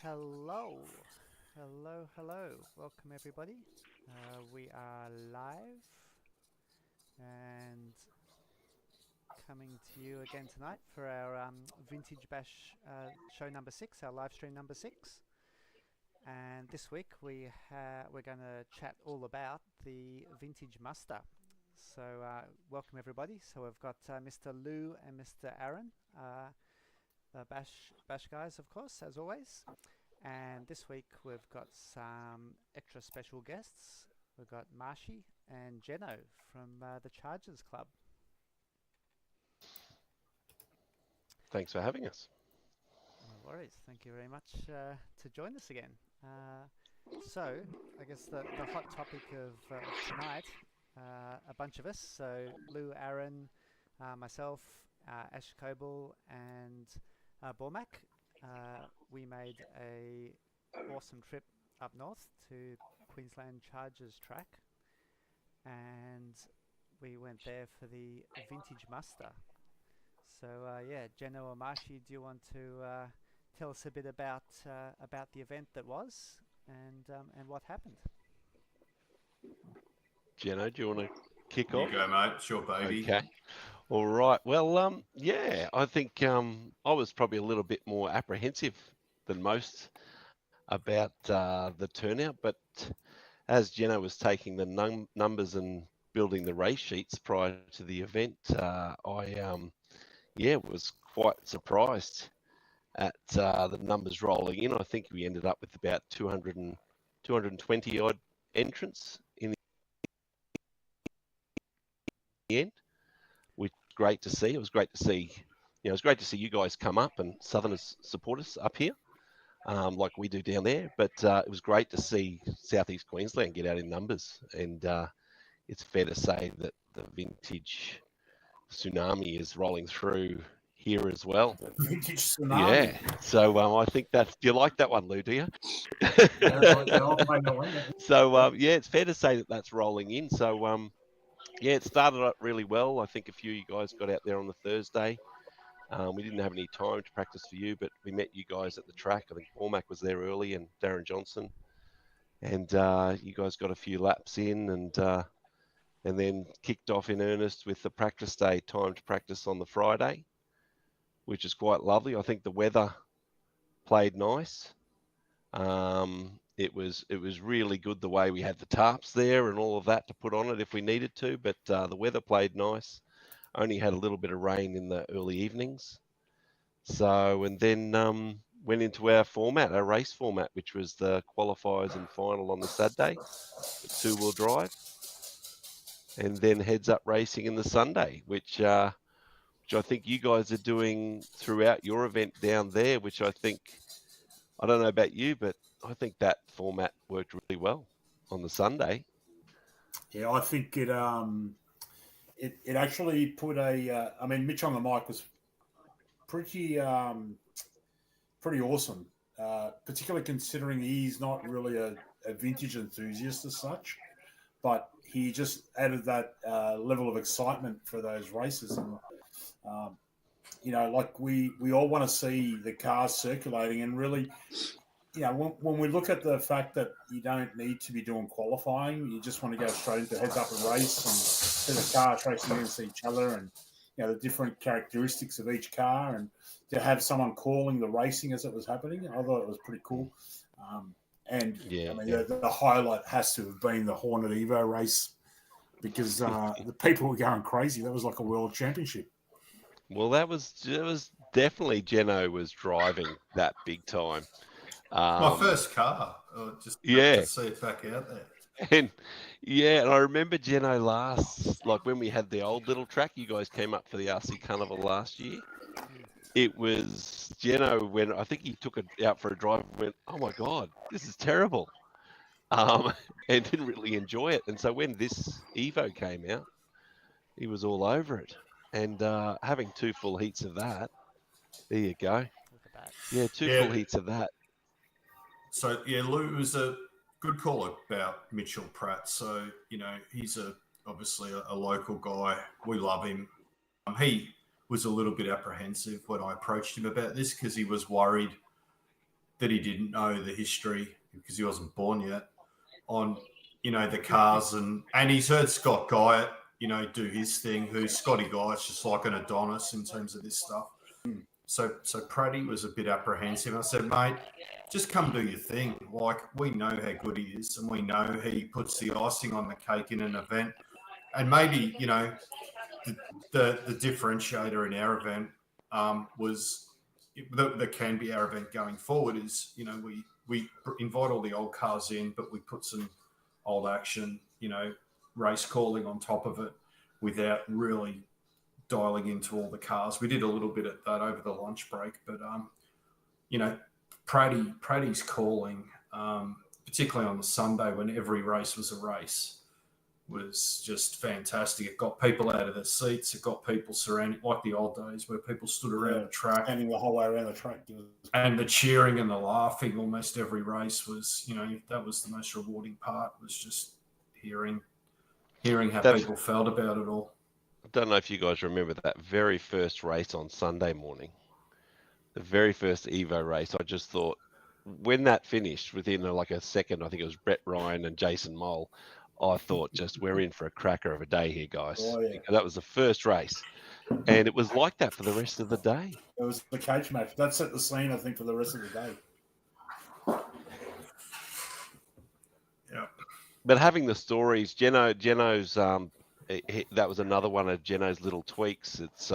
Hello, hello. Welcome, everybody. We are live and coming to you again tonight for our Vintage Bash show number 6, our live stream number 6. And this week we're going to chat all about the Vintage Muster. So welcome, everybody. So we've got Mr. Lou and Mr. Aaron, Bash guys, of course, as always. And this week we've got some extra special guests. We've got Marshy and Jeno from the Chargers Club. Thanks for having us. No worries. Thank you very much to join us again. So, I guess the hot topic of tonight, a bunch of us, so Lou, Aaron, myself, Ash Coble, and Bormac. We made a awesome trip up north to Queensland Chargers track, and we went there for the Vintage Muster. So yeah, Jeno or Marshy, do you want to tell us a bit about the event that was and what happened? Jeno, do you want to kick You off? go, mate. Sure, baby. Okay. All right. Well, yeah, I think I was probably a little bit more apprehensive than most about the turnout, but as Jeno was taking the numbers and building the race sheets prior to the event, I was quite surprised at the numbers rolling in. I think we ended up with about 220 odd entrants in the end, which was great to see. It was great to see. It was great to see you guys come up and Southerners support us up here, like we do down there. But it was great to see Southeast Queensland get out in numbers, and it's fair to say that the vintage tsunami is rolling through here as well. Vintage tsunami. Yeah. So I think that. Do you like that one, Lou? Do you? So it's fair to say that that's rolling in. So it started up really well. I think a few of you guys got out there on the Thursday. We didn't have any time to practice for you, but we met you guys at the track. I think Bormac was there early and Darren Johnson, and you guys got a few laps in, and then kicked off in earnest with the practice day, timed practice on the Friday, which is quite lovely. I think the weather played nice. It was really good the way we had the tarps there and all of that to put on it if we needed to, but the weather played nice. Only had a little bit of rain in the early evenings. So, and then went into our format, our race format, which was the qualifiers and final on the Saturday, with two-wheel drive, and then heads-up racing in the Sunday, which I think you guys are doing throughout your event down there, which I don't know about you, but I think that format worked really well on the Sunday. Yeah, I think it actually put Mitch on the mic was pretty awesome, particularly considering he's not really a vintage enthusiast as such, but he just added that level of excitement for those races. And like we all want to see the cars circulating, and really, when we look at the fact that you don't need to be doing qualifying, you just want to go straight into heads up and race and see the cars racing against each other, and the different characteristics of each car, and to have someone calling the racing as it was happening, I thought it was pretty cool. The highlight has to have been the Hornet Evo race, because the people were going crazy. That was like a world championship. Well, that was definitely Jeno was driving that big time. My first car. Just to see it back out there. And I remember Jeno last, like when we had the old little track, you guys came up for the RC Carnival last year. It was Jeno when I think he took it out for a drive and went, "Oh my God, this is terrible," and didn't really enjoy it. And so when this Evo came out, he was all over it. And having two full heats of that, there you go. Look at that. Yeah, full heats of that. So Lou was a good call about Mitchell Pratt. So he's obviously a local guy. We love him. He was a little bit apprehensive when I approached him about this, because he was worried that he didn't know the history because he wasn't born yet on, the cars. And he's heard Scott Guyot, do his thing, who's Scotty Guyot's just like an Adonis in terms of this stuff. So Praddy was a bit apprehensive. I said, mate, just come do your thing. Like, we know how good he is, and we know he puts the icing on the cake in an event. And maybe, the differentiator in our event was that can be our event going forward is, we invite all the old cars in, but we put some old action, race calling on top of it without really dialing into all the cars. We did a little bit of that over the lunch break, but Praddy's calling, particularly on the Sunday when every race was a race, was just fantastic. It got people out of their seats. It got people surrounded, like the old days where people stood around the track, standing the whole way around the track, and the cheering and the laughing. Almost every race was, that was the most rewarding part. Was just hearing how people felt about it all. I don't know if you guys remember that very first race on Sunday morning, the very first Evo race. I just thought, when that finished, within a second, I think it was Brett Ryan and Jason Mole, I thought, we're in for a cracker of a day here, guys. Oh, yeah. That was the first race. And it was like that for the rest of the day. It was the cage match. That set the scene, I think, for the rest of the day. Yeah. But having the stories, Geno's, that was another one of Geno's little tweaks. It's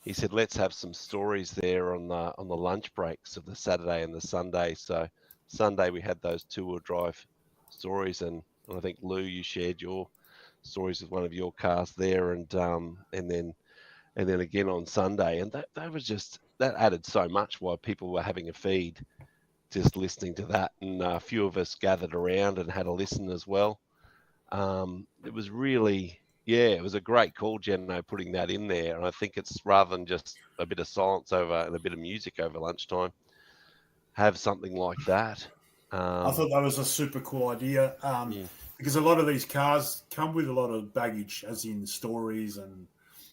he said, let's have some stories there on the lunch breaks of the Saturday and the Sunday. So Sunday we had those two-wheel drive stories, and I think Lou, you shared your stories with one of your cars there, and then again on Sunday, and that was that added so much while people were having a feed, just listening to that, and a few of us gathered around and had a listen as well. It was really, it was a great call, Geno, putting that in there, and I think it's rather than just a bit of silence over and a bit of music over lunchtime, have something like that. I thought that was a super cool idea because a lot of these cars come with a lot of baggage, as in stories and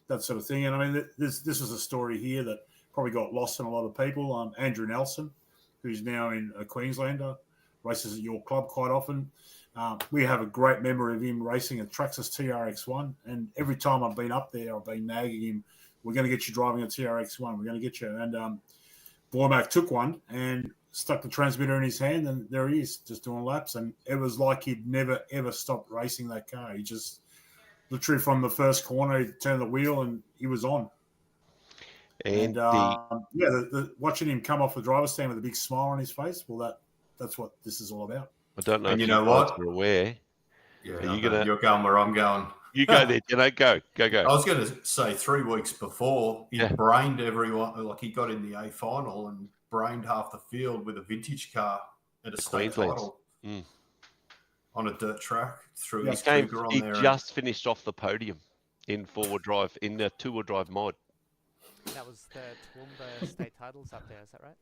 that sort of thing. And I mean, this was a story here that probably got lost in a lot of people. Andrew Nelson, who's now in a Queenslander, races at your club quite often. We have a great memory of him racing a Traxxas TRX1. And every time I've been up there, I've been nagging him, we're going to get you driving a TRX1. We're going to get you. And Bormac took one and stuck the transmitter in his hand, and there he is, just doing laps. And it was like he'd never, ever stopped racing that car. He just literally from the first corner, he turned the wheel and he was on. And watching him come off the driver's stand with a big smile on his face, well, that's what this is all about. I don't know and if you know what? Are aware. Yeah, you're going where I'm going. You go there, go. I was going to say 3 weeks before, he brained everyone. Like, he got in the A final and brained half the field with a vintage car at a state title on a dirt track through his Cougar on there. He just finished off the podium in four-wheel drive, in the two-wheel drive mod. That was the Toowoomba state titles up there, is that right?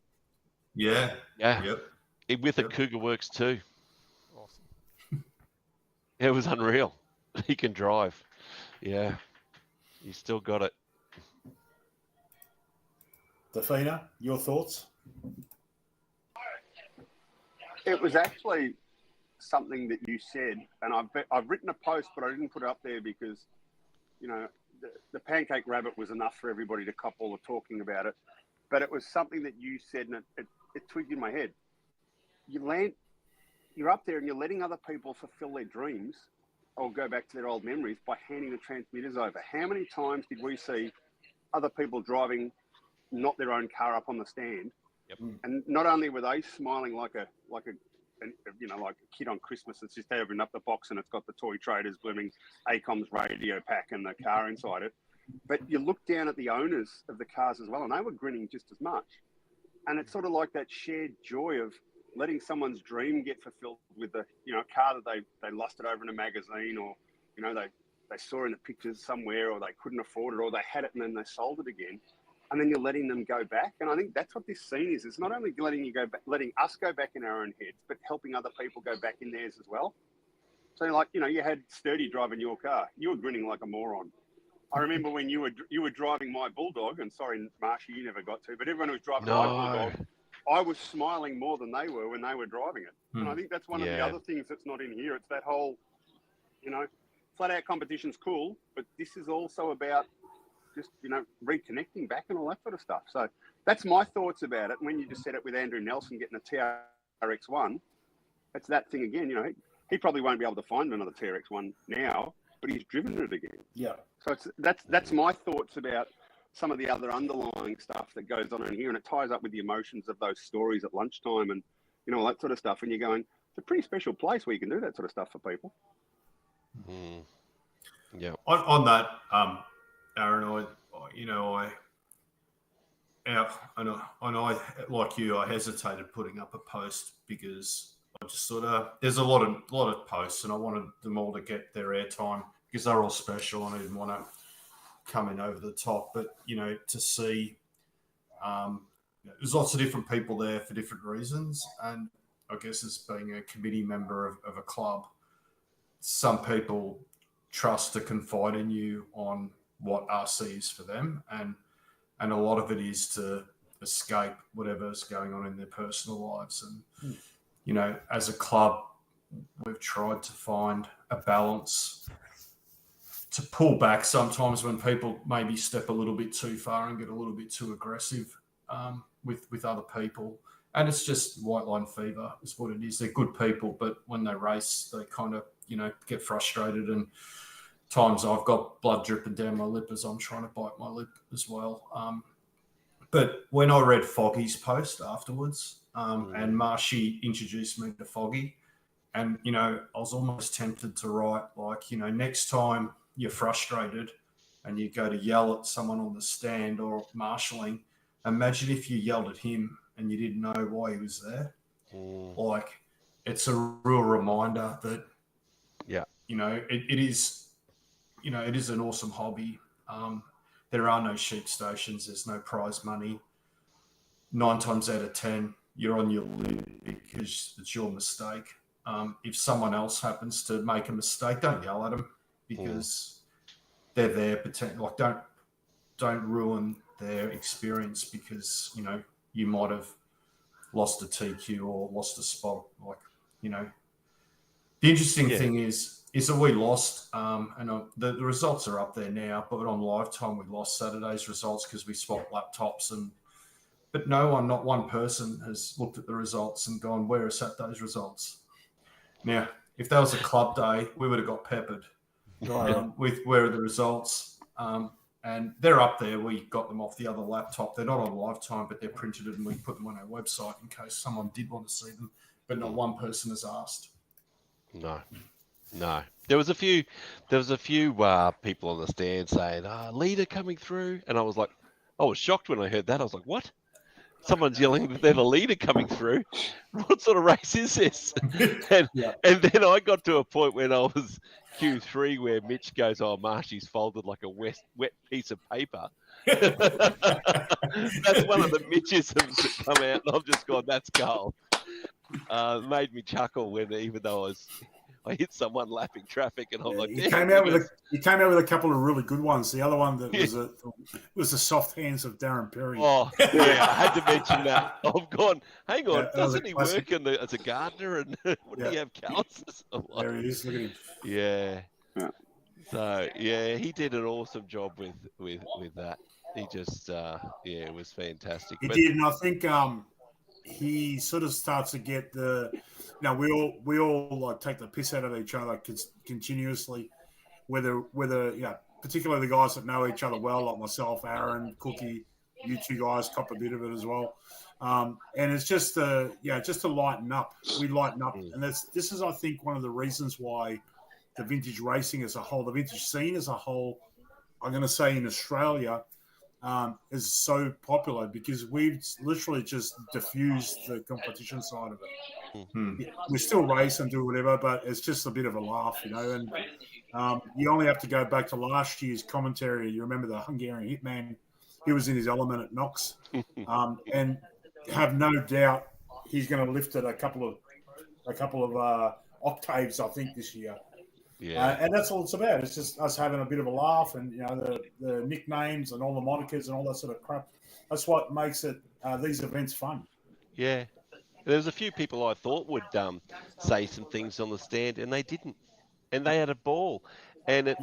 Yeah. Yep. With a Cougar Works too. Awesome. It was unreal. He can drive. Yeah. He's still got it. Dafina, your thoughts? It was actually something that you said, and I've written a post, but I didn't put it up there because, the pancake rabbit was enough for everybody to cop all the talking about it. But it was something that you said, and it twigged in my head. You're up there and you're letting other people fulfill their dreams or go back to their old memories by handing the transmitters over. How many times did we see other people driving not their own car up on the stand? Yep. And not only were they smiling like a kid on Christmas that's just opened up the box and it's got the Toy Traders blooming ACOM's radio pack and the car inside it, but you look down at the owners of the cars as well, and they were grinning just as much. And it's sort of like that shared joy of letting someone's dream get fulfilled with a car that they lusted over in a magazine, or they saw in the pictures somewhere, or they couldn't afford it, or they had it and then they sold it again. And then you're letting them go back. And I think that's what this scene is. It's not only letting us go back in our own heads, but helping other people go back in theirs as well. So you had Sturdy driving your car. You were grinning like a moron. I remember when you were driving my Bulldog, and sorry, Marshy, you never got to, but everyone who was driving my Bulldog, I was smiling more than they were when they were driving it. And I think that's one of the Yeah. other things that's not in here. It's that whole, flat out competition's cool, but this is also about just, reconnecting back and all that sort of stuff. So that's my thoughts about it. When you just said it with Andrew Nelson getting a TRX1, that's that thing again. He probably won't be able to find another TRX1 now, but he's driven it again. Yeah. So that's my thoughts about some of the other underlying stuff that goes on in here, and it ties up with the emotions of those stories at lunchtime and all that sort of stuff. And you're going, it's a pretty special place where you can do that sort of stuff for people. Yeah. On that, Aaron, I like you, I hesitated putting up a post because I just sort of there's a lot of posts, and I wanted them all to get their airtime because they're all special, and I didn't want to come in over the top. But to see, there's lots of different people there for different reasons, and I guess as being a committee member of a club, some people trust to confide in you on what RC is for them, and a lot of it is to escape whatever's going on in their personal lives. And as a club, we've tried to find a balance to pull back sometimes when people maybe step a little bit too far and get a little bit too aggressive with other people. And it's just white line fever is what it is. They're good people, but when they race, they kind of, get frustrated. And times I've got blood dripping down my lip as I'm trying to bite my lip as well. But when I read Foggy's post afterwards, and Marshy introduced me to Foggy, and, I was almost tempted to write next time you're frustrated and you go to yell at someone on the stand or marshalling, imagine if you yelled at him and you didn't know why he was there. It's a real reminder that, it is, it is an awesome hobby. There are no sheep stations. There's no prize money. 9 times out of 10, you're on your lip because it's your mistake. If someone else happens to make a mistake, don't yell at them because they're there. Don't ruin their experience because, you might have lost a TQ or lost a spot. The interesting thing is that we lost, and the results are up there now, but on Lifetime, we lost Saturday's results because we swapped laptops, but not one person has looked at the results and gone, where are Saturday's results? Now, if that was a club day, we would have got peppered with where are the results. And they're up there. We got them off the other laptop. They're not on Lifetime, but they're printed and we put them on our website in case someone did want to see them, but not one person has asked. No. There was a few people on the stand saying, leader coming through. And I was shocked when I heard that. I was like, what? Someone's yelling that they're the leader coming through. What sort of race is this? And then I got to a point when I was Q3 where Mitch goes, Marshy's folded like a wet piece of paper. That's one of the Mitchisms that come out, and I've just gone, that's gold. Made me chuckle even though I hit someone lapping traffic, and I'm like, he came out with a couple of really good ones. The other one that was the soft hands of Darren Perry. Oh, yeah, I had to mention that. I've gone, hang on, doesn't he work as a gardener? And what do you have calluses? There he is. Look at him. Yeah. So he did an awesome job with that. He just it was fantastic. He did, and I think he sort of starts to get we all take the piss out of each other continuously, whether particularly the guys that know each other well, like myself, Aaron, Cookie, you two guys cop a bit of it as well. And it's just to lighten up. We lighten up, and this is I think one of the reasons why the vintage racing as a whole, the vintage scene as a whole, I'm going to say in Australia, is so popular because we've literally just diffused the competition side of it. We still race and do whatever, but it's just a bit of a laugh, and you only have to go back to last year's commentary. You remember the Hungarian Hitman? He was in his element at Knox, and have no doubt he's going to lift it a couple of octaves, I think, this year. Yeah. And that's all it's about. It's just us having a bit of a laugh, and the nicknames and all the monikers and all that sort of crap. That's what makes it these events fun. Yeah. There's a few people I thought would say some things on the stand, and they didn't. And they had a ball. And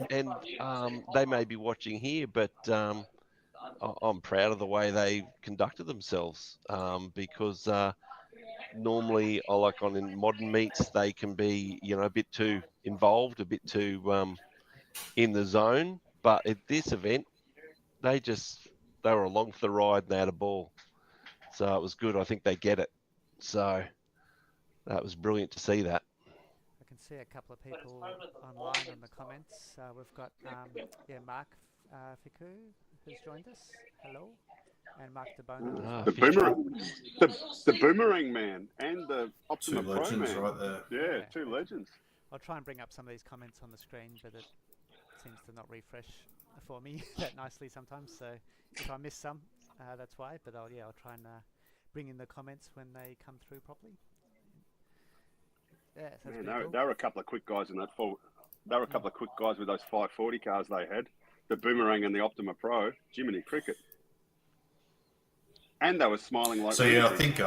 they may be watching here, but I'm proud of the way they conducted themselves, because normally, like in modern meets, they can be, a bit too involved, a bit too in the zone. But at this event, they were along for the ride and they had a ball. So it was good. I think they get it. So that was brilliant to see that. I can see a couple of people online on the comments. We've got Mark Fiku, who's joined us. Hello. And Mark DeBono. The boomerang, the boomerang man, and the Optima Two Pro legends man. right there. Yeah, two legends. I'll try and bring up some of these comments on the screen, but it seems to not refresh for me that nicely sometimes. So if I miss some, that's why. But I'll try and bring in the comments when they come through properly. Yeah, so Man, there were a couple of quick guys in that four. There were a couple of quick guys with those 540 cars they had, the Boomerang and the Optima Pro. Jiminy cricket, and they were smiling like. So yeah, I think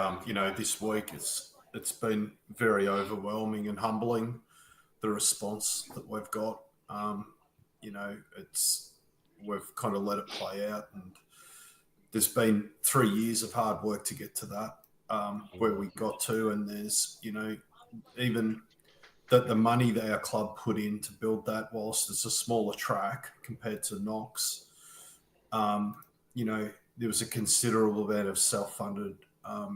this week it's been very overwhelming and humbling, the response that we've got. We've kind of let it play out, and there's been 3 years of hard work to get to that where we got to, and there's even that the money that our club put in to build that, whilst it's a smaller track compared to Knox, there was a considerable amount of self-funded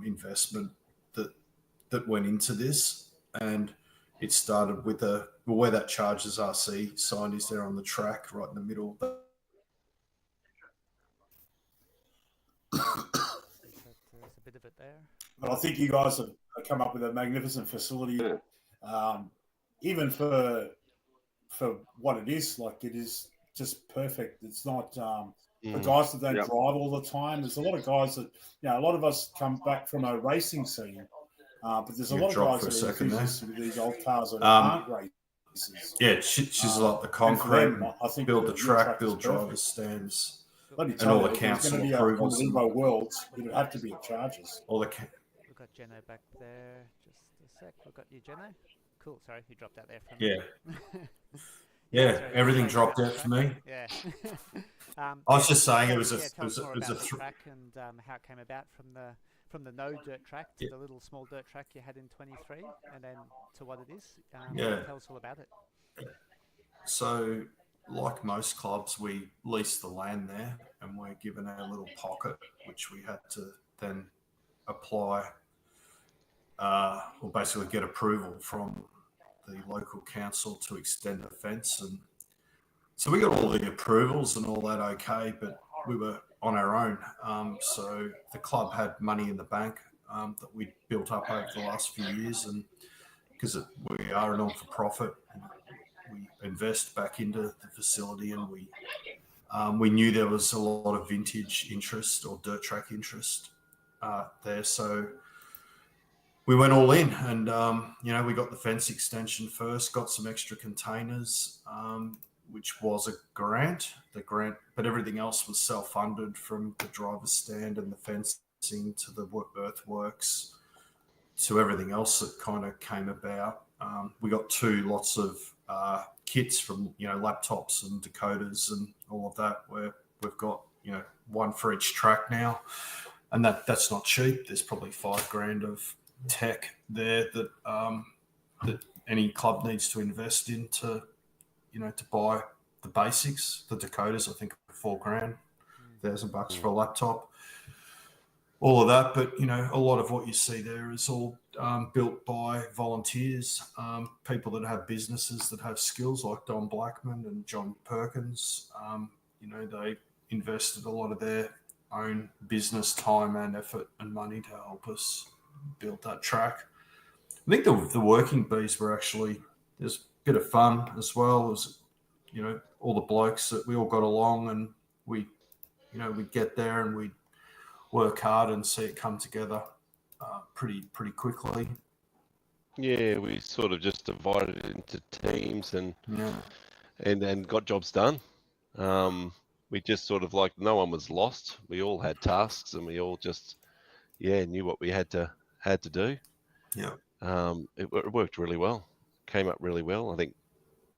investment that went into this, and it started with where that Chargers RC sign is there on the track, right in the middle. There's a bit of it there. But I think you guys have come up with a magnificent facility, even for what it is. Like, it is just perfect. It's not for guys that don't drive all the time. There's a lot of guys that, a lot of us come back from a racing scene, but there's a lot of guys that are enthusiasts with these old cars that aren't racers. Yeah, she's like the concrete, I think build the track, build driver's stands. Let me And tell all you, the if there's council going to be approvals a Evo Worlds, it would have to be at Chargers. All the We've got Jeno back there. Just a sec. We've got you, Jeno. Cool. Sorry, you dropped out there for me. Yeah, sorry, everything sorry dropped about out the for me. Yeah. I was just saying it was tell us more about a the track and how it came about from the no dirt track to the little small dirt track you had in 23, and then to what it is. Tell us all about it. So, like most clubs, we lease the land there, and we're given our little pocket, which we had to then apply, or basically get approval from the local council to extend the fence. And so we got all the approvals and all that okay, but we were on our own. So the club had money in the bank that we built up over the last few years, and because we are a non-for-profit, we invest back into the facility, and we knew there was a lot of vintage interest or dirt track interest there. So we went all in, and we got the fence extension first, got some extra containers, which was a grant. But everything else was self-funded, from the driver's stand and the fencing to the earthworks to everything else that kind of came about. We got 2 lots of kits from laptops and decoders and all of that, where we've got one for each track now, and that's not cheap. There's probably $5,000 of tech there that any club needs to invest in to buy the basics. The decoders, I think, are $4,000, $1,000 for a laptop. All of that, but a lot of what you see there is all built by volunteers, people that have businesses that have skills, like Don Blackman and John Perkins. They invested a lot of their own business time and effort and money to help us build that track. I think the working bees were actually, there's a bit of fun as well. It was, all the blokes that we all got along, and we get there and we work hard and see it come together pretty quickly. Yeah, we sort of just divided it into teams and got jobs done. We just sort of, like, no one was lost. We all had tasks, and we all just knew what we had to had to do. Yeah. It worked really well. Came up really well. I think.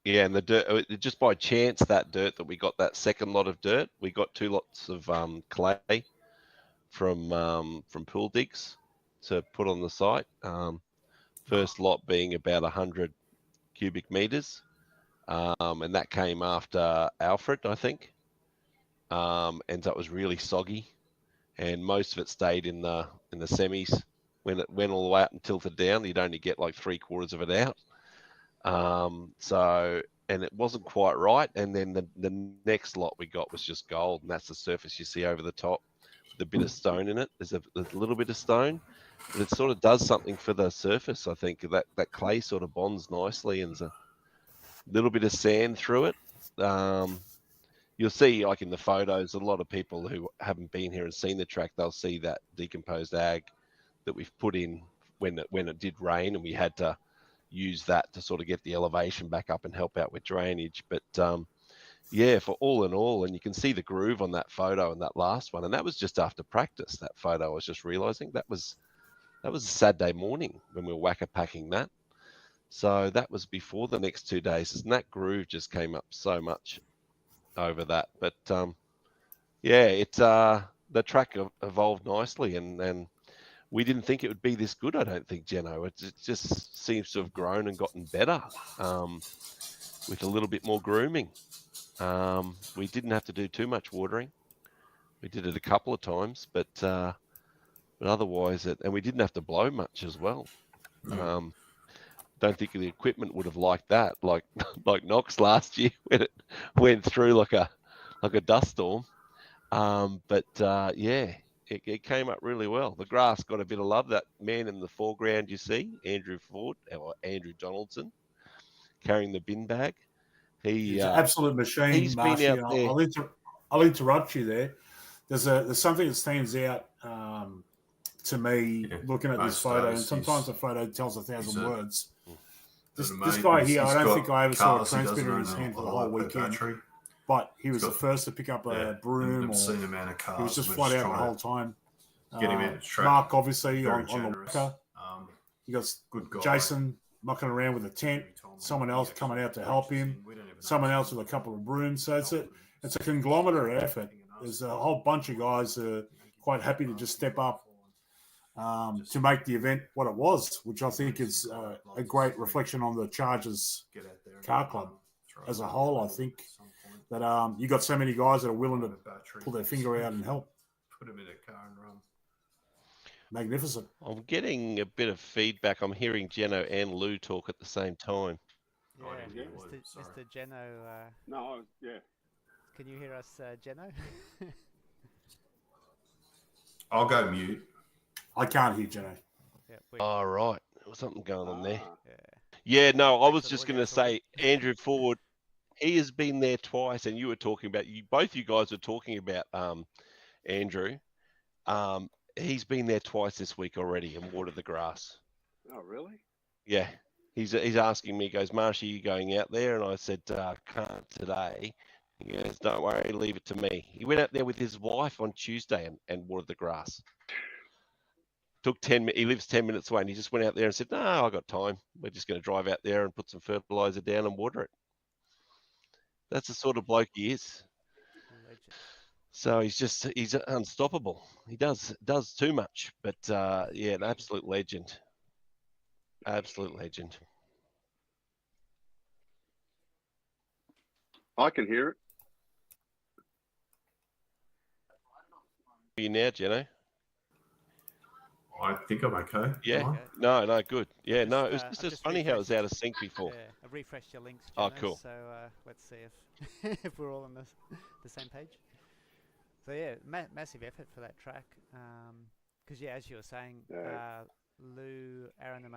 Yeah, and the dirt, just by chance, that dirt that we got, that second lot of dirt, we got 2 lots of clay from pool digs to put on the site. First lot being about 100 cubic meters, and that came after Alfred, I think. And so it was really soggy, and most of it stayed in the semis. When it went all the way up and tilted down, you'd only get like 3/4 of it out. So, and it wasn't quite right. And then the next lot we got was just gold, and that's the surface you see over the top with a bit of stone in it. There's a little bit of stone, but it sort of does something for the surface. I think that clay sort of bonds nicely, and there's a little bit of sand through it. You'll see, like in the photos, a lot of people who haven't been here and seen the track, they'll see that decomposed ag that we've put in when it did rain, and we had to use that to sort of get the elevation back up and help out with drainage. But yeah, for all in all, and you can see the groove on that photo and that last one, and that was just after practice. That photo, I was just realizing that was a Saturday morning when we were whacker packing that. So that was before the next 2 days, and that groove just came up so much over that. But yeah, the track evolved nicely, and we didn't think it would be this good. I don't think, Jeno. It just seems to have grown and gotten better with a little bit more grooming. We didn't have to do too much watering. We did it a couple of times, but otherwise, and we didn't have to blow much as well. Don't think the equipment would have liked that, like Knox last year when it went through like a dust storm. But yeah, it came up really well. The grass got a bit of love. That man in the foreground you see, Andrew Ford or Andrew Donaldson, carrying the bin bag. He's an absolute machine. He's Marshy, been out there. I'll interrupt you there. There's something that stands out to me looking at this photo, and sometimes a photo tells 1,000 words. This guy here, I don't think I ever saw a transmitter in his hand for the whole weekend. But he was the first to pick up a broom, or he was just flat out the whole time. Get him out Mark, obviously, on the whacker. You got Jason mucking around with a tent, someone else coming out to help him, someone else with a couple of brooms. So it's a conglomerate effort. There's a whole bunch of guys that are quite happy to just step up to make the event what it was, which I think is a great reflection on the Chargers Car Club as a whole. I think that you got so many guys that are willing to pull their finger out and help. Put him in a car and run. Magnificent. I'm getting a bit of feedback. I'm hearing Jeno and Lou talk at the same time. Yeah, Mr. Jeno. No, yeah. Can you hear us, Jeno? I'll go mute. I can't hear Jeno. Yeah, All right, there was something going on there. Yeah. Yeah, no, I was just going to say, Andrew Ford, he has been there twice, and you were talking about, both you guys were talking about Andrew. He's been there twice this week already and watered the grass. Oh, really? Yeah. He's asking me, he goes, Marsh, are you going out there? And I said, can't today. He goes, don't worry, leave it to me. He went out there with his wife on Tuesday and watered the grass. He lives 10 minutes away, and he just went out there and said, no, I got time. We're just going to drive out there and put some fertilizer down and water it. That's the sort of bloke he is. Legend. So he's unstoppable. He does too much, but yeah, an absolute legend. Absolute legend. I can hear it. Are you now, Jeno? I think I'm okay. Yeah. Right. No, good. Yeah, Just, no, it was I've just just funny how it was out of sync before. Yeah, I've refreshed your links, Oh, Jeno, cool. So let's see if if we're all on the same page. So yeah, massive effort for that track. Because yeah, as you were saying, Lou, Aaron, and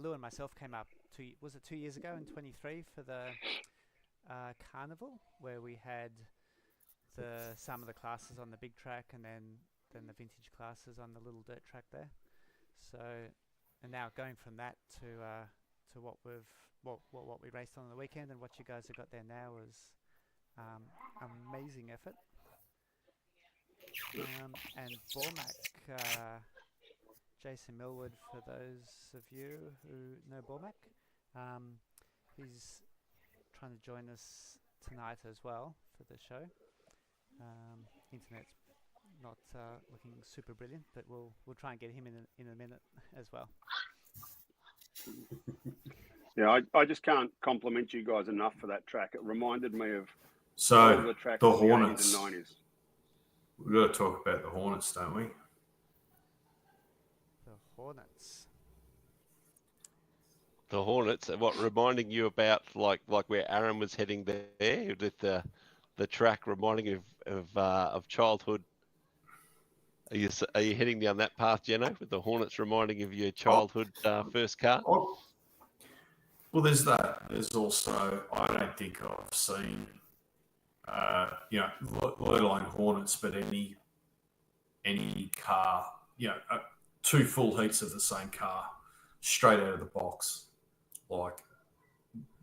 Lou and myself came up 2 years ago in 23 for the carnival, where we had some of the classes on the big track and then the vintage classes on the little dirt track there. So, and now going from that to what we raced on the weekend and what you guys have got there now is amazing effort. And Bormac, Jason Millwood, for those of you who know Bormac. He's trying to join us tonight as well for the show. Internet's not looking super brilliant, but we'll try and get him in a minute as well. Yeah, I just can't compliment you guys enough for that track. It reminded me of So the tracks the of the Hornets. 80s and 90s. We've got to talk about the Hornets, don't we? The Hornets. The Hornets. What, reminding you about like where Aaron was heading there with the track, reminding you of childhood. Are you heading down that path, Jeno, with the Hornets reminding you of your childhood first car? Well, there's that. There's also, I don't think I've seen, let alone Hornets, but any car, two full heats of the same car, straight out of the box. Like,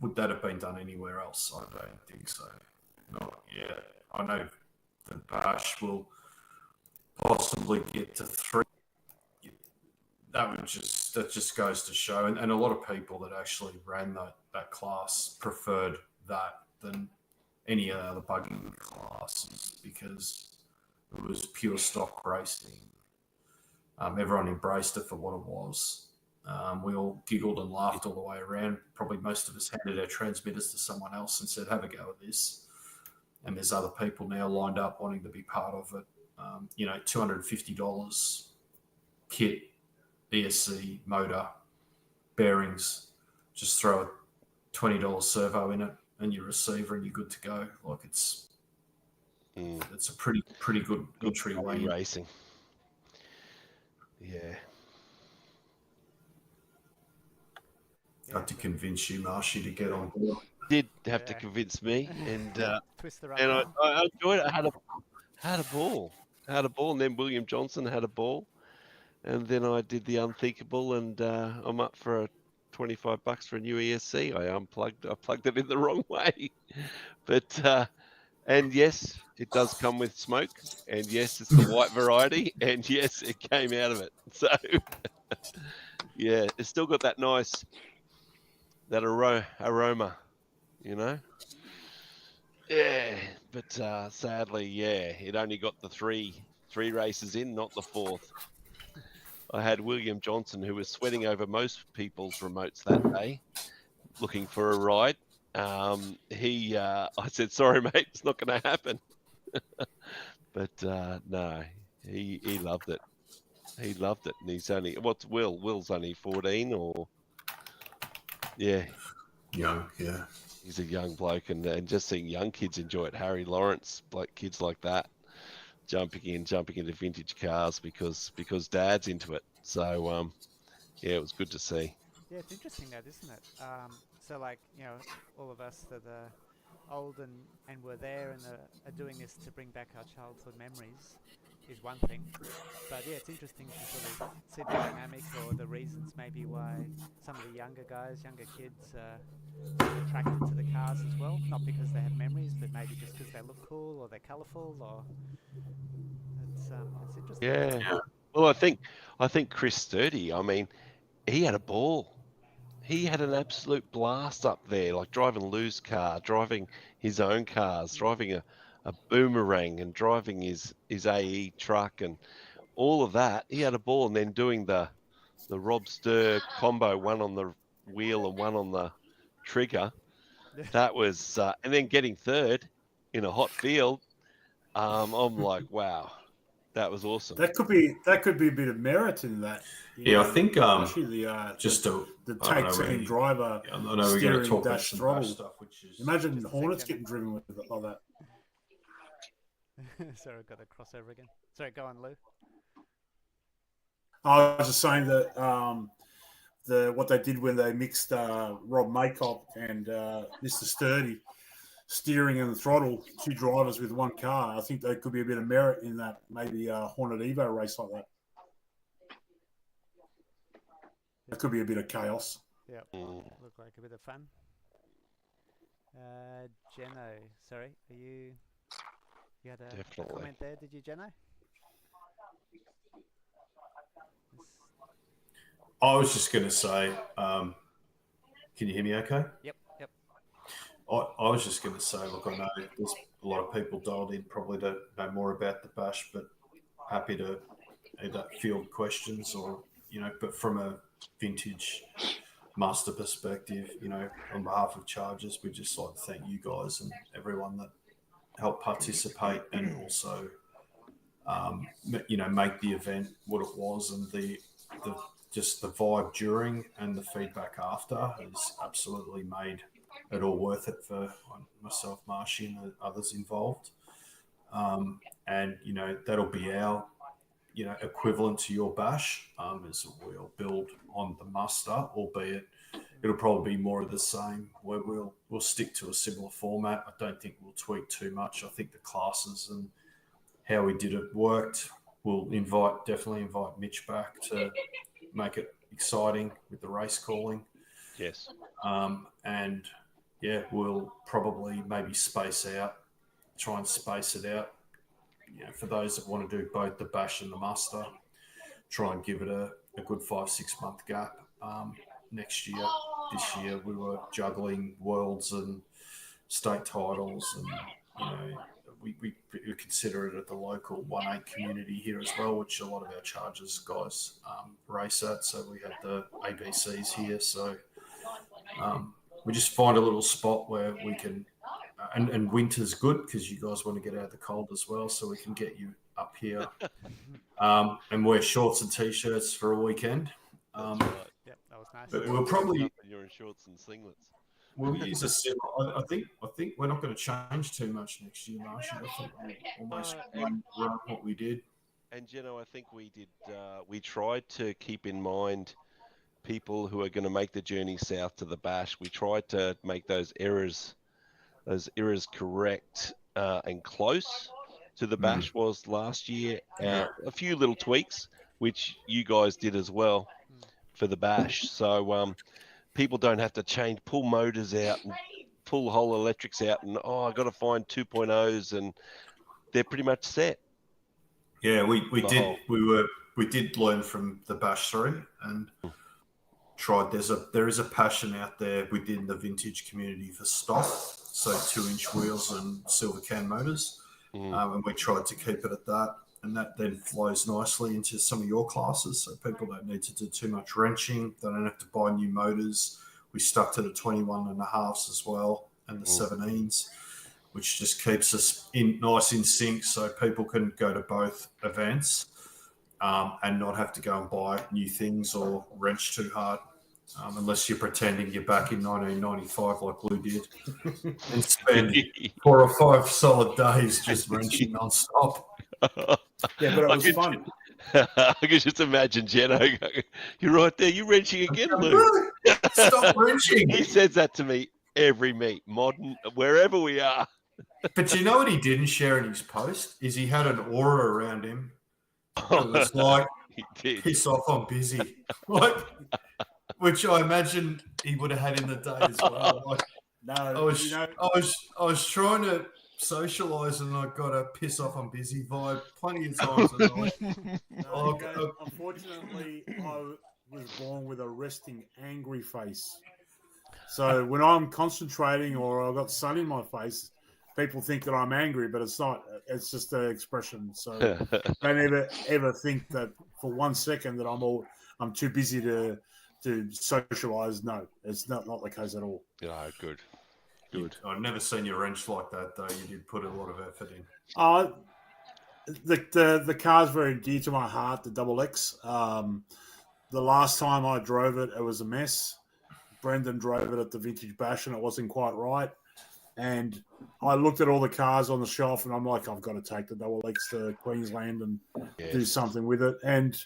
would that have been done anywhere else? I don't think so. Not yet. I know the Bash will possibly get to 3. That just goes to show, and a lot of people that actually ran that class preferred that than any other bugging classes because it was pure stock racing. Everyone embraced it for what it was. We all giggled and laughed all the way around. Probably most of us handed our transmitters to someone else and said, have a go at this. And there's other people now lined up wanting to be part of it. $250 kit, ESC, motor, bearings. Just throw a $20 servo in it and your receiver and you're good to go. Like it's a pretty good entry way racing. Yeah. I had to convince you, Marshy, to get on board. Did have to convince me, and Twist the and I enjoyed it. I had a ball, and then William Johnson had a ball, and then I did the unthinkable, and I'm up for $25 for a new ESC. I plugged it in the wrong way, but and yes, it does come with smoke, and yes, it's the white variety, and yes, it came out of it. So yeah, it's still got that nice. That aroma, Yeah, but sadly, yeah, it only got the three races in, not the fourth. I had William Johnson, who was sweating over most people's remotes that day, looking for a ride. I said, sorry, mate, it's not going to happen. But no, he loved it. He loved it, and he's only what's Will? Will's only 14, or yeah. Young, yeah. He's a young bloke, and just seeing young kids enjoy it. Harry Lawrence, like kids like that, jumping into vintage cars because Dad's into it. So yeah, it was good to see. Yeah, it's interesting that, isn't it? So like all of us that are old and were there and are doing this to bring back our childhood memories is one thing. But yeah, it's interesting to sort of see the dynamic or the reasons maybe why some of the younger kids are attracted to the cars as well. Not because they have memories, but maybe just because they look cool or they're colourful, or it's interesting. Yeah. Well, I think Chris Sturdy. I mean, he had a ball. He had an absolute blast up there, like driving Lou's car, driving his own cars, driving a boomerang, and driving his AE truck, and all of that. He had a ball, and then doing the Rob Stur combo, one on the wheel and one on the trigger. That was, and then getting third in a hot field. I'm like, wow, that was awesome. That could be a bit of merit in that. I think especially the tag team really, driver I know we're going to talk about dash some throttle. stuff, which is Imagine Hornets getting driven with it like that. Sorry, I've got a crossover again. Sorry, go on, Lou. I was just saying that what they did when they mixed Rob Maycock and Mr. Sturdy, steering and the throttle, two drivers with one car. I think there could be a bit of merit in that, maybe a Hornet Evo race like that. It could be a bit of chaos. Yeah, look like a bit of fun. Jeno, sorry, are you had a comment there, did you, Jeno? I was just going to say, can you hear me okay? Yep. I was just going to say, look, I know there's a lot of people dialed in probably to know more about the bash, but happy to either field questions or, but from a vintage master perspective, on behalf of Chargers, we'd just like to thank you guys and everyone that helped participate and also, make the event what it was, and the just the vibe during and the feedback after has absolutely made it all worth it for myself, Marshy, and the others involved. And that'll be our equivalent to your bash, as we'll build on the muster, albeit it'll probably be more of the same, where we'll stick to a similar format. I don't think we'll tweak too much. I think the classes and how we did it worked. We'll definitely invite Mitch back to make it exciting with the race calling. Yes. And yeah, we'll probably maybe try and space it out. For those that want to do both the bash and the muster, try and give it a good 5-6 month gap. Next year, this year, we were juggling worlds and state titles, and we consider it at the local 1-8 community here as well, which a lot of our Chargers guys race at. So we had the ABCs here. So we just find a little spot where we can, and winter's good because you guys want to get out of the cold as well, so we can get you up here and wear shorts and t-shirts for a weekend. That's right. Yep, that was nice. But we'll probably you're in shorts and singlets. We'll use a similar. I think we're not going to change too much next year, Marshall. I think we'll almost run what we did. And I think we did. We tried to keep in mind people who are going to make the journey south to the bash. We tried to make those errors correct and close to the bash was last year. A few little tweaks, which you guys did as well for the bash. So people don't have to pull motors out and pull whole electrics out and, I got to find 2.0s, and they're pretty much set. Yeah, we did learn from the Bash 3 and tried. There is a passion out there within the vintage community for stock, so 2-inch wheels and silver can motors, and we tried to keep it at that. And that then flows nicely into some of your classes, so people don't need to do too much wrenching. They don't have to buy new motors. We stuck to the 21.5s as well and the 17s, which just keeps us nice in sync, so people can go to both events and not have to go and buy new things or wrench too hard, unless you're pretending you're back in 1995 like Lou did and spend 4 or 5 solid days just wrenching non-stop. Yeah, but it was fun. I can just imagine Jeno going, "You're right there. You're wrenching again, Lou." Stop wrenching. He says that to me every meet, modern, wherever we are. But you know what he didn't share in his post is he had an aura around him. It was like, He did. piss off, I'm busy. Like, which I imagine he would have had in the day as well. Like, No, I was trying to socialise and I got a piss off, I'm busy vibe plenty of times. Unfortunately, I was born with a resting angry face. So when I'm concentrating or I've got sun in my face, people think that I'm angry, but it's not. It's just an expression. So don't ever think that for 1 second that I'm too busy to socialise. No, it's not the case at all. Yeah, good. I've never seen you wrench like that, though. You did put a lot of effort in. The car's very dear to my heart, the Double X. The last time I drove it, it was a mess. Brendan drove it at the Vintage Bash, and it wasn't quite right. And I looked at all the cars on the shelf, and I'm like, I've got to take the Double X to Queensland and do something with it. And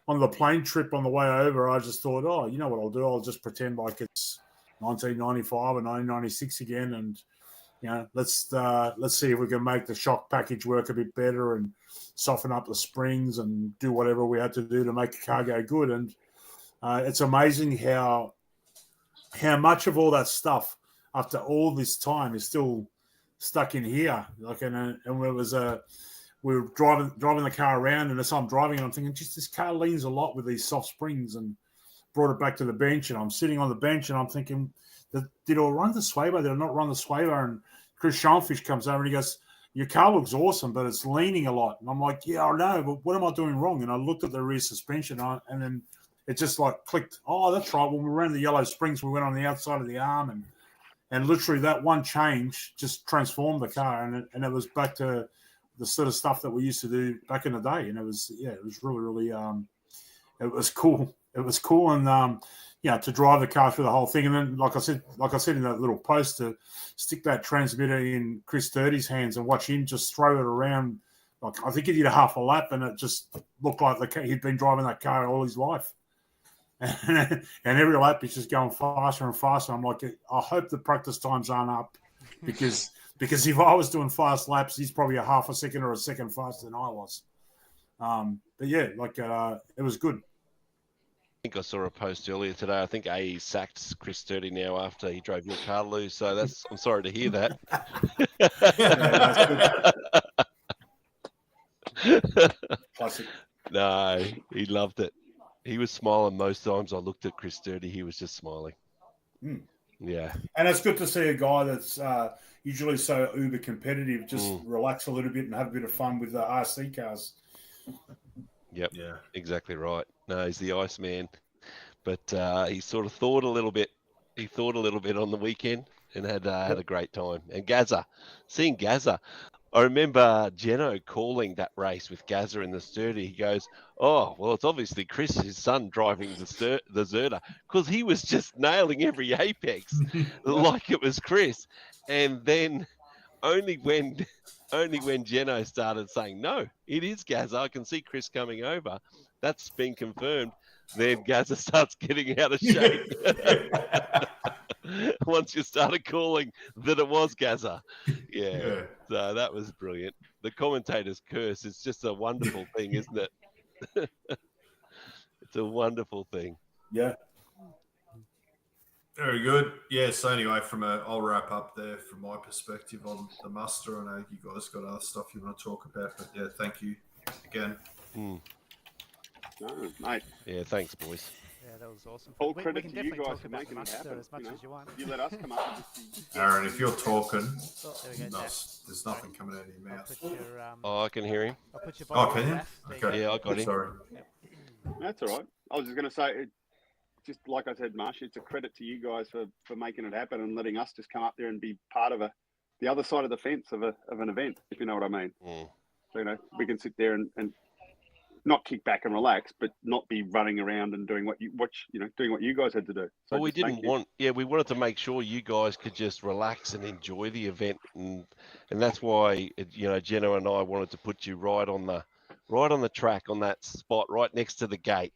on the plane trip on the way over, I just thought, you know what I'll do? I'll just pretend like it's 1995 or 1996 again, and let's see if we can make the shock package work a bit better and soften up the springs and do whatever we had to do to make the car go good. And it's amazing how much of all that stuff after all this time is still stuck in here. Like, and it was we were driving the car around, and as I'm driving, I'm thinking, just this car leans a lot with these soft springs, and brought it back to the bench, and I'm sitting on the bench, and I'm thinking, did I run the sway bar? Did I not run the sway bar? And Chris Schoenfisch comes over and he goes, your car looks awesome, but it's leaning a lot. And I'm like, yeah, I know, but what am I doing wrong? And I looked at the rear suspension, and then it just like clicked. Oh, that's right. When we ran the Yellow Springs, we went on the outside of the arm, and literally that one change just transformed the car, and it was back to the sort of stuff that we used to do back in the day. And it was really, really, it was cool. It was cool, and to drive the car through the whole thing. And then, like I said in that little post, to stick that transmitter in Chris Sturdy's hands and watch him just throw it around. Like, I think he did a half a lap, and it just looked like he'd been driving that car all his life. And every lap he's just going faster and faster. I'm like, I hope the practice times aren't up, because if I was doing fast laps, he's probably a half a second or a second faster than I was. But yeah, it was good. I think I saw a post earlier today. I think AE sacked Chris Sturdy now after he drove your car, Lou. So I'm sorry to hear that. Classic. No, he loved it. He was smiling most times I looked at Chris Sturdy. He was just smiling. Mm. Yeah. And it's good to see a guy that's usually so uber competitive just relax a little bit and have a bit of fun with the RC cars. Yep. Yeah. Exactly right. No, he's the Iceman. But he sort of thought a little bit. He thought a little bit on the weekend and had a great time. And seeing Gazza. I remember Geno calling that race with Gazza in the Sturdy. He goes, oh, well, it's obviously Chris, his son, driving the Zerta, because he was just nailing every apex like it was Chris. And then only when Geno started saying, no, it is Gazza, I can see Chris coming over, that's been confirmed, then Gazza starts getting out of shape. Once you started calling that it was Gazza. Yeah. So that was brilliant. The commentator's curse is just a wonderful thing, isn't it? It's a wonderful thing. Yeah. Very good. Yeah, so anyway, I'll wrap up there from my perspective on the muster. I know you guys got other stuff you want to talk about, but yeah, thank you again. No, mate. Yeah, thanks, boys. Yeah, that was awesome. All We credit can to you definitely guys talk for about making it Muster happen. as much as you want. You let us come up with this. Aaron, if you're talking, Oh, there we go. there's nothing coming out of your I'll mouth. put your, Oh, I can hear him. I'll put your Oh, bottom can you? left. There Okay. go. Yeah, I got him. Sorry. That's all right. I was just going to say, just like I said, Marsh, it's a credit to you guys for making it happen and letting us just come up there and be part of the other side of the fence of an event, if you know what I mean. So, we can sit there and not kick back and relax, but not be running around and doing what you guys had to do. So Well, we wanted to make sure you guys could just relax and enjoy the event, and that's why Geno and I wanted to put you right on the track, on that spot right next to the gate,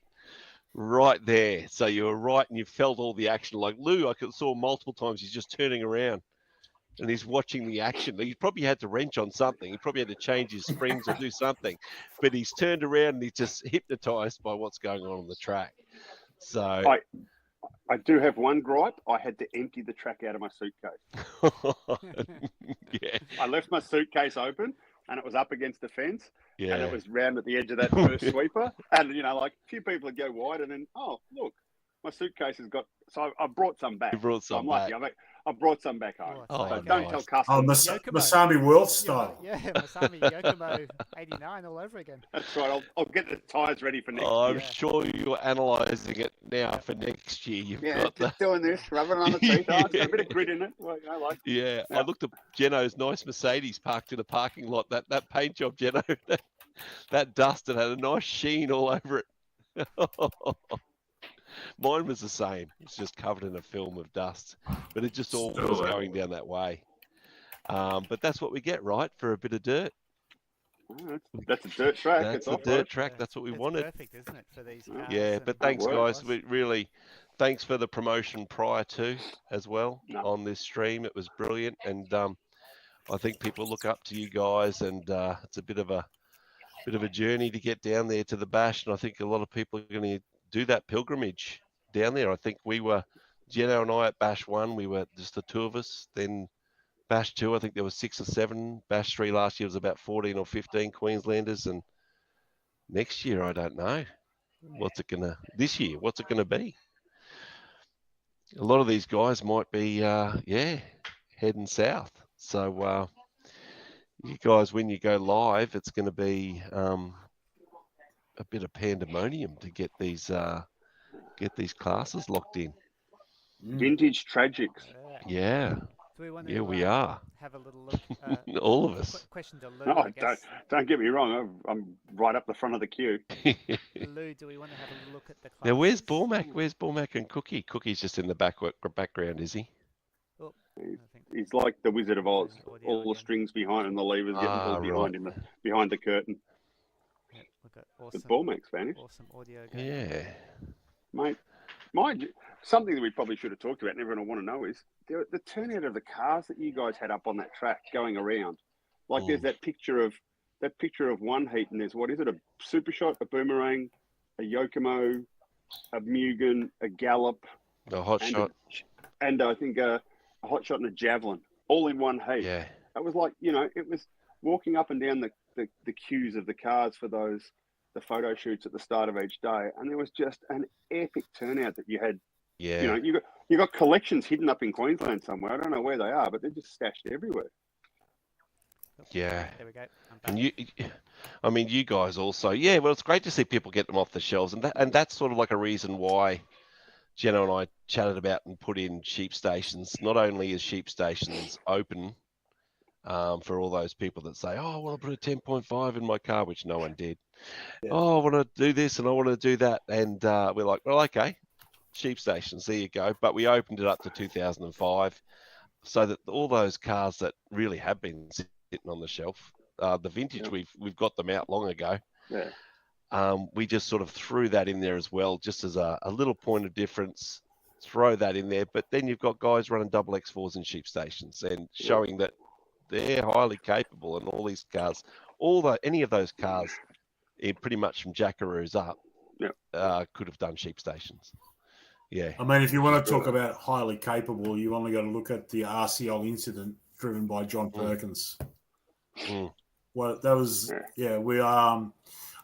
right there. So you were right and you felt all the action. Like Lou, I saw multiple times he's just turning around and he's watching the action. He probably had to wrench on something. He probably had to change his springs or do something. But he's turned around and he's just hypnotized by what's going on the track. So I do have one gripe. I had to empty the track out of my suitcase. Yeah. I left my suitcase open and it was up against the fence. Yeah. And it was round at the edge of that first sweeper. And, a few people would go wide and then, oh, look, my suitcase has got... So I brought some back. You brought some I'm back. lucky. I brought some back home. Oh, So okay. don't tell customers. Masami World style. Yeah, Masami Yokomo 89 all over again. That's right. I'll get the tyres ready for next I'm year. sure you're analysing it now for next year. You've got just doing this, rubbing it on the teeth. Oh, it's got a bit of grit in it. Well, Yeah, I looked at Geno's nice Mercedes parked in a parking lot. That paint job, Geno, that dust, it had a nice sheen all over it. Mine was the same. It's just covered in a film of dust, but it just all was going down that way. But that's what we get, right, for a bit of dirt. That's a dirt track. That's a dirt track. That's what we wanted. Perfect, isn't it, for these cars? Yeah, and but thanks, work. guys. Thanks for the promotion prior to as well on this stream. It was brilliant, and I think people look up to you guys, and it's a bit of a journey to get down there to the bash, and I think a lot of people are going to do that pilgrimage down there. I think we were, Geno and I at Bash 1, we were just the two of us. Then Bash 2, I think there was 6 or 7. Bash 3 last year was about 14 or 15 Queenslanders. And next year, I don't know. What's it going to be? a lot of these guys might be, heading south. So you guys, when you go live, it's going to be a bit of pandemonium to get these classes locked in. Vintage tragics. Yeah, Do we want yeah, to we are. have a little look? All of us. Question to Lou, No, I guess. don't get me wrong. I'm right up the front of the queue. Lou, do we want to have a little look at the classes? Now, where's Bormac? Where's Bormac and Cookie? Cookie's just in the background, is he? Oh, I think He's like the Wizard of Oz. the audio All the again. strings behind and the levers getting pulled behind right. behind the curtain. Yeah, we've got The awesome, Bormax vanished. awesome audio going. Yeah. Mate, something that we probably should have talked about and everyone will want to know is the turnout of the cars that you guys had up on that track going around. Like there's that picture of one heat, and there's, what is it, a super shot, a boomerang, a Yokomo, a Mugen, a Gallop, A hot shot. and I think a hot shot and a javelin, all in one heat. Yeah. It was like, it was walking up and down the queues of the cars for the photo shoots at the start of each day, and there was just an epic turnout that you had. Yeah. You got collections hidden up in Queensland somewhere. I don't know where they are, but they're just stashed everywhere. Yeah. There we go. And you guys also, well, it's great to see people get them off the shelves, and that's sort of like a reason why Jenna and I chatted about and put in sheep stations. Not only is sheep stations open for all those people that say, oh, I want to put a 10.5 in my car, which no one did. Yeah. Oh, I want to do this and I want to do that. And we're like, well, okay, sheep stations, there you go. But we opened it up to 2005 so that all those cars that really have been sitting on the shelf, the vintage, we've got them out long ago. Yeah. We just sort of threw that in there as well, just as a little point of difference. Throw that in there, but then you've got guys running double X4s in sheep stations and showing that they're highly capable, and all these cars, any of those cars, pretty much from Jackaroos up, could have done sheep stations. Yeah. I mean, if you want to talk about highly capable, you only got to look at the RCL incident driven by John Perkins. Well, that was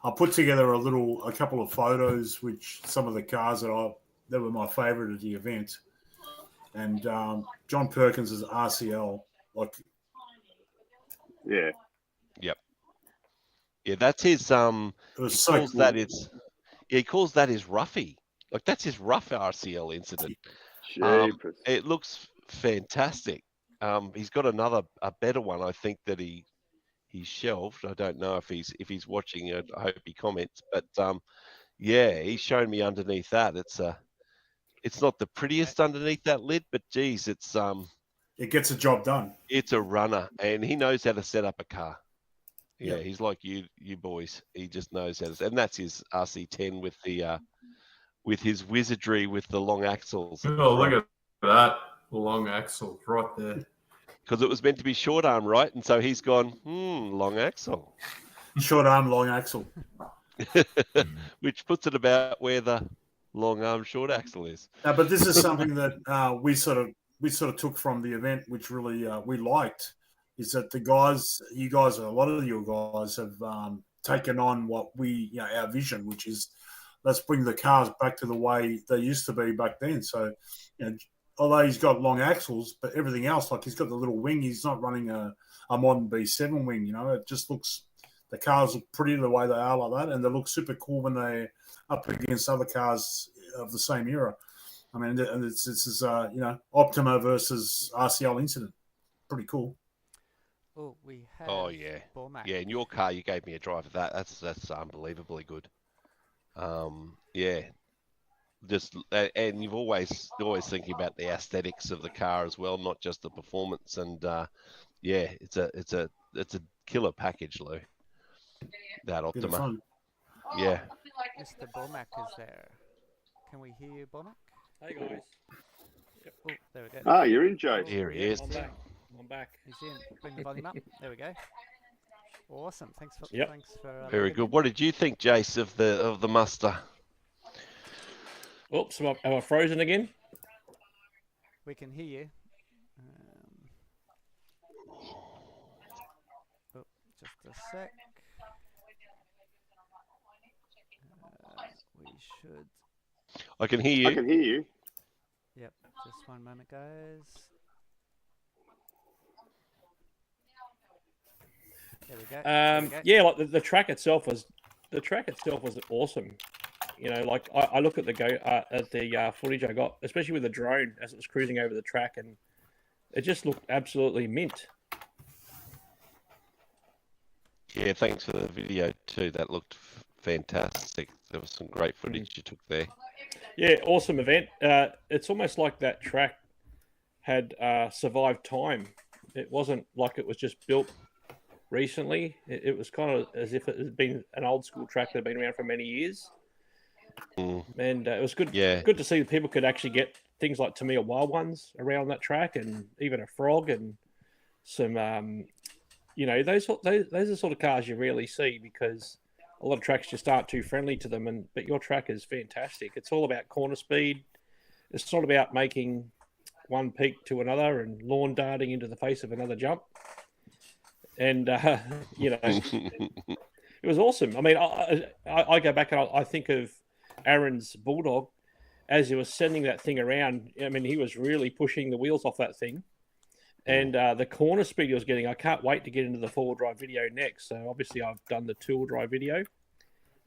I put together a couple of photos, which some of the cars that were my favourite at the event, and John Perkins' RCL, like. Yeah. Yep. Yeah, that's his. He calls that his roughie. Like, that's his rough RCL incident. It looks fantastic. He's got a better one, I think, that he shelved. I don't know if he's watching. I hope he comments. But he's shown me underneath that. It's not the prettiest underneath that lid, but geez, it gets the job done. It's a runner, and he knows how to set up a car. Yeah, he's like you boys. He just knows how to, and that's his RC10 with his wizardry with the long axles. Oh, look at that long axle right there. Because it was meant to be short arm, right? And so he's gone, long axle. Short arm, long axle. Which puts it about where the long arm, short axle is. But this is something that we sort of took from the event, which really we liked, is that a lot of you guys have taken on what our vision, which is let's bring the cars back to the way they used to be back then. So, although he's got long axles, but everything else, like he's got the little wing, he's not running a modern B7 wing. It just looks, the cars look pretty the way they are like that, and they look super cool when they're up against other cars of the same era. I mean, and this is Optima versus RCL incident, pretty cool. Oh, we have. Oh yeah, Bormac. yeah. In your car, you gave me a drive of that. That's unbelievably good. And you've always thinking about the aesthetics of the car as well, not just the performance. And it's a killer package, Lou. That Optima. Yeah. Mr. Bormac is there. Can we hear you, Bormac? Hey guys. Yep. Oh, there we go. Ah, you're in, Joe. Here he is. I'm back. He's in. Bring the volume up. There we go. Awesome. Thanks for. Very good. What did you think, Jace, of the muster? Oops, am I frozen again? We can hear you. Just a sec. We should. I can hear you. I can hear you. Yep. Just one moment, guys. There we go. There we go. Yeah, like the track itself was awesome. You know, like I look at the footage I got, especially with the drone as it was cruising over the track, and it just looked absolutely mint. Yeah, thanks for the video too. That looked fantastic. There was some great footage you took there. Yeah, awesome event. It's almost like that track had survived time. It wasn't like it was just built recently. It was kind of as if it had been an old school track that had been around for many years. And it was good. Yeah. Good to see that people could actually get things like Tamiya Wild Ones around that track, and even a frog and some, you know, those are the sort of cars you rarely see, because a lot of tracks just aren't too friendly to them. But your track is fantastic. It's all about corner speed. It's not about making one peak to another and lawn darting into the face of another jump. And you know, it was awesome. I mean, I go back and I think of Aaron's Bulldog as he was sending that thing around. I mean, he was really pushing the wheels off that thing, and the corner speed he was getting. I can't wait to get into the four-wheel drive video next. So obviously, I've done the two-wheel drive video,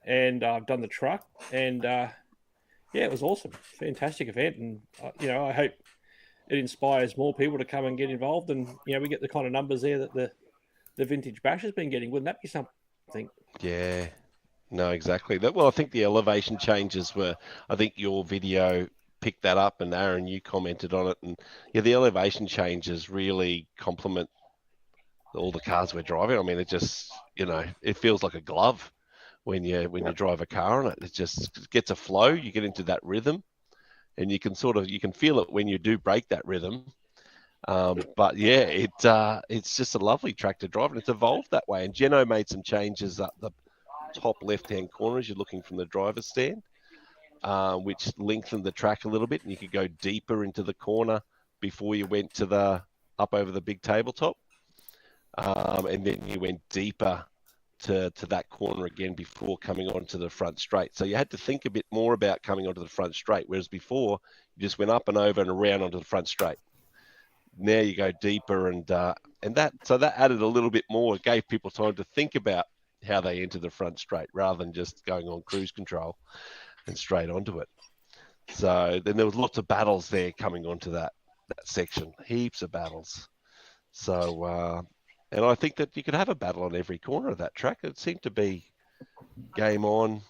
and I've done the truck, and yeah, it was awesome, fantastic event, and you know, I hope it inspires more people to come and get involved, and you know, we get the kind of numbers there that the Vintage Bash has been getting. Wouldn't that be something? Yeah. No, exactly. Well, I think the elevation changes were, I think your video picked that up, and Aaron, you commented on it. And yeah, the elevation changes really complement all the cars we're driving. I mean, it just, you know, it feels like a glove when you drive a car on it. It just gets a flow. You get into that rhythm, and you can feel it when you do break that rhythm. But yeah, it's just a lovely track to drive, and it's evolved that way. And Geno made some changes up the top left-hand corner as you're looking from the driver's stand, which lengthened the track a little bit, and you could go deeper into the corner before you went to up over the big tabletop, and then you went deeper to that corner again before coming onto the front straight. So you had to think a bit more about coming onto the front straight, whereas before you just went up and over and around onto the front straight. Now you go deeper, and that added a little bit more. It gave people time to think about how they enter the front straight rather than just going on cruise control and straight onto it. So then there was lots of battles there coming onto that section, heaps of battles. So and I think that you could have a battle on every corner of that track. It seemed to be game on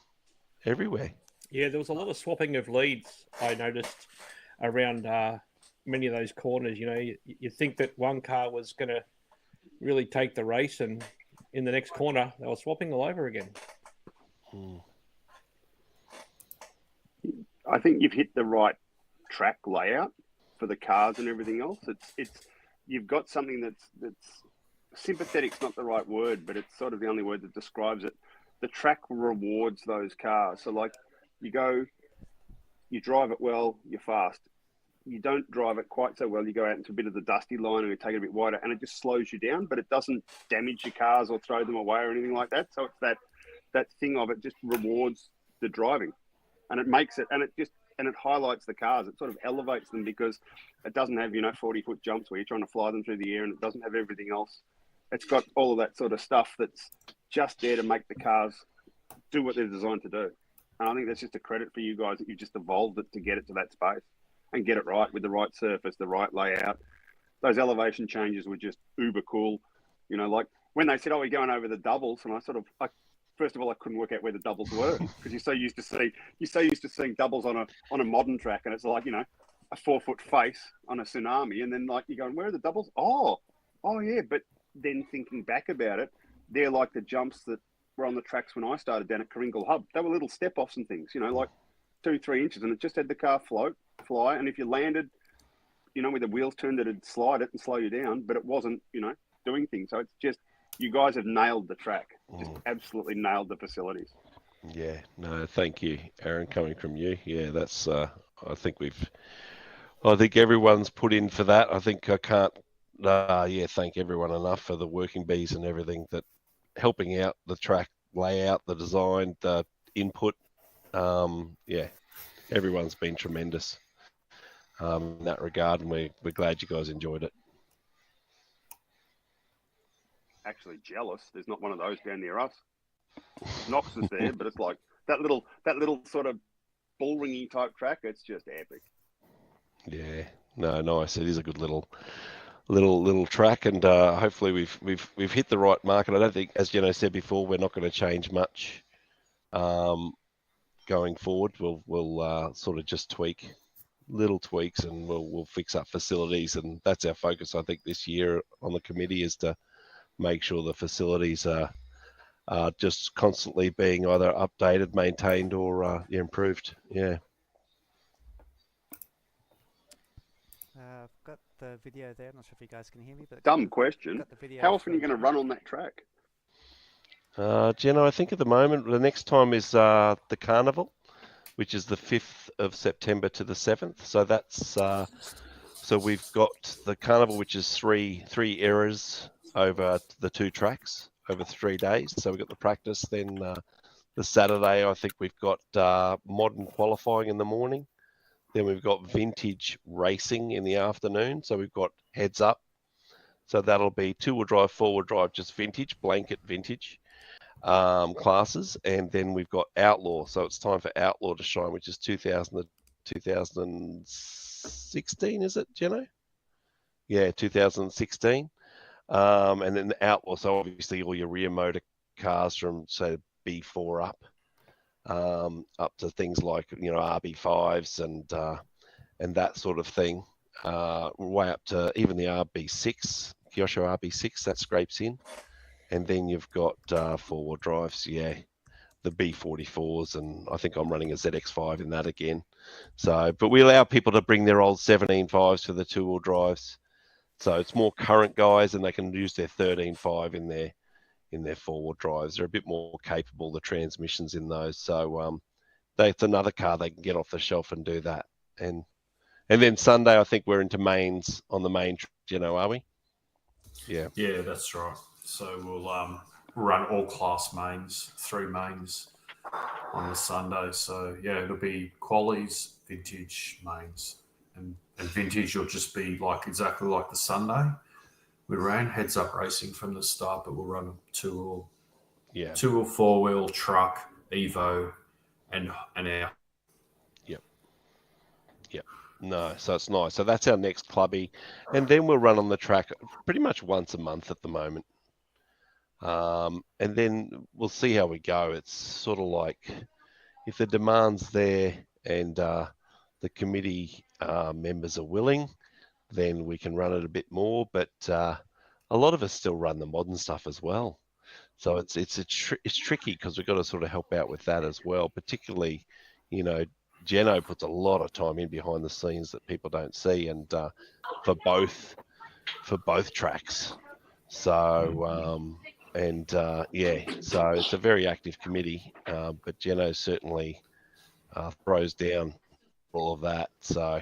everywhere. Yeah, there was a lot of swapping of leads, I noticed, around many of those corners. You know, you think that one car was going to really take the race, and in the next corner, they were swapping all over again. I think you've hit the right track layout for the cars and everything else. It's you've got something that's sympathetic's not the right word, but it's sort of the only word that describes it. The track rewards those cars. So like you drive it well, you're fast. You don't drive it quite so well, you go out into a bit of the dusty line and you take it a bit wider, and it just slows you down, but it doesn't damage your cars or throw them away or anything like that. So it's that thing of it just rewards the driving, and it makes it, and it highlights the cars. It sort of elevates them because it doesn't have 40-foot jumps where you're trying to fly them through the air, and it doesn't have everything else. It's got all of that sort of stuff that's just there to make the cars do what they're designed to do. And I think that's just a credit for you guys that you've just evolved it to get it to that space and get it right with the right surface, the right layout. Those elevation changes were just uber cool. You know, like when they said, "Oh, we're going over the doubles," and first of all, I couldn't work out where the doubles were because you're so used to seeing doubles on a modern track, and it's like a 4-foot face on a tsunami, and then like you're going, "Where are the doubles?" Oh yeah, but then thinking back about it, they're like the jumps that were on the tracks when I started down at Kringle Hub. They were little step offs and things, like 2-3 inches, and it just had the car fly, and if you landed, with the wheels turned, it'd slide it and slow you down, but it wasn't, doing things. So it's just, you guys have nailed the track, just absolutely nailed the facilities. Yeah, no, thank you, Aaron, coming from you. Yeah, that's, I think everyone's put in for that. I think I can't, thank everyone enough for the working bees and everything that helping out the track layout, the design, the input. Everyone's been tremendous. in that regard, and we're glad you guys enjoyed it. Actually jealous. There's not one of those down near us. Knox is there, but it's like that little sort of bull ringing type track. It's just epic. Yeah, no, nice. It is a good little track, and hopefully we've hit the right market. I don't think, as Jeno said before, we're not going to change much going forward. We'll sort of just tweak little tweaks, and we'll fix up facilities, and that's our focus. I think this year on the committee is to make sure the facilities are just constantly being either updated, maintained, or improved. Yeah. I've got the video there. I'm not sure if you guys can hear me, but Dumb question. How often are you going to run on that track? Jenna, I think at the moment the next time is the carnival, which is the 5th of September to the 7th. So that's so we've got the carnival, which is three eras over the 2 tracks over 3 days. So we've got the practice, then the Saturday I think we've got modern qualifying in the morning. Then we've got vintage racing in the afternoon. So we've got heads up. So that'll be 2-wheel drive, 4-wheel drive, just vintage, blanket vintage classes. And then we've got outlaw. So it's time for outlaw to shine, which is 2016, is it, Jeno? Yeah, 2016. And then the outlaw. So obviously all your rear motor cars from, say, B4 up to things like, RB5s and that sort of thing, way up to even the RB6, Kyosho RB6, that scrapes in. And then you've got 4-wheel drives, the B44s, and I think I'm running a ZX5 in that again. So, but we allow people to bring their old 17.5s for the 2-wheel drives. So it's more current guys, and they can use their 13.5 in their 4-wheel drives. They're a bit more capable, the transmissions in those. So that's another car they can get off the shelf and do that. And then Sunday, I think we're into mains on the main, are we? Yeah. Yeah, that's right. So we'll run all class mains, 3 mains on the Sunday. So yeah, it'll be qualies, vintage, mains, and vintage will just be exactly like the Sunday. We ran heads up racing from the start, but we'll run 2-wheel, 4-wheel truck, Evo, and our. Yep. No, so it's nice. So that's our next clubby, and then we'll run on the track pretty much once a month at the moment. And then we'll see how we go. It's sort of like if the demand's there and the committee members are willing, then we can run it a bit more. But a lot of us still run the modern stuff as well. So it's tricky because we've got to sort of help out with that as well. Particularly, Jeno puts a lot of time in behind the scenes that people don't see, and for both tracks. So so it's a very active committee, but Jeno certainly throws down all of that. So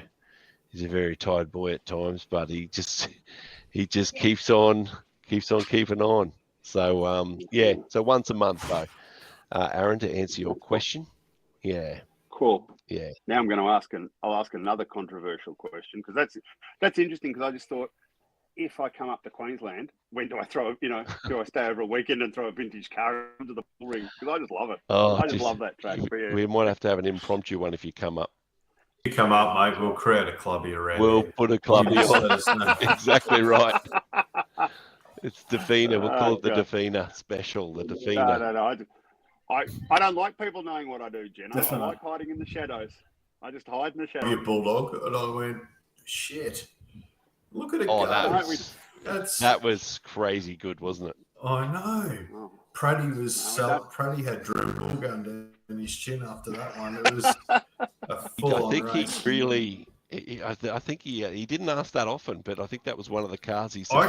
he's a very tired boy at times, but he just keeps on keeping on. So so once a month though, Aaron, to answer your question. Yeah. Cool. Yeah. Now I'm going to I'll ask another controversial question, because that's interesting, because I just thought, if I come up to Queensland, when do I throw, do I stay over a weekend and throw a vintage car into the bull ring? Because I just love it. I just love that track. We might have to have an impromptu one if you come up. You come up, mate, we'll create a clubby around We'll here. put a clubby on. Exactly right. It's Defina. We'll call it the Defina special, the Defina. No. I don't like people knowing what I do, Jen. I like hiding in the shadows. I just hide in the shadows. Your bulldog, and I went, shit. Look at it go. That was crazy good, wasn't it? I know. Praddy had Drew Bull going down his chin after that one. It was a full-on race. I think he didn't ask that often, but I think that was one of the cars he said. I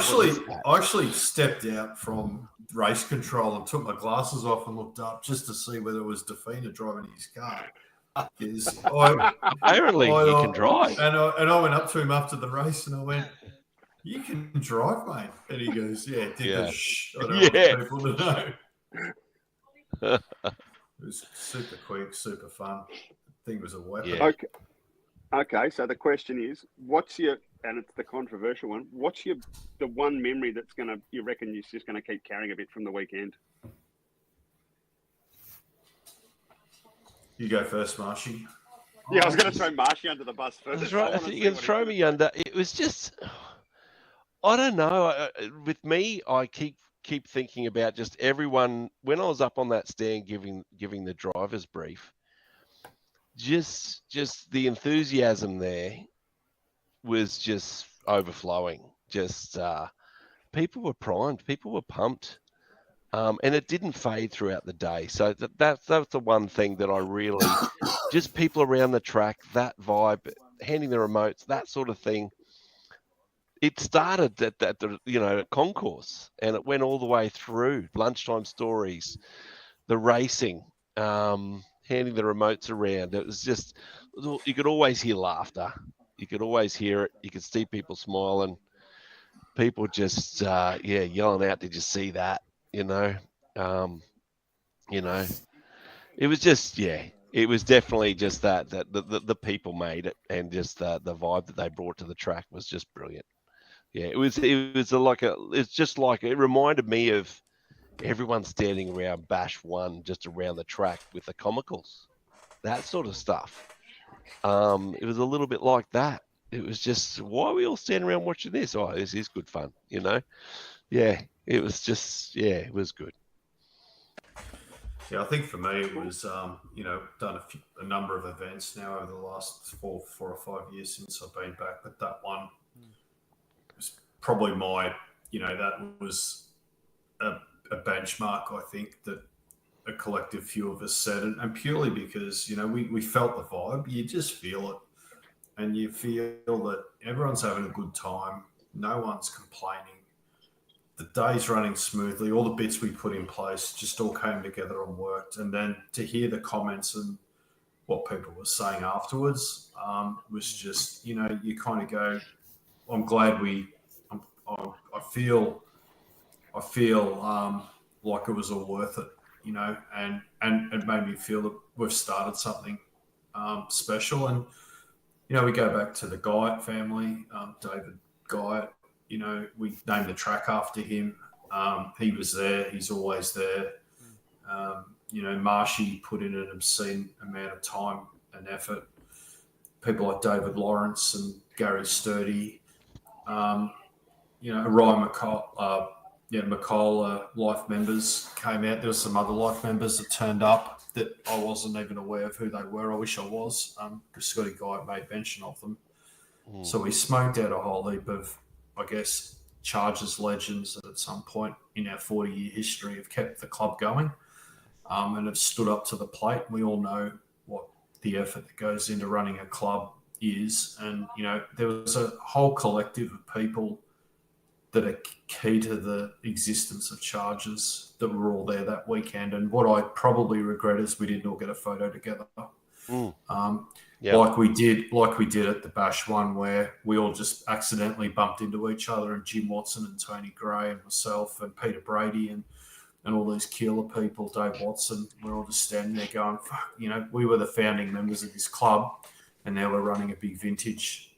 actually stepped out from race control and took my glasses off and looked up just to see whether it was Defina driving his car. Apparently he can drive. And I went up to him after the race and I went, "You can drive, mate." And he goes, "Yeah, Dicker, shh, I don't want people to know." It was super quick, super fun. The thing was a weapon. Yeah. Okay, so the question is, and it's the controversial one, the one memory that's you reckon you're just gonna keep carrying a bit from the weekend? You go first, Marshy. Yeah, I was going to throw Marshy under the bus first. That's right. I think you can throw me under. It was just, I don't know. With me, I keep thinking about just everyone. When I was up on that stand giving the driver's brief, just the enthusiasm there was just overflowing. Just people were primed, people were pumped, and it didn't fade throughout the day. So that's the one thing that I really, just people around the track, that vibe, handing the remotes, that sort of thing. It started at the concourse, and it went all the way through lunchtime stories, the racing, handing the remotes around. It was just, you could always hear laughter. You could always hear it. You could see people smiling. People just, yelling out, "Did you see that?" You know, it was just, it was definitely just that the people made it, and just the vibe that they brought to the track was just brilliant. Yeah, it was it reminded me of everyone standing around Bash 1, just around the track with the comicals, that sort of stuff. It was a little bit like that. It was just, why are we all standing around watching this? Oh, this is good fun, Yeah, it was just, it was good. Yeah, I think for me it was, done a number of events now over the last 4 or 5 years since I've been back. But that one was probably that was a benchmark, I think, that a collective few of us set. And purely because, we felt the vibe. You just feel it. And you feel that everyone's having a good time. No one's complaining. The day's running smoothly. All the bits we put in place just all came together and worked. And then to hear the comments and what people were saying afterwards was just, you kind of go, I'm glad I feel like it was all worth it, and it made me feel that we've started something special. And, we go back to the Guyot family, David Guyot. We named the track after him. He was there. He's always there. Marshy put in an obscene amount of time and effort. People like David Lawrence and Gary Sturdy, Ryan McCall, life members came out. There were some other life members that turned up that I wasn't even aware of who they were. I wish I was, because Scotty Guy made mention of them. So we smoked out a whole heap of, I guess, Chargers legends that at some point in our 40-year history have kept the club going, and have stood up to the plate. We all know what the effort that goes into running a club is. And, there was a whole collective of people that are key to the existence of Chargers that were all there that weekend. And what I probably regret is we didn't all get a photo together. Like we did at the Bash one, where we all just accidentally bumped into each other, and Jim Watson and Tony Gray and myself and Peter Brady and all these Keeler people, Dave Watson, we're all just standing there going, fuck, we were the founding members of this club, and now we're running a big vintage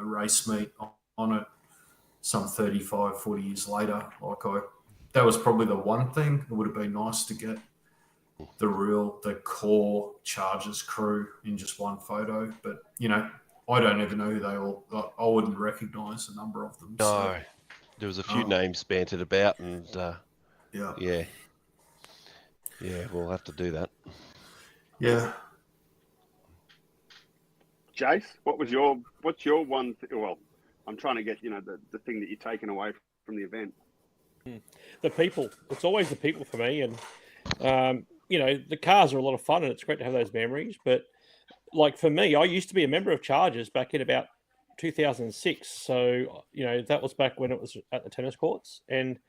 race meet on it some 35, 40 years later. That was probably the one thing. It would have been nice to get the core Chargers crew in just one photo. But, I don't even know who they all, I wouldn't recognise a number of them. No, so, there was a few names bantered about, and yeah, we'll have to do that. Yeah. Jace, what's your one? Well, I'm trying to get, the thing that you're taking away from the event. The people. It's always the people for me. And, the cars are a lot of fun, and it's great to have those memories. But, like, for me, I used to be a member of Chargers back in about 2006. So, that was back when it was at the tennis courts. And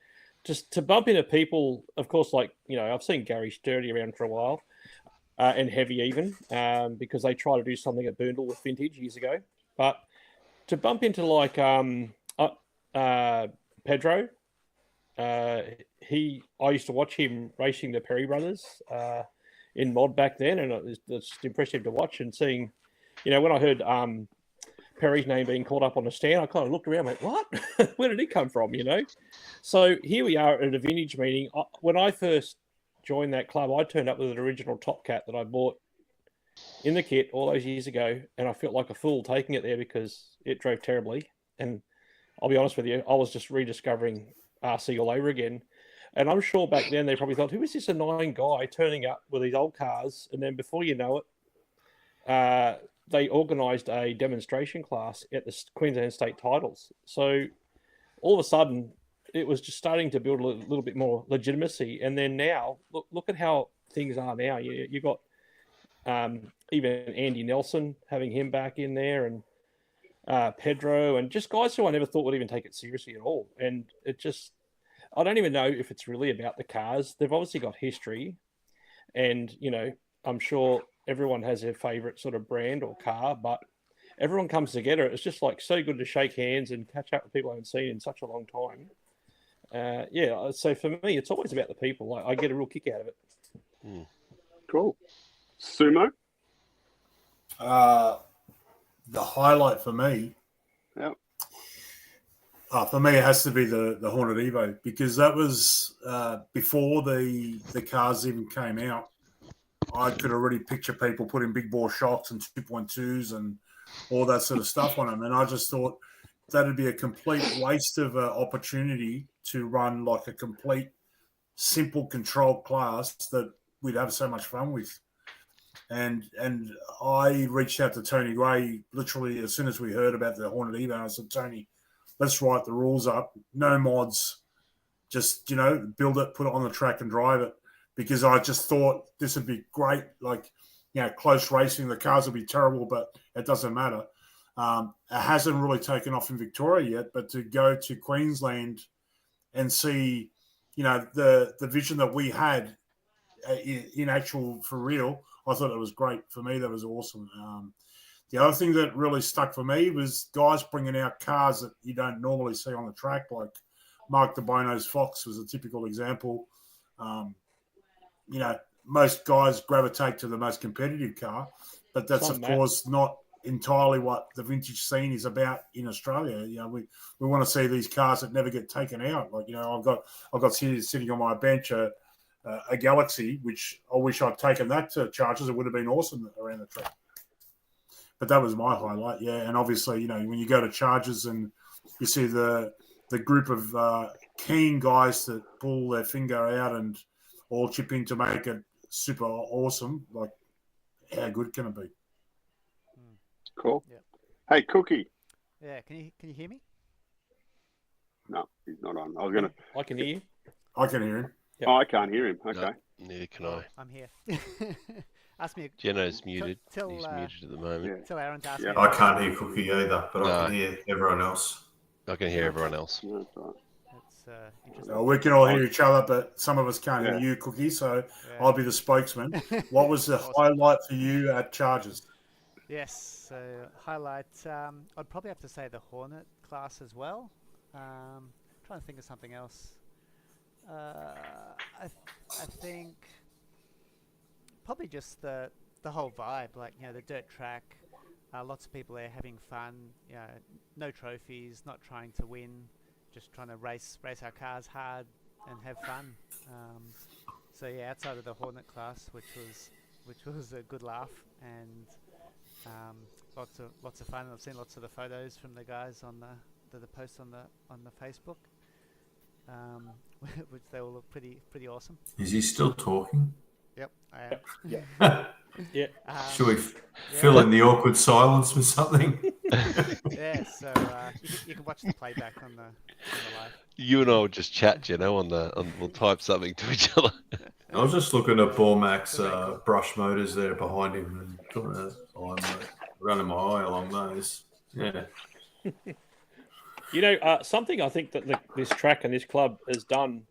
just to bump into people, of course, like, I've seen Gary Sturdy around for a while, and Heavy even, because they tried to do something at Boondall with Vintage years ago. But to bump into, like, Pedro, I used to watch him racing the Perry brothers in mod back then, and it's impressive to watch. And seeing when I heard Perry's name being called up on the stand, I kind of looked around and went, what? Where did he come from, So here we are at a vintage meeting. When I first joined that club, I turned up with an original Top Cat that I bought in the kit all those years ago, and I felt like a fool taking it there because it drove terribly. And I'll be honest with you, I was just rediscovering RC all over again. And I'm sure back then they probably thought, who is this annoying guy turning up with these old cars? And then before you know it, they organised a demonstration class at the Queensland State Titles. So all of a sudden, it was just starting to build a little bit more legitimacy. And then now, look at how things are now. You got even Andy Nelson, having him back in there, and Pedro, and just guys who I never thought would even take it seriously at all. And it just, I don't even know if it's really about the cars. They've obviously got history, and I'm sure everyone has their favourite sort of brand or car, but everyone comes together. It's just like so good to shake hands and catch up with people I haven't seen in such a long time. So for me, it's always about the people. I get a real kick out of it. Cool. Sumo? The highlight for me, for me, it has to be the Hornet Evo, because that was before the cars even came out. I could already picture people putting big bore shocks and 2.2s and all that sort of stuff on them, and I just thought that'd be a complete waste of an opportunity to run like a complete simple controlled class that we'd have so much fun with. And I reached out to Tony Gray literally as soon as we heard about the Hornet Evo. I said, Tony, let's write the rules up. No mods. Just, build it, put it on the track and drive it. Because I just thought this would be great. Like, close racing. The cars will be terrible, but it doesn't matter. It hasn't really taken off in Victoria yet, but to go to Queensland and see, the vision that we had in actual, for real, I thought it was great. For me, that was awesome. The other thing that really stuck for me was guys bringing out cars that you don't normally see on the track, like Mark DeBono's Fox was a typical example. Most guys gravitate to the most competitive car, but that's, of course, not entirely what the vintage scene is about in Australia. We want to see these cars that never get taken out. Like, I've got sitting on my bench a Galaxy, which I wish I'd taken that to Chargers. It would have been awesome around the track. But that was my highlight, yeah. And obviously, when you go to Chargers and you see the group of keen guys that pull their finger out and all chip in to make it super awesome, like, how good can it be? Cool. Yeah. Hey, Cookie. Yeah, can you hear me? No, he's not on. I can hear you. I can hear him. Yep. Oh, I can't hear him. Okay. No, neither can I. I'm here. Ask me. Geno's muted. He's muted at the moment. Yeah. Tell Aaron to ask Yeah. me. I can't hear Cookie either, but I can hear everyone else. I can hear everyone else. No, that's all right. That's interesting. We can all hear each other, but some of us can't hear you, Cookie, so Yeah. I'll be the spokesman. What was the highlight for you at Chargers? Yes, so highlight. I'd probably have to say the Hornet class as well. Trying to think of something else. I think probably just the whole vibe, like the dirt track. Lots of people there having fun. No trophies, not trying to win, just trying to race our cars hard and have fun. So yeah, outside of the Hornet class, which was a good laugh and lots of fun. I've seen lots of the photos from the guys on the posts on the Facebook, which they all look pretty awesome. Is he still talking? Yep, I am. Yeah. Yeah. Should we fill in the awkward silence with something? Yeah, so you can watch the playback on the live. You and I will just chat, we'll type something to each other. I was just looking at Bormack's brush motors there behind him and running my eye along those. Yeah. Something I think that this track and this club has done,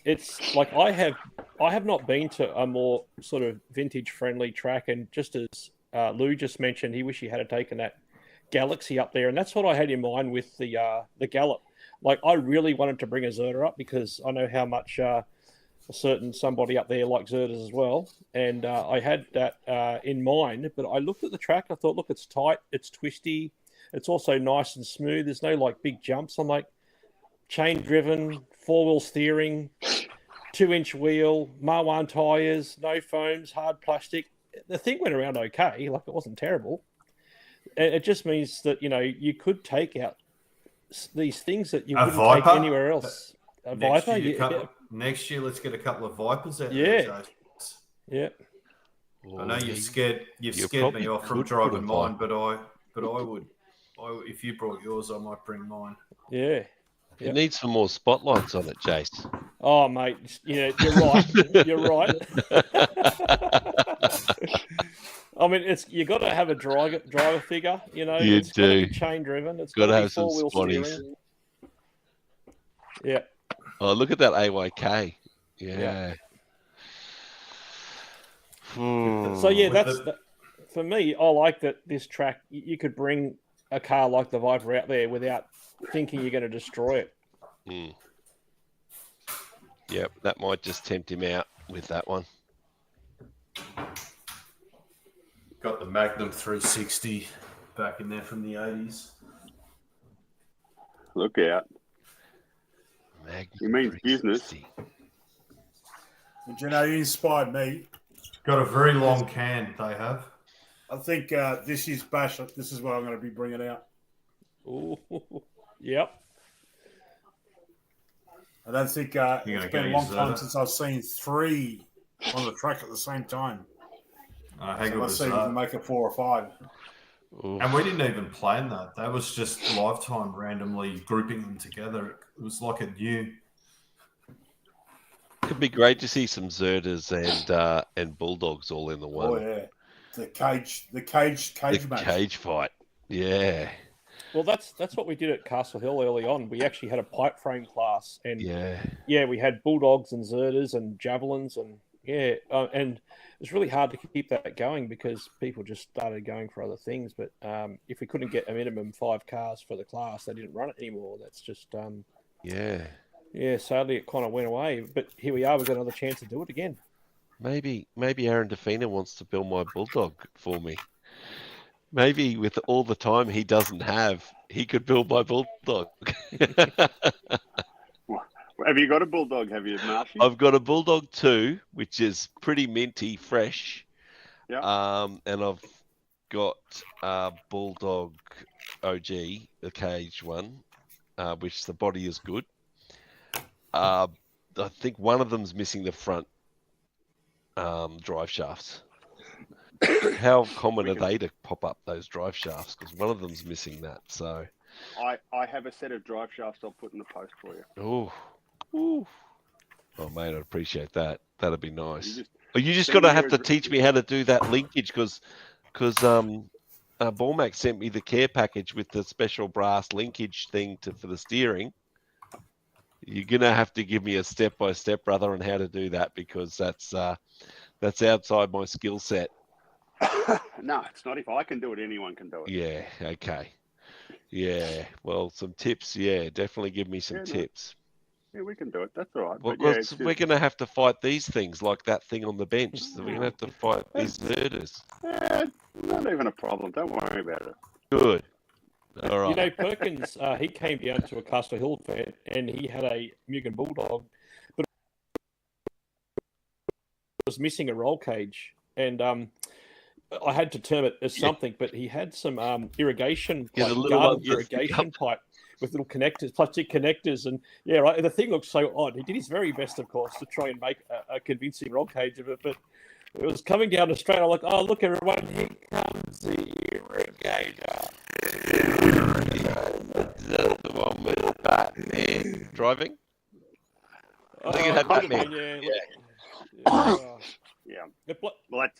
it's like I have not been to a more sort of vintage friendly track, and just as Lou just mentioned, he wished he had taken that Galaxy up there, and that's what I had in mind with the Gallop. Like, I really wanted to bring a Zerta up because I know how much a certain somebody up there like Zerdas as well, and I had that in mind. But I looked at the track. I thought, look, it's tight, it's twisty, it's also nice and smooth. There's no like big jumps. I'm like, chain driven, 4-wheel steering, 2-inch wheel, Marwan tires, no foams, hard plastic. The thing went around okay. Like, it wasn't terrible. It just means that, you could take out these things that you wouldn't take anywhere else. A Viper? Next year, let's get a couple of Vipers out there, there. Yeah. I know you've scared me off from driving mine, but I would. If you brought yours, I might bring mine. Yeah. It needs some more spotlights on it, Jace. Oh, mate, you're right. You're right. I mean, you got to have a driver figure. You it's do. Got to be chain driven. It's got to have some spotties. Yeah. Oh, look at that AYK. Yeah. So that's for me. I like that this track. You could bring a car like the Viper out there without thinking you're going to destroy it. Yep, that might just tempt him out with that one. Got the Magnum 360 back in there from the 80s. Look out. Magnum He means business. 360. You inspired me. Got a very long can, they have. I think this is Bash. This is what I'm going to be bringing out. Ooh, yep. I don't think it's been a long time since I've seen 3 on the track at the same time. Let's see if we can make it 4 or 5. Ooh. And we didn't even plan that. That was just Lifetime randomly grouping them together. It was like a new. It'd be great to see some Zerdas and Bulldogs all in the one. Oh yeah, the cage match. Cage fight. Yeah. Well, that's what we did at Castle Hill early on. We actually had a pipe frame class, and we had Bulldogs and Zerdas and Javelins, and and it was really hard to keep that going because people just started going for other things. But if we couldn't get a minimum 5 cars for the class, they didn't run it anymore. That's just sadly it kind of went away. But here we are. We've got another chance to do it again. Maybe Aaron Defina wants to build my Bulldog for me. Maybe with all the time he doesn't have, he could build my Bulldog. Have you got a Bulldog, have you, Marshy? I've got a Bulldog 2, which is pretty minty, fresh. Yeah. And I've got a Bulldog OG, the cage one, which the body is good. I think one of them's missing the front drive shafts. How common are they to pop up those drive shafts? Because one of them's missing that. So I have a set of drive shafts I'll put in the post for you. Oh, mate, I'd appreciate that. That'd be nice. You just got to have to teach me how to do that linkage because Bormac sent me the care package with the special brass linkage thing for the steering. You're gonna have to give me a step-by-step, brother, on how to do that because that's outside my skill set. No, it's not. If I can do it, anyone can do it. Yeah. Okay. Yeah. Well, some tips. Yeah, definitely give me some tips. Yeah, we can do it. That's all right. Well, but we're going to have to fight these things like that thing on the bench. So we're going to have to fight these Zerdas. Not even a problem. Don't worry about it. Good. All right. Perkins, he came down to a Castle Hill event and he had a Mugen Bulldog, but it was missing a roll cage. And I had to term it as something, but he had some irrigation pipe with little connectors, plastic connectors, and the thing looked so odd. He did his very best, of course, to try and make a convincing roll cage of it, but it was coming down the straight. I'm like, oh, look, everyone, here comes the irrigator. The one with Batman driving. I think it had Batman. Yeah. Well,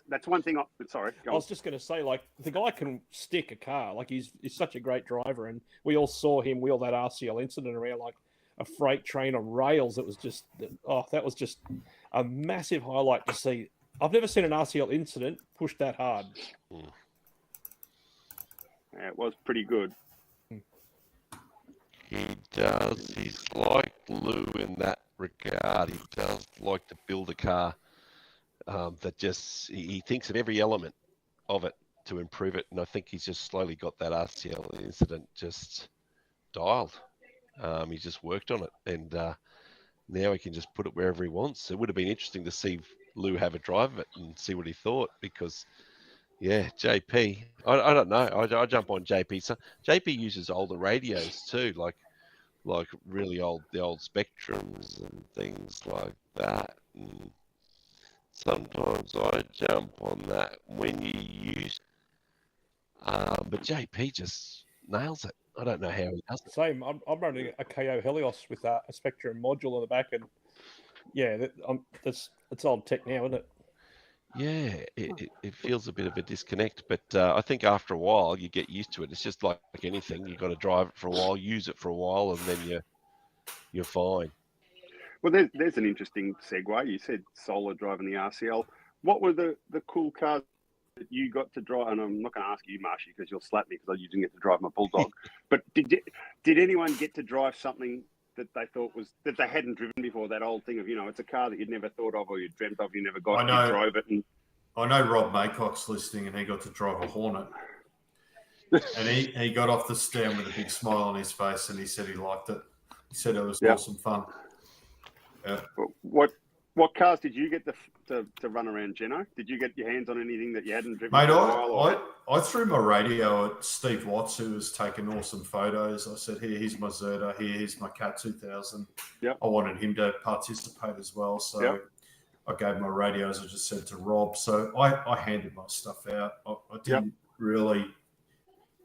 that's one thing. Sorry. I was just going to say, like, the guy can stick a car. Like, he's such a great driver, and we all saw him wheel that RCL incident around like a freight train on rails. It was just, that was just a massive highlight to see. I've never seen an RCL incident push that hard. Yeah, it was pretty good. He does. He's like Lou in that regard. He does like to build a car that just he thinks of every element of it to improve it, and I think he's just slowly got that RCL incident just dialed. He's just worked on it, and now he can just put it wherever he wants. It would have been interesting to see Lou have a drive of it and see what he thought, because yeah, JP, I don't know. I jump on JP. So JP uses older radios too, like really old, the old Spectrums and things like that. And sometimes I jump on that when you use, but JP just nails it. I don't know how he does it. Same. I'm running a KO Helios with a Spectrum module on the back, and yeah, it's old tech now, isn't it? Yeah, it feels a bit of a disconnect, but I think after a while you get used to it. It's just like anything. You've got to drive it for a while, use it for a while, and then you're fine. Well, there's an interesting segue. You said solar driving the RCL. What were the cool cars that you got to drive? And I'm not going to ask you, Marshy, because you'll slap me because you didn't get to drive my Bulldog. But did anyone get to drive something that they thought was that they hadn't driven before? That old thing of, it's a car that you'd never thought of or you dreamt of, you never got. I know. You drove it. And I know Rob Maycock's listening, and he got to drive a Hornet. And he got off the stand with a big smile on his face, and he said he liked it. He said it was awesome fun. Yeah. What cars did you get to run around, Geno? Did you get your hands on anything that you hadn't driven? Mate, for a while, I threw my radio at Steve Watts, who was taking awesome photos. I said, here's my Zerta. Here's my Cat 2000. Yep. I wanted him to participate as well. So I gave my radio, as I just said, to Rob. So I handed my stuff out. I didn't really...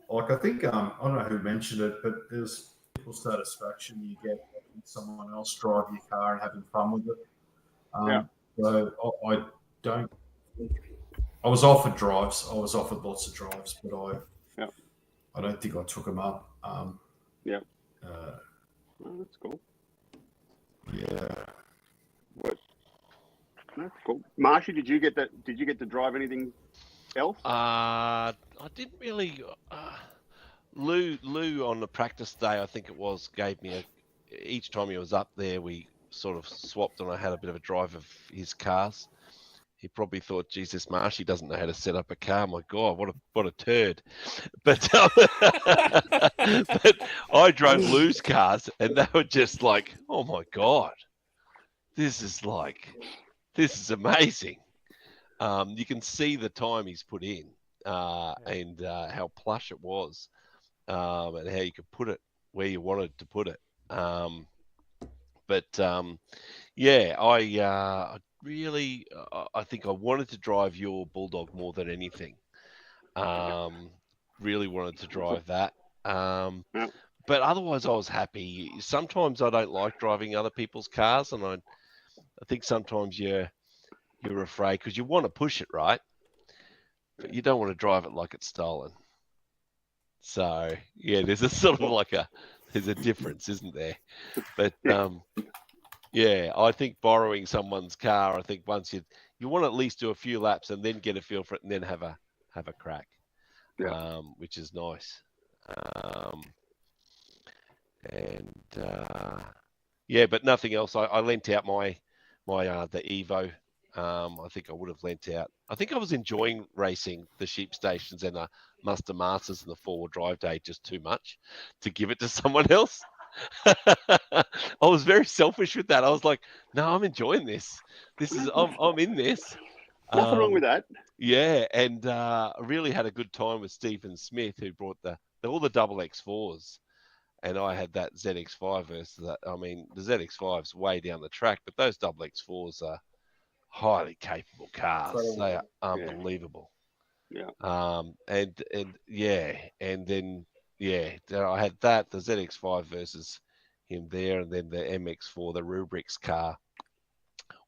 Like, I think, I don't know who mentioned it, but there's people satisfaction you get watching someone else drive your car and having fun with it. So I don't think... I was offered drives. I was offered lots of drives, but I don't think I took them up. Oh, that's cool. Yeah. That's cool. Marshy, did you get to drive anything else? I didn't really. Lou on the practice day, I think it was, gave me each time he was up there, we sort of swapped, and I had a bit of a drive of his cars. He probably thought, Jesus, Marshy doesn't know how to set up a car. My God, what a turd. But but I drove Lou's cars, and they were just like, oh my God, this is amazing. You can see the time he's put in, and how plush it was, and how you could put it where you wanted to put it. I think I wanted to drive your Bulldog more than anything. Really wanted to drive that. But otherwise, I was happy. Sometimes I don't like driving other people's cars, and I think sometimes you're afraid because you want to push it, right? But you don't want to drive it like it's stolen. So yeah, there's a sort of there's a difference, isn't there? But I think borrowing someone's car, I think once you want to at least do a few laps and then get a feel for it and then have a crack, which is nice. But nothing else. I lent out my the Evo. I think I would have lent out. I think I was enjoying racing the sheep stations and the Muster Masters and the 4-wheel drive day just too much to give it to someone else. I was very selfish with that. I was like, no, I'm enjoying this. I'm in this. Nothing wrong with that. Yeah, and I really had a good time with Stephen Smith, who brought all the double X4s. And I had that ZX5 versus that. I mean, the ZX5's way down the track, but those double X4s are highly capable cars. They are unbelievable. Yeah. And then I had that, the ZX5 versus him there, and then the MX4, the Rubrix car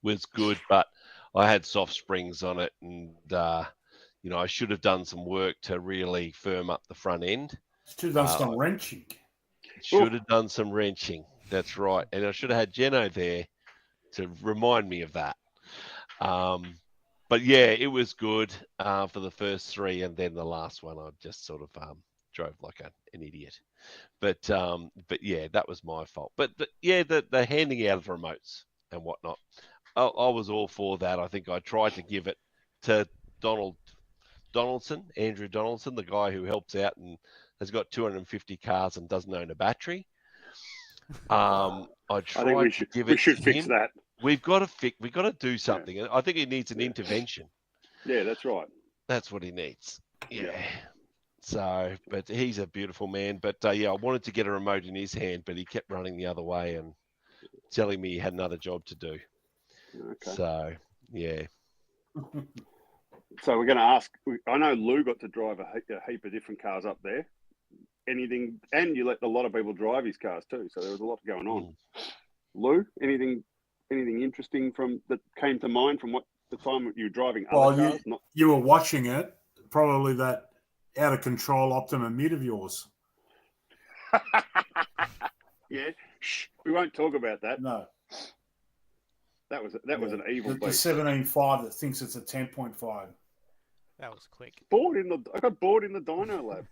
was good, but I had soft springs on it, and I should have done some work to really firm up the front end. Should have done some wrenching. Should have done some wrenching. That's right. And I should have had Geno there to remind me of that. But yeah, it was good for the first three, and then the last one I just sort of drove like an idiot. But yeah, that was my fault. But the handing out of remotes and whatnot, I was all for that. I think I tried to give it to Andrew Donaldson, the guy who helps out and has got 250 cars and doesn't own a battery. I tried to give it. We should to fix him. that. We've got to do something. Yeah. I think he needs an intervention. Yeah, that's right. That's what he needs. Yeah. Yeah. So, but he's a beautiful man. But yeah, I wanted to get a remote in his hand, but he kept running the other way and telling me he had another job to do. Okay. So, yeah. So we're going to ask. I know Lou got to drive a heap of different cars up there. Anything, and you let a lot of people drive his cars too. So there was a lot going on. Lou, anything interesting that came to mind from the time you were driving other cars? You were watching it. Probably that out of control Optima Mid of yours. Yeah. Shh. We won't talk about that. No. That was an evil the beast. 17.5 that thinks it's a 10.5. That was quick. I got bored in the dyno lab.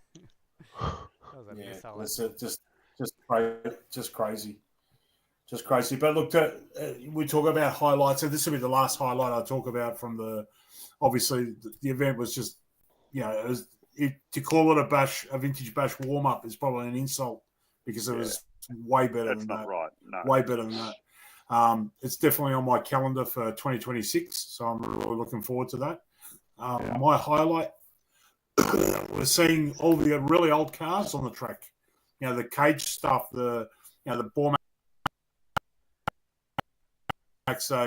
That was a missile. It's just crazy. Just crazy. But look, we talk about highlights. So this will be the last highlight I talk about from obviously the event was just, to call it a vintage bash warm up is probably an insult because it was way better than that. That's not right. No. Way better than that. It's definitely on my calendar for 2026, so I'm really looking forward to that. My highlight, we're seeing all the really old cars on the track. The cage stuff, the Bormax,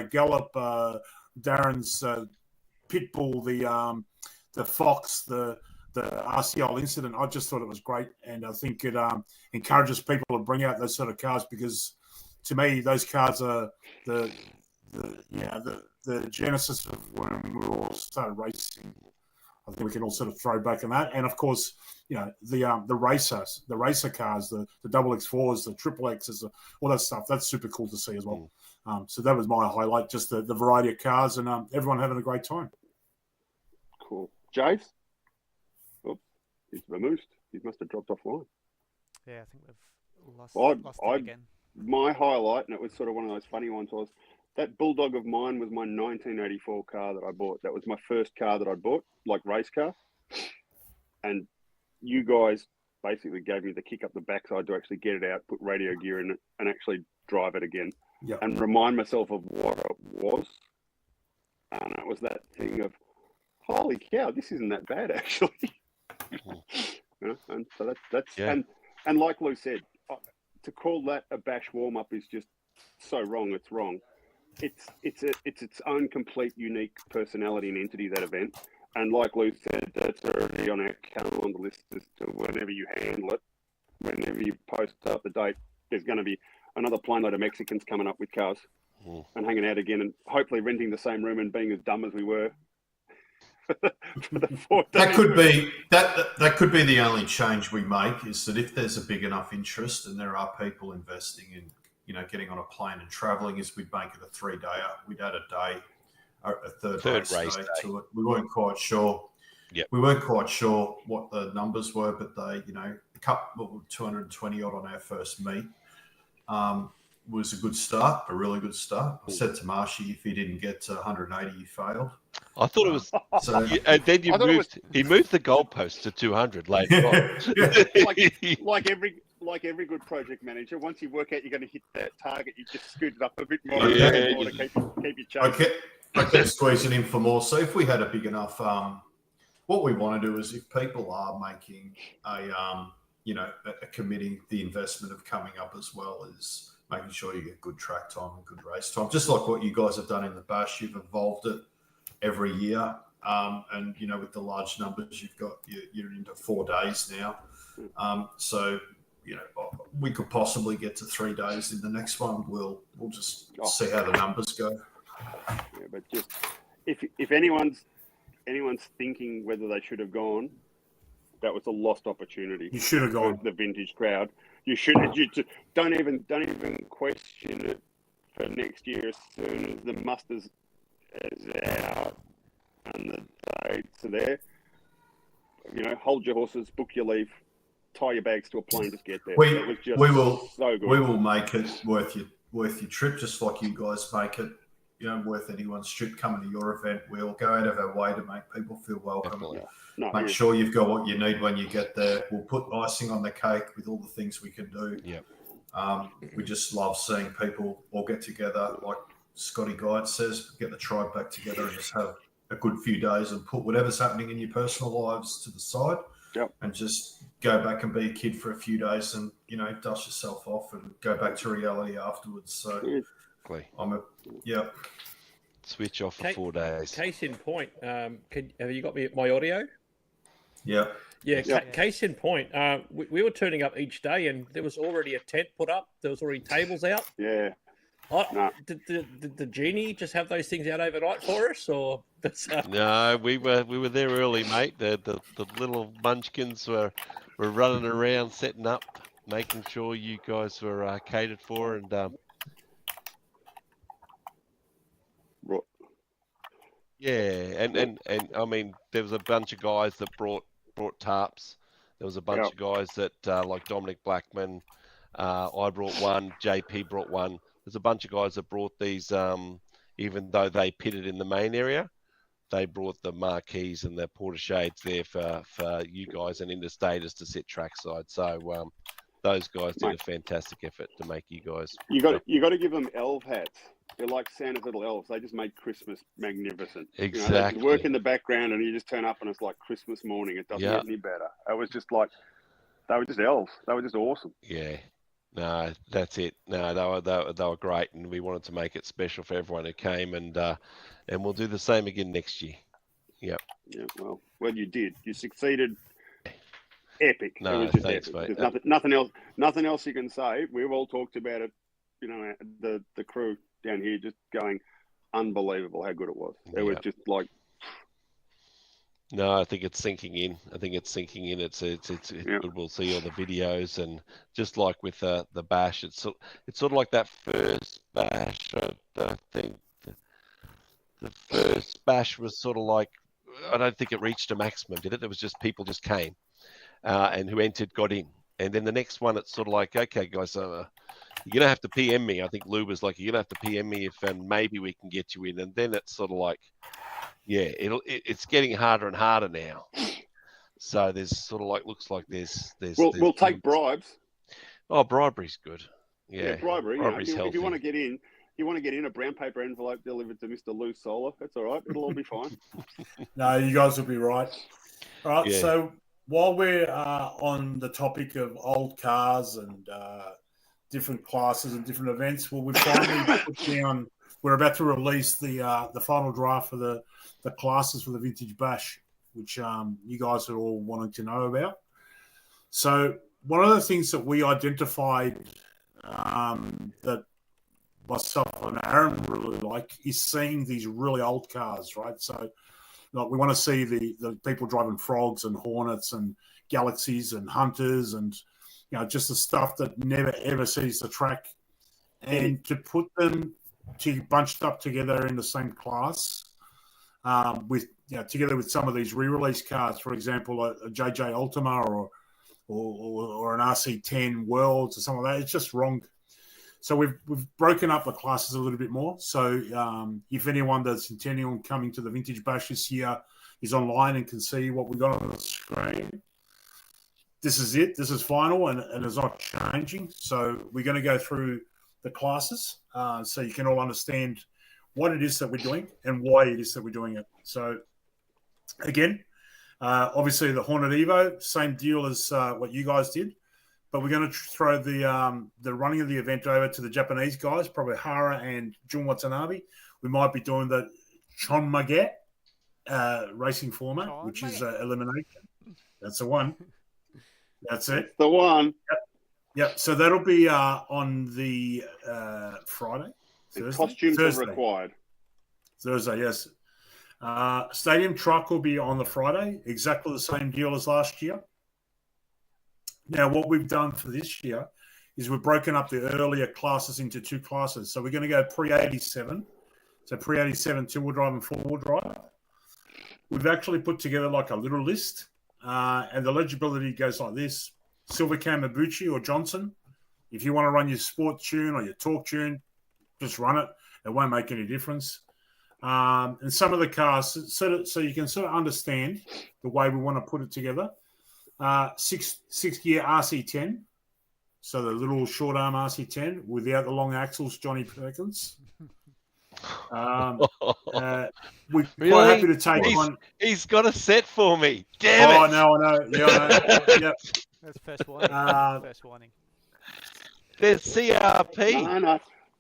Gallup, Darren's Pitbull, the Fox, the RCL incident. I just thought it was great, and I think it encourages people to bring out those sort of cars because, to me, those cars are the genesis of when we all started racing. I think we can all sort of throw back on that, and of course, the racer cars, the double X4s, the triple X's, all that stuff. That's super cool to see as well. So that was my highlight, just the variety of cars and everyone having a great time. Cool, Jace. Oh, he's vamoosed. He must have dropped offline. Yeah, I think we've lost him again. My highlight, and it was sort of one of those funny ones, was that Bulldog of mine was my 1984 car that I bought. That was my first car that I bought, like race car. And you guys basically gave me the kick up the backside to actually get it out, put radio gear in it, and actually drive it again. Yep. And remind myself of what it was. And it was that thing of, holy cow, this isn't that bad, actually. And so that's and like Lou said, to call that a bash warm up is just so wrong. It's wrong. It's its own complete unique personality and entity, that event. And like Lou said, that's already on our calendar list as to whenever you handle it, whenever you post up the date, there's going to be another plane load of Mexicans coming up with cars and hanging out again, and hopefully renting the same room and being as dumb as we were. For the 4 days. That could be the only change we make, is that if there's a big enough interest and there are people investing in, getting on a plane and traveling, is we'd make it a 3-dayer. We'd add a day, a third race day to it. We weren't quite sure. Yep. We weren't quite sure what the numbers were, but they, couple 220 odd on our first meet. Was a good start, a really good start. I said to Marshy, if he didn't get to 180, he failed. I thought it was. And then he moved the goalpost to 200 later on. like every good project manager, once you work out you're going to hit that target, you just scoot it up a bit more, to keep your chase. I kept squeezing in for more. So if we had a big enough, what we want to do is, if people are making committing the investment of coming up as well, is making sure you get good track time and good race time. Just like what you guys have done in the Bash, you've evolved it every year. And, with the large numbers you've got, you're into 4 days now. So, we could possibly get to 3 days in the next one. We'll just see how the numbers go. Yeah, but just if anyone's thinking whether they should have gone, that was a lost opportunity. You should have gone. The vintage crowd. You should. Don't even question it for next year. As soon as the musters is out and the dates are there, hold your horses, book your leave, tie your bags to a plane, just get there. We It was just will so good. we will make it worth your trip, just like you guys make it, worth anyone's trip coming to your event. We'll go out of our way to make people feel welcome. Definitely. No, Make sure you've got what you need when you get there. We'll put icing on the cake with all the things we can do. Yep. We just love seeing people all get together, like Scotty Guide says, get the tribe back together and just have a good few days and put whatever's happening in your personal lives to the side. Yep. And just go back and be a kid for a few days and, dust yourself off and go back to reality afterwards. So Switch off for 4 days. Case in point, have you got my audio? Yeah. Yeah, case in point, we were turning up each day and there was already a tent put up. There was already tables out. Yeah. Did the genie just have those things out overnight for us, or? No, we were there early, mate. The little munchkins were running around, setting up, making sure you guys were catered for, and and I mean, there was a bunch of guys that brought tarps. There was a bunch of guys that like Dominic Blackman. I brought one. JP brought one. There's a bunch of guys that brought these, even though they pitted in the main area, they brought the marquees and the porta shades there for you guys and interstaters to sit trackside. So those guys did a fantastic effort to make you guys. You got to give them elf hats. They're like Santa's little elves. They just make Christmas magnificent. Exactly. They work in the background and you just turn up and it's like Christmas morning. It doesn't get any better. It was just like, they were just elves. They were just awesome. Yeah. No, that's it. No, they were great, and we wanted to make it special for everyone who came, and we'll do the same again next year. Yep. Yeah. Well, you did. You succeeded. Epic. No, it was just thanks, epic. mate. There's nothing else you can say. We've all talked about it. The crew down here just going unbelievable how good it was. It was just like. No, I think it's sinking in. It's good. We'll see all the videos, and just like with the bash, it's sort of like that first bash. I think the first bash was sort of like, I don't think it reached a maximum, did it? It was just people just came, and who entered got in, and then the next one, it's sort of like, okay, guys, you're gonna have to PM me. I think Lou was like, you're gonna have to PM me and maybe we can get you in, and then it's sort of like. Yeah, it's getting harder and harder now. So there's sort of like looks like there's we'll take bribes. Oh, bribery's good. Yeah, bribery. Bribery's if you want to get in, a brown paper envelope delivered to Mr. Lou Solar. That's all right. It'll all be fine. No, you guys will be right. All right. Yeah. So while we're on the topic of old cars and different classes and different events, well, we finally put down. We're about to release the final draft for the classes for the Vintage Bash, which you guys are all wanting to know about. So one of the things that we identified that myself and Aaron really like is seeing these really old cars, right? So like, we want to see the people driving Frogs and Hornets and Galaxies and Hunters and just the stuff that never ever sees the track, and to put them bunched up together in the same class. Together with some of these re-release cars, for example, a JJ Ultima or an RC10 Worlds or something like that. It's just wrong. So we've broken up the classes a little bit more. So if anyone that's intending on coming to the Vintage Bash this year is online and can see what we got on the screen, this is it. This is final, and it's not changing. So we're going to go through the classes so you can all understand what it is that we're doing and why it is that we're doing it. So, again, obviously the Hornet Evo, same deal as what you guys did, but we're going to throw the running of the event over to the Japanese guys, probably Hara and Jun Watanabe. We might be doing the Chonmage racing format, which is elimination. That's the one. That's it. The one. Yep. So that'll be on the Friday. Thursday? Costumes are required. Thursday, yes. Stadium truck will be on the Friday. Exactly the same deal as last year. Now, what we've done for this year is we've broken up the earlier classes into two classes. So we're going to go pre-87. So pre-87 two-wheel drive and four-wheel drive. We've actually put together like a little list, and the legibility goes like this. Silvercan, Mabuchi, or Johnson. If you want to run your sport tune or your talk tune, just run it. It won't make any difference. And some of the cars, so you can sort of understand the way we want to put it together. 6-gear RC10, so the little short arm RC10 without the long axles, Johnny Perkins. We're Really? quite happy to take on. He's got a set for me. Damn it! Oh no, I know. Yeah, I know. Yep. That's first warning. First warning. There's CRP. No.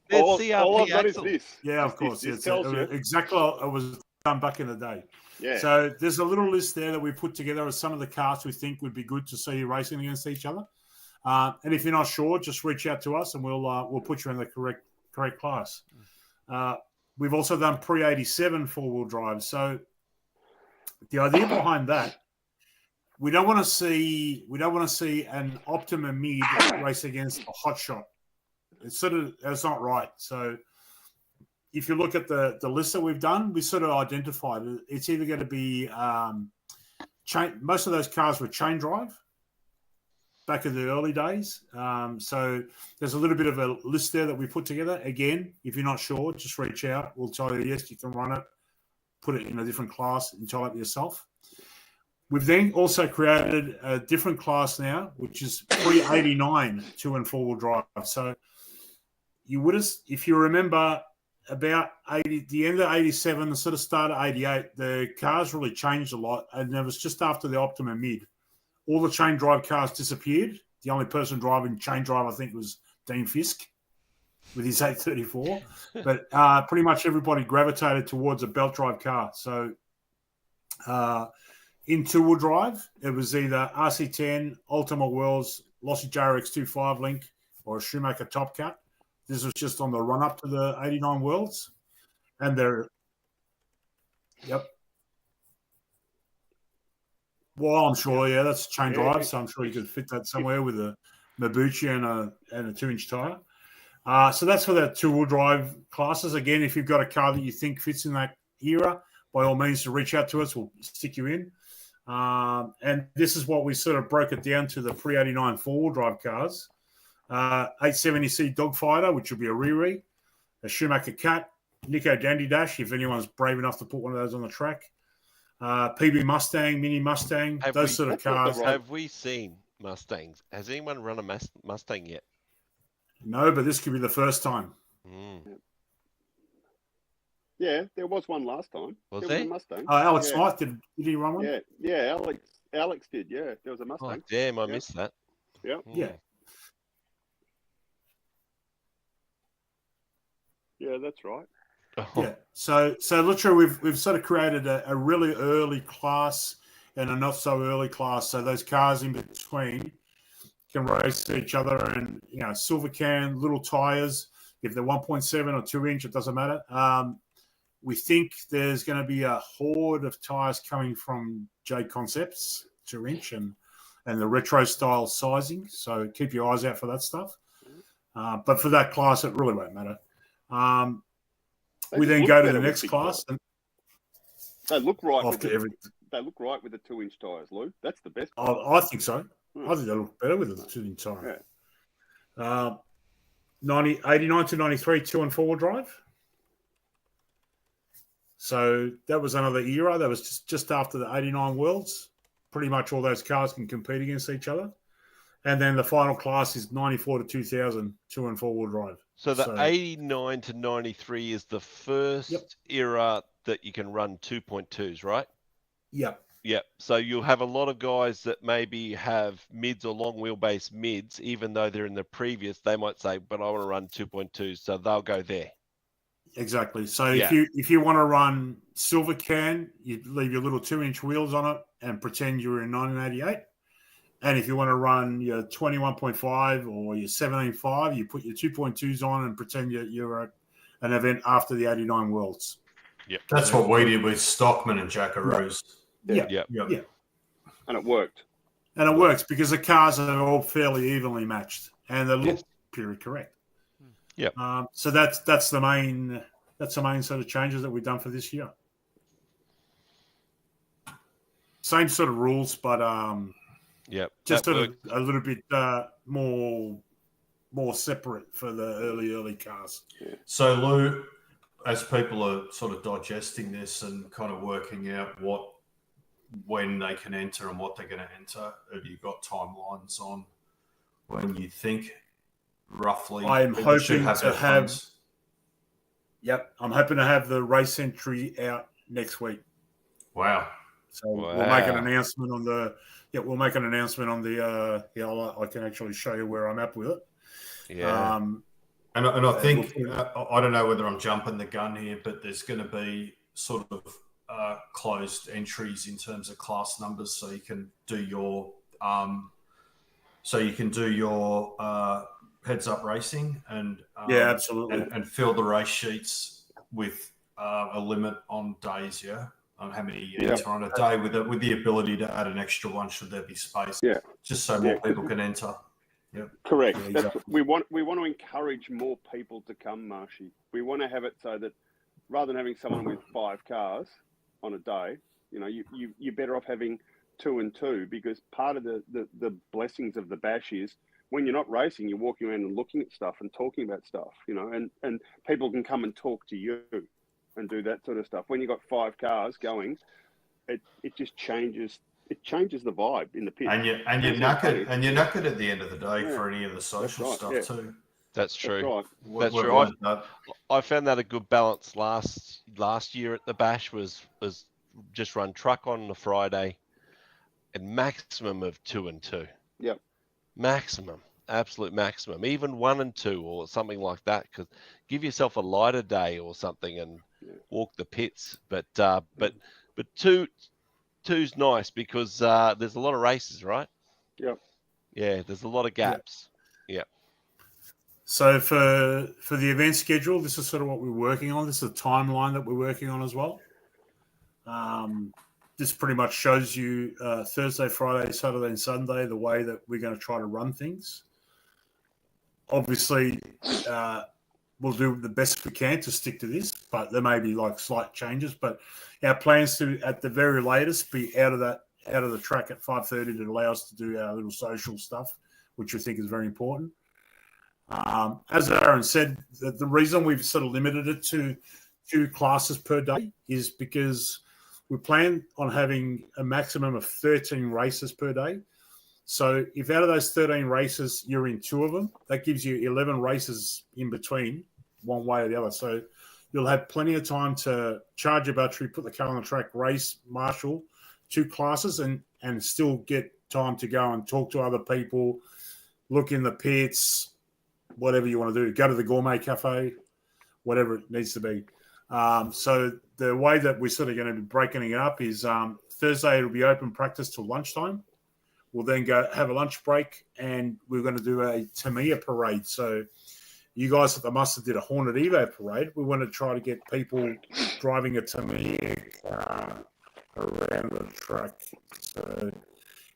There's All CRP I've got is axle. this. Yeah, of course. This It's tells you. exactly what it was done back in the day. Yeah. So there's a little list there that we put together of some of the cars we think would be good to see racing against each other. And if you're not sure, just reach out to us and we'll put you in the correct class. We've also done pre-87 four-wheel drive. So the idea behind that, we don't want to see an Optima Mid race against a hot shot. It's not right. So if you look at the list that we've done, we sort of identified it's either going to be most of those cars were chain drive back in the early days. So there's a little bit of a list there that we put together. Again, if you're not sure, just reach out. We'll tell you, yes, you can run it, put it in a different class and tell it yourself. We've then also created a different class now, which is pre-89 two and four-wheel drive. So if you remember, about the end of 87, the sort of start of 88, the cars really changed a lot. And it was just after the Optima Mid. All the chain drive cars disappeared. The only person driving chain drive, I think, was Dean Fisk with his 834. But pretty much everybody gravitated towards a belt drive car. So in two-wheel drive, it was either RC10, Ultima Worlds, Lossy JRX25 Link, or a Schumacher Top Cat. This was just on the run-up to the 89 Worlds. And yep. Well, I'm sure, yeah, that's chain drive, so I'm sure you could fit that somewhere with a Mabuchi and a 2-inch tyre. So that's for the two-wheel drive classes. Again, if you've got a car that you think fits in that era, by all means, to reach out to us. We'll stick you in. And this is what we sort of broke it down to the pre-89 four-wheel drive cars. 870C Dogfighter, which will be a Riri, a Schumacher Cat, Nico Dandy Dash, if anyone's brave enough to put one of those on the track, PB Mustang, Mini Mustang, those sort of cars. Have we seen Mustangs? Has anyone run a Mustang yet? No, but this could be the first time. Yeah, there was one last time. Was there there? was a Mustang. Alex Smythe, did he run one? Yeah, Alex did. Yeah, there was a Mustang. Oh, damn, I missed that. Yeah. Yeah. Yeah, that's right. Yeah. So literally we've sort of created a really early class and a not so early class. So those cars in between can race each other, and silver can, little tires. If they're 1.7 or 2-inch, it doesn't matter. We think there's going to be a horde of tires coming from J Concepts, 2-inch, and the retro style sizing. So keep your eyes out for that stuff. But for that class, it really won't matter. We then go to the next class. And they look right. They look right with the 2-inch tires, Lou. That's the best. I think so. I think they look better with the 2-inch tire. Yeah. 89 to 93, 2 and 4-wheel drive. So that was another era. That was just after the 89 Worlds. Pretty much all those cars can compete against each other. And then the final class is 94 to 2000, 2 and 4-wheel drive. So the 89 to 93 is the first era that you can run 2.2s, right? Yep. Yep. So you'll have a lot of guys that maybe have mids or long wheelbase mids, even though they're in the previous, they might say, but I want to run 2.2s. So they'll go there. Exactly. So if you want to run silver can, you leave your little 2-inch wheels on it and pretend you were in 1988. And if you want to run your 21.5 or your 17.5, you put your 2.2s on and pretend you're at an event after the 89 Worlds. Yep. That's what we did with Stockman and Jackaroos. Yeah. And it worked. And it works because the cars are all fairly evenly matched and they look period correct. Yeah. So that's the main sort of changes that we've done for this year. Same sort of rules, but Yep. Just that sort of worked. a little bit more separate for the early cars. So, Lou, as people are sort of digesting this and kind of working out when they can enter and what they're going to enter, have you got timelines on when you think roughly I'm people should hoping have to their have. funds? Yep, I'm hoping to have the race entry out next week. Wow. So we'll make an announcement on the. Yeah, we'll make an announcement on the. I can actually show you where I'm at with it. Yeah. And I think, I don't know whether I'm jumping the gun here, but there's going to be sort of closed entries in terms of class numbers, so you can do your heads up racing and absolutely, and fill the race sheets with a limit on days, on how many you enter on a day, with the ability to add an extra one should there be space, just so more people can enter. Yeah, correct. Yeah, That's exactly. we want to encourage more people to come, Marshy. We want to have it so that rather than having someone with 5 cars on a day, you're better off having 2 and 2, because part of the blessings of the bash is when you're not racing, you're walking around and looking at stuff and talking about stuff, and people can come and talk to you and do that sort of stuff. When you've got 5 cars going, it just changes. It changes the vibe in the pit. And you're knackered at the end of the day for any of the social stuff too. That's true. Right. That's true. I found that a good balance last year at the bash was just run truck on a Friday, and maximum of 2 and 2. Yep. Maximum, absolute maximum, even 1 and 2 or something like that. Because give yourself a lighter day or something and walk the pits. But two's nice because there's a lot of races, right? Yep. Yeah, there's a lot of gaps. Yep. So for the event schedule, this is sort of what we're working on. This is a timeline that we're working on as well. This pretty much shows you Thursday, Friday, Saturday, and Sunday the way that we're going to try to run things. Obviously, we'll do the best we can to stick to this, but there may be like slight changes. But our plans to, at the very latest, be out of the track at 5:30 to allow us to do our little social stuff, which we think is very important. As Aaron said, the reason we've sort of limited it to 2 classes per day is because we plan on having a maximum of 13 races per day. So if out of those 13 races, you're in 2 of them, that gives you 11 races in between, one way or the other. So you'll have plenty of time to charge your battery, put the car on the track, race, marshal 2 classes, and still get time to go and talk to other people, look in the pits, whatever you want to do, go to the gourmet cafe, whatever it needs to be. So the way that we're sort of going to be breaking it up is Thursday it'll be open practice till lunchtime. We'll then go have a lunch break, and we're going to do a Tamiya parade. So you guys at the Mustard did a Hornet Evo parade. We want to try to get people driving a Tamiya car around the track. So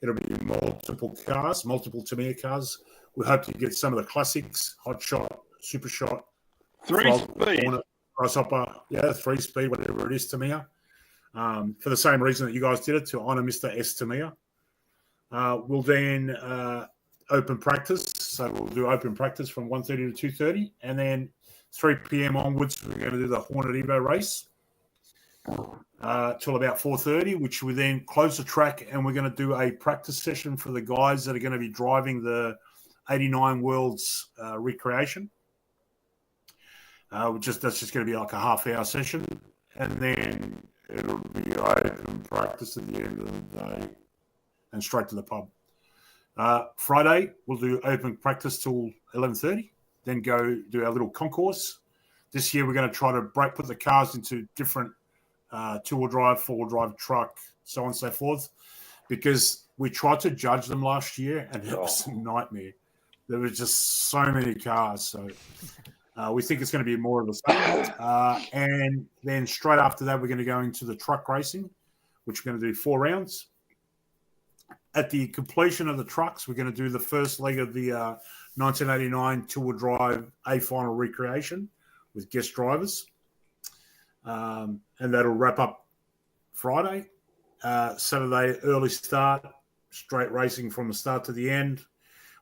it'll be multiple Tamiya cars. We hope to get some of the classics, Hot Shot, Super Shot, 3-speed. Hornet, Grasshopper, 3-speed, whatever it is, Tamiya. For the same reason that you guys did it, to honour Mr. S. Tamiya. We'll then open practice. So we'll do open practice from 1:30 to 2:30. And then 3 p.m. onwards, we're going to do the Hornet Evo race till about 4:30, which we then close the track, and we're going to do a practice session for the guys that are going to be driving the 89 Worlds recreation. That's just going to be like a half-hour session. And then it'll be open practice at the end of the day and straight to the pub. Friday, we'll do open practice till 11:30, then go do our little concourse. This year, we're going to try to put the cars into different two-wheel drive, four-wheel drive truck, so on and so forth, because we tried to judge them last year, and it was a nightmare. There were just so many cars. So we think it's going to be more of the same. And then straight after that, we're going to go into the truck racing, which we're going to do 4 rounds. At the completion of the trucks, we're going to do the first leg of the 1989 two-wheel drive A final recreation with guest drivers. And that'll wrap up Friday. Saturday, early start, straight racing from the start to the end.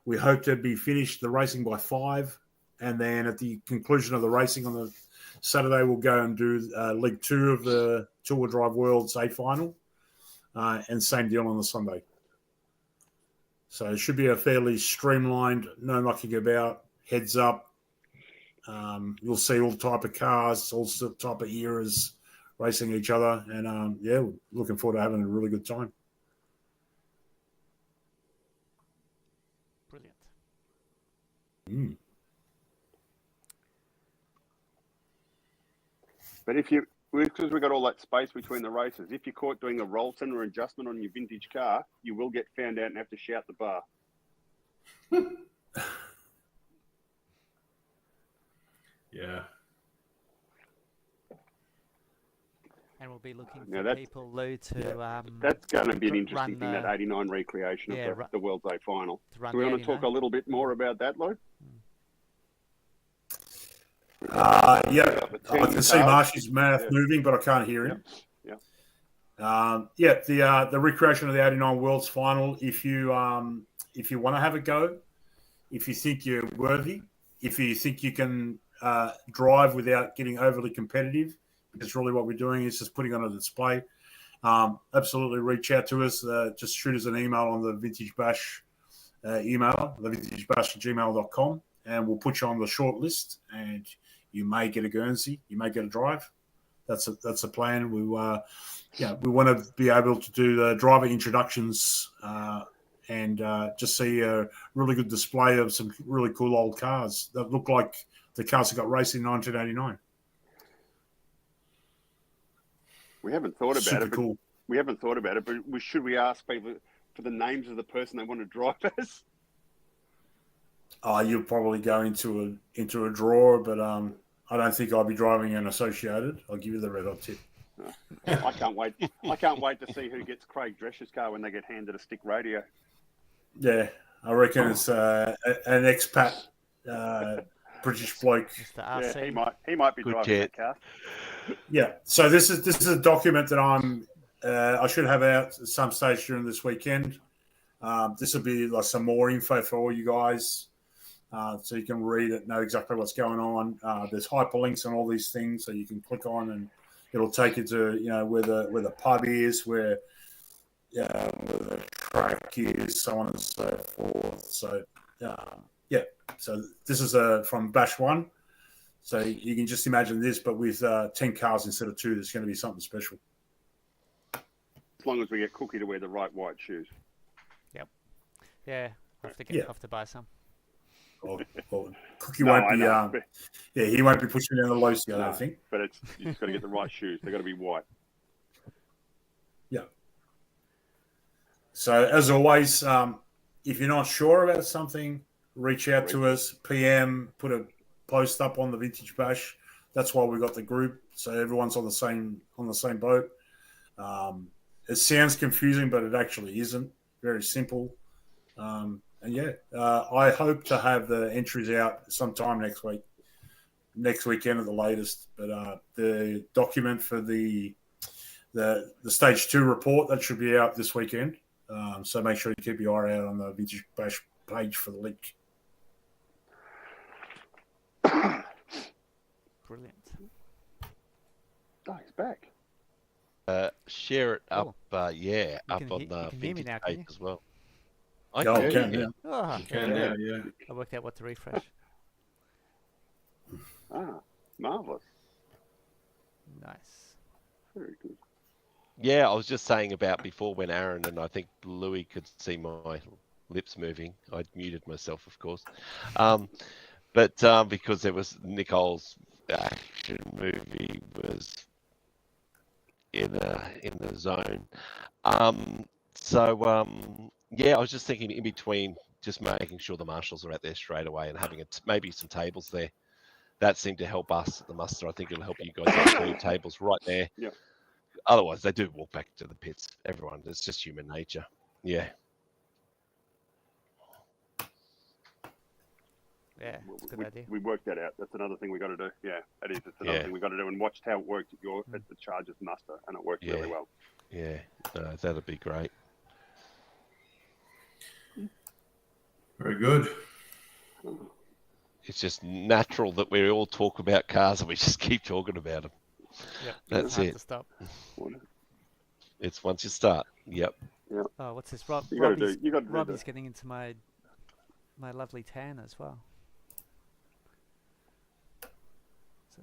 We hope to be finished the racing by 5. And then at the conclusion of the racing on the Saturday, we'll go and do League 2 of the Two-Wheel Drive World's A final. And same deal on the Sunday. So it should be a fairly streamlined, no mucking about, heads up. You'll see all type of cars, all type of eras racing each other. And, yeah, looking forward to having a really good time. Brilliant. Mm. But because we got all that space between the races, if you're caught doing a roll center adjustment on your vintage car, you will get found out and have to shout the bar. Yeah. And we'll be looking Now for that's- people, Lou, to That's going to be an run interesting thing, that 89 recreation yeah, of the World's A final. to run Do we the want to talk a 89. little bit more about that, Lou? Yeah, The I can 10 see cars. Marshy's mouth Yeah. moving, but I can't hear him. Yeah. The recreation of the 89 Worlds Final. If you want to have a go, if you think you're worthy, if you think you can drive without getting overly competitive, because really what we're doing is just putting on a display. Absolutely reach out to us. Just shoot us an email on the Vintage Bash email, thevintagebash@gmail.com, and we'll put you on the short list. And you may get a Guernsey, you may get a drive. That's a plan. We want to be able to do the driver introductions and just see a really good display of some really cool old cars that look like the cars that got raced in 1989. We haven't thought about Super it, but cool. should we ask people for the names of the person they want to drive as? You'll probably go into a drawer, but I don't think I'll be driving an Associated. I'll give you the red hot tip. I can't wait. I can't wait to see who gets Craig Drescher's car when they get handed a stick radio. Yeah, I reckon it's an expat British bloke. Mr. RC. Yeah, he might be Good driving jet. that car. Yeah. So this is a document that I should have out at some stage during this weekend. This will be like some more info for all you guys, so you can read it, know exactly what's going on. There's hyperlinks on all these things, so you can click on and it'll take you to where the pub is, where the track is, so on and so forth. So so this is from Bash 1. So you can just imagine this, but with 10 cars instead of 2, there's going to be something special. As long as we get Cookie to wear the right white shoes. Yeah, have to buy some. Or Cookie No, won't I be. know, He won't be pushing down the low seat, I No. don't think. but you just got to get the right shoes. They got to be white. Yeah. So as always, if you're not sure about something, reach out to us. PM, put a post up on the Vintage Bash. That's why we got the group, so everyone's on the same boat. It sounds confusing, but it actually isn't. Very simple. I hope to have the entries out sometime next weekend at the latest. But the document for the stage 2 report, that should be out this weekend. So make sure you keep your eye out on the Vintage Bash page for the link. Brilliant. Oh, he's back. Share it up, You up can on hear- the you can hear me vintage now, can page you? as well. I Yeah, I can, can, yeah. yeah. Oh, Can yeah. yeah. I worked out what to refresh. Ah, marvellous. Nice. Very good. Yeah, I was just saying about before when Aaron and I think Louis could see my lips moving. I'd muted myself, of course. But because there was Nicole's action movie was in the zone. Yeah, I was just thinking in between, just making sure the marshals are out there straight away and having maybe some tables there. That seemed to help us at the muster. I think it'll help you guys out 3 tables right there. Yeah. Otherwise, they do walk back to the pits. Everyone, it's just human nature. Yeah. Yeah, it's a good idea. We worked that out. That's another thing we got to do. Yeah, that is. It's another thing we got to do. And watched how it worked at the Chargers muster, and it worked really well. Yeah, that'd be great. Very good. It's just natural that we all talk about cars and we just keep talking about them. Yep. That's hard it. to stop. It's once you start. Yep. Oh, what's this? Rob, You got to Robbie's, do. You got to do. Robbie's getting into my lovely tan as well. So,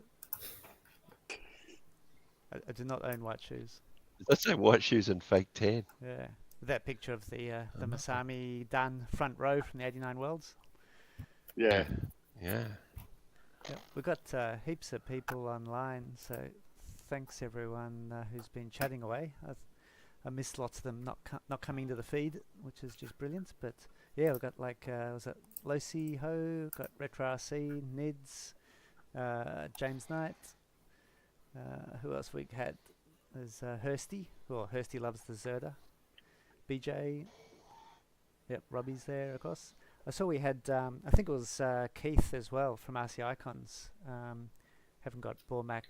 I do not own white shoes. Let's say white shoes and fake tan. Yeah, that picture of the Masami Dunn front row from the '89 Worlds. Yeah. Yeah. Yep. We've got heaps of people online, so thanks everyone who's been chatting away. I missed lots of them not coming to the feed, which is just brilliant. But yeah, we've got like was it Losi Ho, got Retro RC, Nids, James Knight. Who else we had? There's Hursty. Well, Hursty loves the Zerda. BJ. Yep, Robbie's there, of course. I saw we had, I think it was Keith as well from RC Icons. Haven't got Bormac.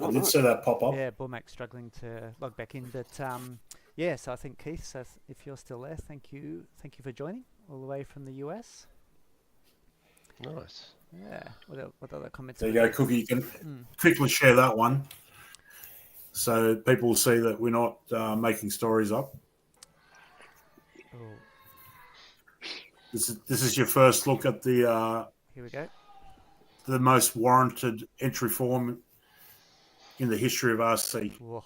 I did see that pop up. Yeah, Bormac struggling to log back in. But yeah, so I think Keith, so if you're still there, thank you for joining all the way from the US. Nice. Yeah, what other comments? There you go, Cookie. You can quickly share that one, so people will see that we're not making stories up. Oh, This is your first look at the here we go. the most warranted entry form in the history of RC. Whoa.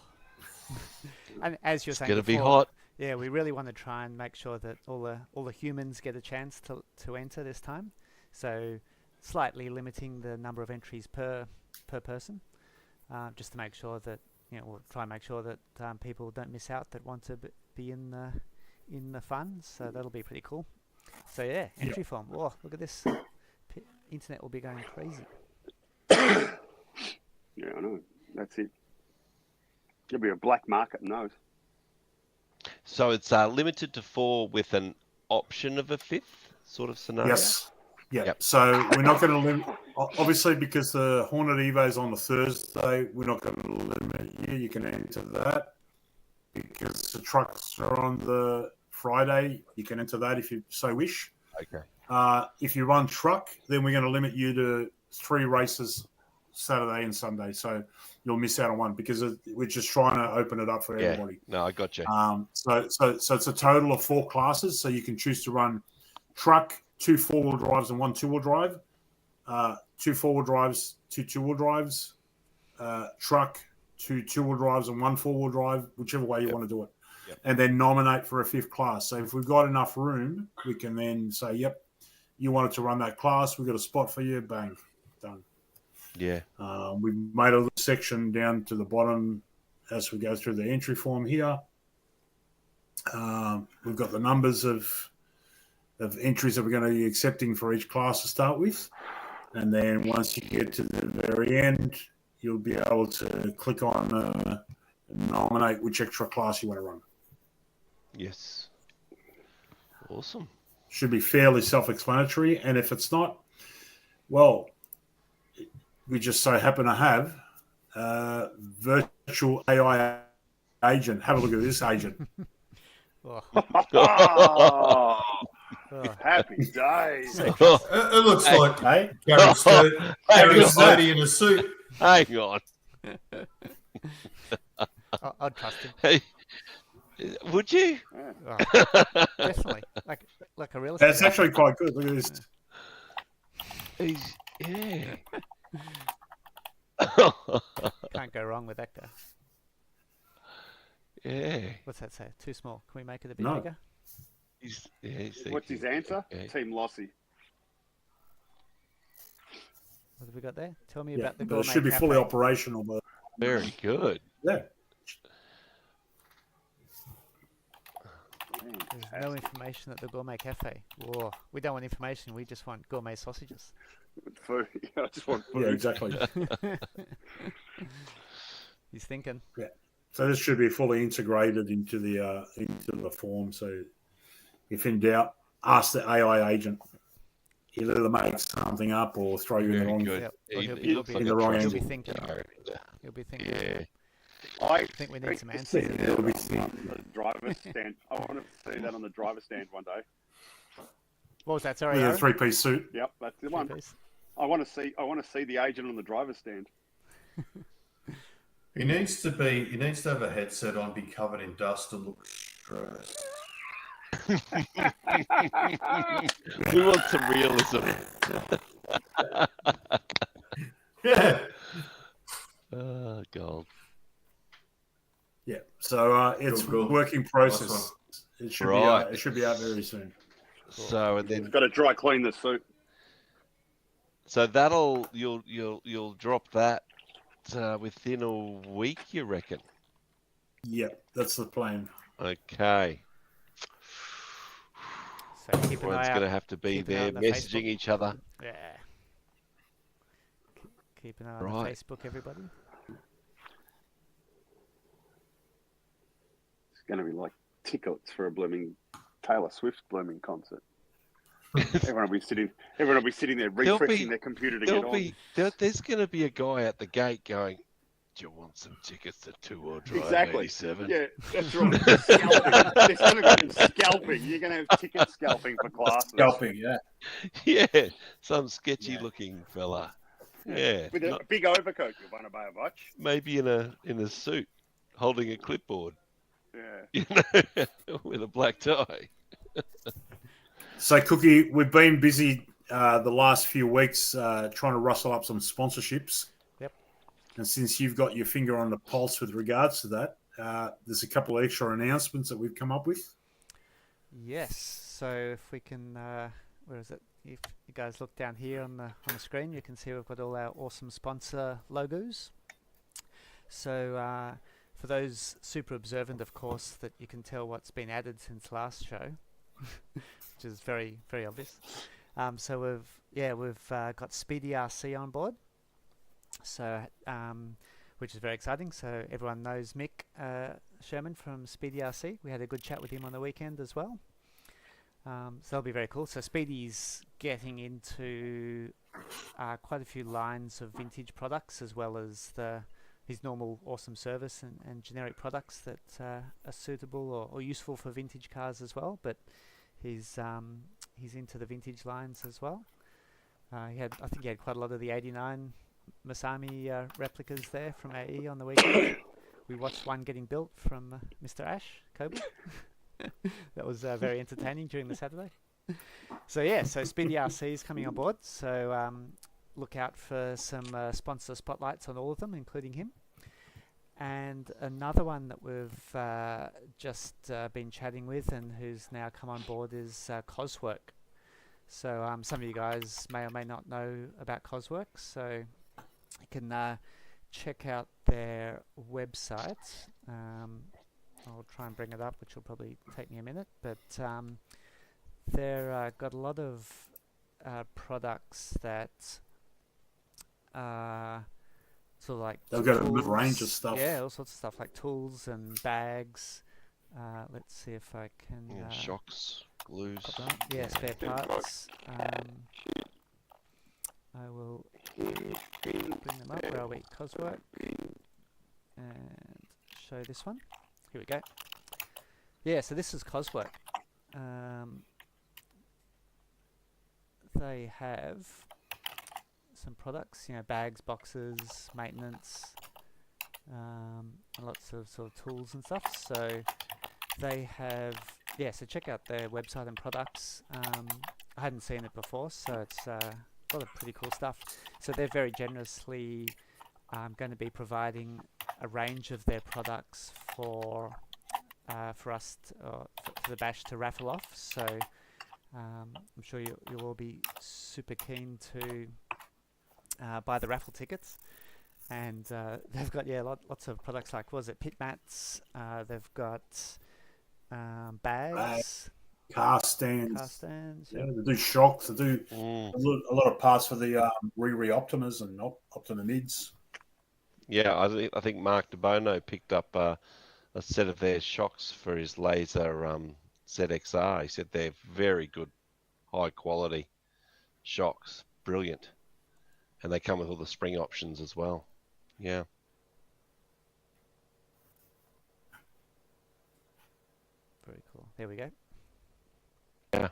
And as you're It's saying, going to be before, hot. yeah, we really want to try and make sure that all the humans get a chance to enter this time. So slightly limiting the number of entries per person, just to make sure that we'll try and make sure that people don't miss out that want to be in the fun. So that'll be pretty cool. So yeah, entry form. Whoa, look at this. Internet will be going crazy. Yeah, I know. That's it. There'll be a black market in those. So it's limited to 4 with an option of a 5th sort of scenario? Yes. Yeah. Yep. So we're not going to limit, obviously, because the Hornet Evo is on the Thursday, we're not going to limit you. You can enter that. Because the trucks are on the Friday, you can enter that if you so wish. Okay. If you run truck, then we're going to limit you to 3 races Saturday and Sunday. So you'll miss out on one because we're just trying to open it up for everybody. No, I got you. So it's a total of 4 classes. So you can choose to run truck, 2 4-wheel drives and 1 2-wheel drive, 2 4-wheel drives, 2 2-wheel drives, truck, 2 2-wheel drives and 1 4-wheel drive, whichever way you want to do it. Yep. And then nominate for a 5th class. So if we've got enough room, we can then say, yep, you wanted to run that class. We've got a spot for you. Bang, done. Yeah. We've made a little section down to the bottom as we go through the entry form here. We've got the numbers of entries that we're going to be accepting for each class to start with. And then once you get to the very end, you'll be able to click on nominate which extra class you want to run. Yes. Awesome. Should be fairly self-explanatory. And if it's not, well, we just so happen to have virtual AI agent. Have a look at this agent. Oh, Oh, oh. happy days. It looks Hey. like Hey, Gary Sturdy in a suit. Hang on. I'd trust him. Hey, would you? Oh, definitely, like a real estate. that's actually quite good. Look at this. Yeah. Can't go wrong with that guy. Yeah. What's that say? Too small. Can we make it a bit No. bigger? He's What's his answer? Okay. Team Lossy. What have we got there? Tell me Yeah, about the but gourmet it should be fully cafe. operational. But very good. yeah, There's no information at the gourmet cafe. Whoa, we don't want information. We just want gourmet sausages. Food. I just want food. yeah, exactly. He's thinking. So this should be fully integrated into the form. So if in doubt, ask the AI agent. He'll either make something up or throw you in the Very wrong. good. Yep. He, Well, he'll he be- looks in like the a wrong trusted He'll be angle. thinking. character. He'll be thinking. Yeah. I think we need some to answers see here. that It'll be on the driver's stand. I want to see that on the driver's stand one day. What was that? Sorry, With a Aaron? three-piece suit. Yep, that's the one. Three-piece. I want to see the agent on the driver's stand. He needs to have a headset on, be covered in dust, and look stressed. We want some realism. Yeah. Oh, God. Yeah. So it's Cool. working process. It should Right. It should be out very soon. So, and It's then, got to dry clean the suit. so you'll drop that within a week, you reckon? Yeah, that's the plan. Okay. So keep an Everyone's eye going to out. have to be keep an eye there on the messaging Facebook. each other. Yeah. Keep an eye on Right. the Facebook, everybody. It's going to be like tickets for a blooming Taylor Swift blooming concert. Everyone will be sitting there refreshing their computer to get on. There's going to be a guy at the gate going, "Do you want some tickets to Tour Drive Exactly. 87?" Yeah, that's right. Scalping. There's going to be scalping. You're going to have ticket scalping for classes. Scalping, yeah. Yeah, some sketchy Yeah. looking fella. Yeah, With a big overcoat. You want to buy a watch? maybe in a suit, holding a clipboard, Yeah. with a black tie. So, Cookie, we've been busy the last few weeks trying to rustle up some sponsorships. Yep. And since you've got your finger on the pulse with regards to that, there's a couple of extra announcements that we've come up with. Yes. So if we can, where is it? If you guys look down here on the screen, you can see we've got all our awesome sponsor logos. So for those super observant, of course, that you can tell what's been added since last show, which is very, very obvious. So we've got Speedy RC on board. So which is very exciting. So everyone knows Mick Sherman from Speedy RC. We had a good chat with him on the weekend as well. So that'll be very cool. So Speedy's getting into quite a few lines of vintage products, as well as his normal awesome service and generic products that are suitable or useful for vintage cars as well. But he's into the vintage lines as well. I think he had quite a lot of the '89 Masami replicas there from AE on the weekend. We watched one getting built from Mr. Ash Kobe. That was very entertaining during the Saturday. So Speedy RC is coming on board. So look out for some sponsor spotlights on all of them, including him. And another one that we've just been chatting with and who's now come on board is Coswork. So some of you guys may or may not know about Coswork. So you can check out their website. I'll try and bring it up, which will probably take me a minute. But they've got a lot of products that sort of like They've got a tools, good range of stuff. Yeah, all sorts of stuff like tools and bags. Let's see if I can. Shocks, glues. Yeah, spare parts. I will bring them up. Where are we? Coswork. And show this one. Here we go. Yeah, so this is Coswork. They have some products, bags, boxes, maintenance, and lots of sort of tools and stuff. So they have, so check out their website and products. I hadn't seen it before, so it's a lot of pretty cool stuff. So they're very generously going to be providing a range of their products for us, for the bash to raffle off. So I'm sure you'll all be super keen to buy the raffle tickets. And they've got lots of products like, was it pit mats? They've got bags, car stands. Yeah. They do shocks. They do a lot of parts for the Riri Optimas and Optima Mids. Yeah, I think Mark DeBono picked up a set of their shocks for his laser ZXR. He said they're very good, high quality shocks, brilliant, and they come with all the spring options as well. Yeah. Very cool. There we go. Yeah.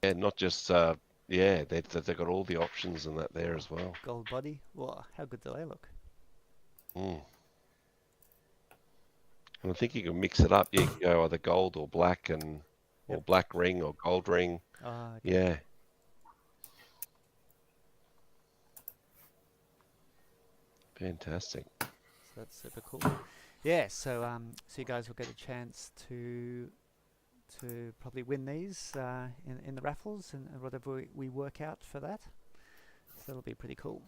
Yeah, not just they've got all the options and that there as well. Gold body. Whoa, how good do they look? Mm. And I think you can mix it up. You can go either gold or black, or Yep. black ring or gold ring. Oh, okay. Yeah. Fantastic. So that's super cool. Yeah, so so you guys will get a chance to probably win these in the raffles and whatever we work out for that. So that'll be pretty cool.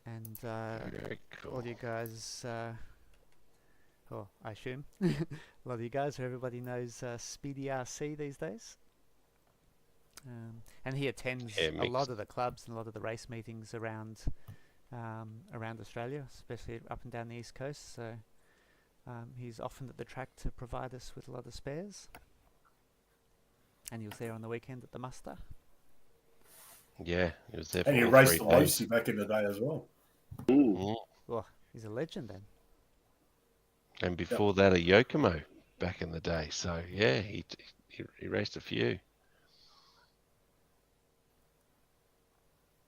And Very cool. all you guys, oh, I assume a lot of you guys, or everybody knows Speedy RC these days. And he attends a lot of the clubs and a lot of the race meetings around Australia, especially up and down the East Coast. So he's often at the track to provide us with a lot of spares. And he was there on the weekend at the muster. Yeah, he was there for And he all raced 3 the days. Lucy back in the day as well. Mm. Well, he's a legend then. And before that, a Yokomo back in the day. So yeah, he raced a few.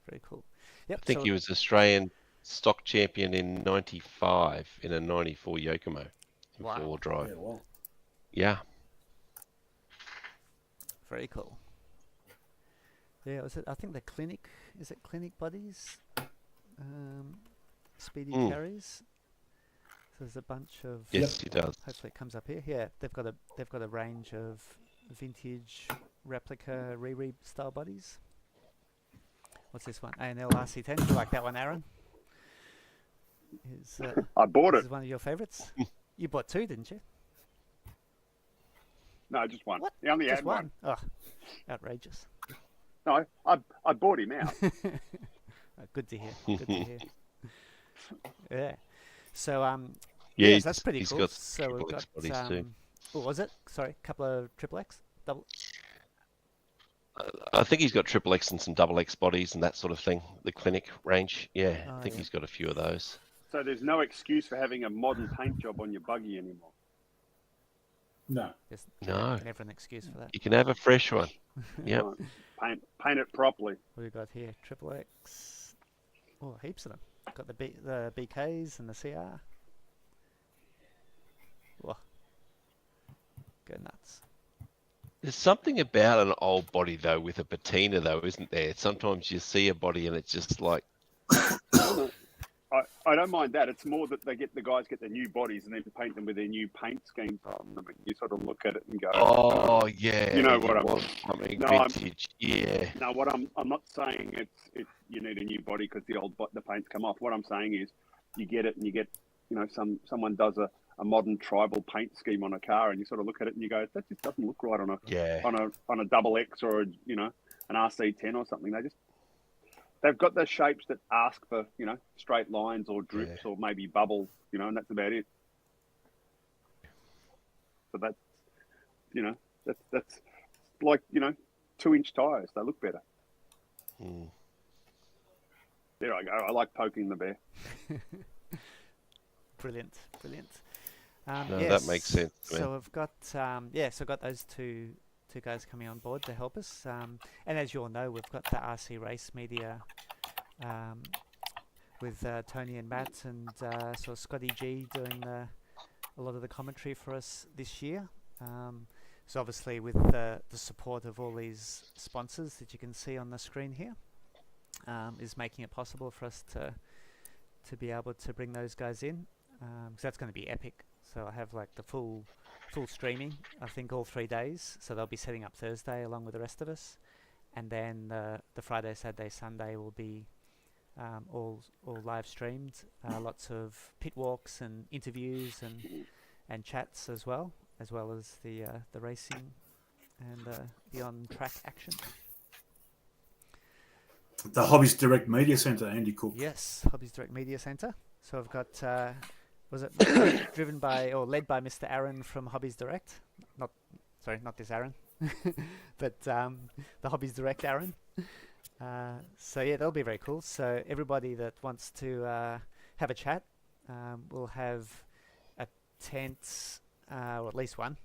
Very cool. Yep. I think he was Australian stock champion in '95 in a '94 Yokomo in Wow. 4-wheel drive. Yeah, well. Yeah. Very cool. Yeah, was it? I think the clinic, is it Clinic Buddies? Speedy carries. So there's a bunch of. Yes, he does. Hopefully it comes up here. Yeah, they've got a range of vintage replica re style bodies. What's this one? A&L RC10. You like that one, Aaron? I bought This it. is one of your favourites. You bought 2, didn't you? No, just one. What? He only Just had one. Oh, outrageous. No, I bought him out. Good to hear. Good to hear. Yeah. So Yeah, yes, that's pretty he's cool. got So we've triple got X bodies too. what was it? Sorry, a couple of triple X, double. I think he's got triple X and some double X bodies and that sort of thing. The clinic range. Yeah, Oh, I think yeah. he's got a few of those. So there's no excuse for having a modern paint job on your buggy anymore. No. There's No. never an excuse for that. You can have a fresh one. Yep. Right. Paint it properly. What have we got here? Triple X. Oh, heaps of them. Got the BKs and the CR. Whoa. Go nuts. There's something about an old body though with a patina though, isn't there? Sometimes you see a body and it's just like I don't mind that. It's more that the guys get the new bodies and then paint them with their new paint schemes on them. And you sort of look at it and go, oh yeah, You know what I want mean. something No, I'm- vintage. Yeah. No, what I'm not saying it's you need a new body because the paint's come off. What I'm saying is you get it and you get someone does a modern tribal paint scheme on a car and you sort of look at it and you go, that just doesn't look right on a double X or an RC10 or something. They've got the shapes that ask for straight lines or drips or maybe bubble, and that's about it. So that's like 2-inch tires. They look better. Mm. There I go. I like poking the bear. Brilliant. No, Yes, that makes sense to me. So I've got so got those two guys coming on board to help us. And as you all know, we've got the RC Race Media with Tony and Matt and so Scotty G doing a lot of the commentary for us this year. So obviously with the support of all these sponsors that you can see on the screen here, is making it possible for us to be able to bring those guys in. So that's going to be epic. So I have like the full streaming, I think all 3 days. So they'll be setting up Thursday along with the rest of us. And then the Friday, Saturday, Sunday will be all live streamed. Lots of pit walks and interviews and chats as well as the racing and the on-track action. The Hobbies Direct Media Centre, Andy Cook. Yes, Hobbies Direct Media Centre. So I've got, was it driven by or led by Mr. Aaron from Hobbies Direct? Not this Aaron, but the Hobbies Direct Aaron. So yeah, that'll be very cool. So everybody that wants to have a chat, we'll have a tent, or at least one,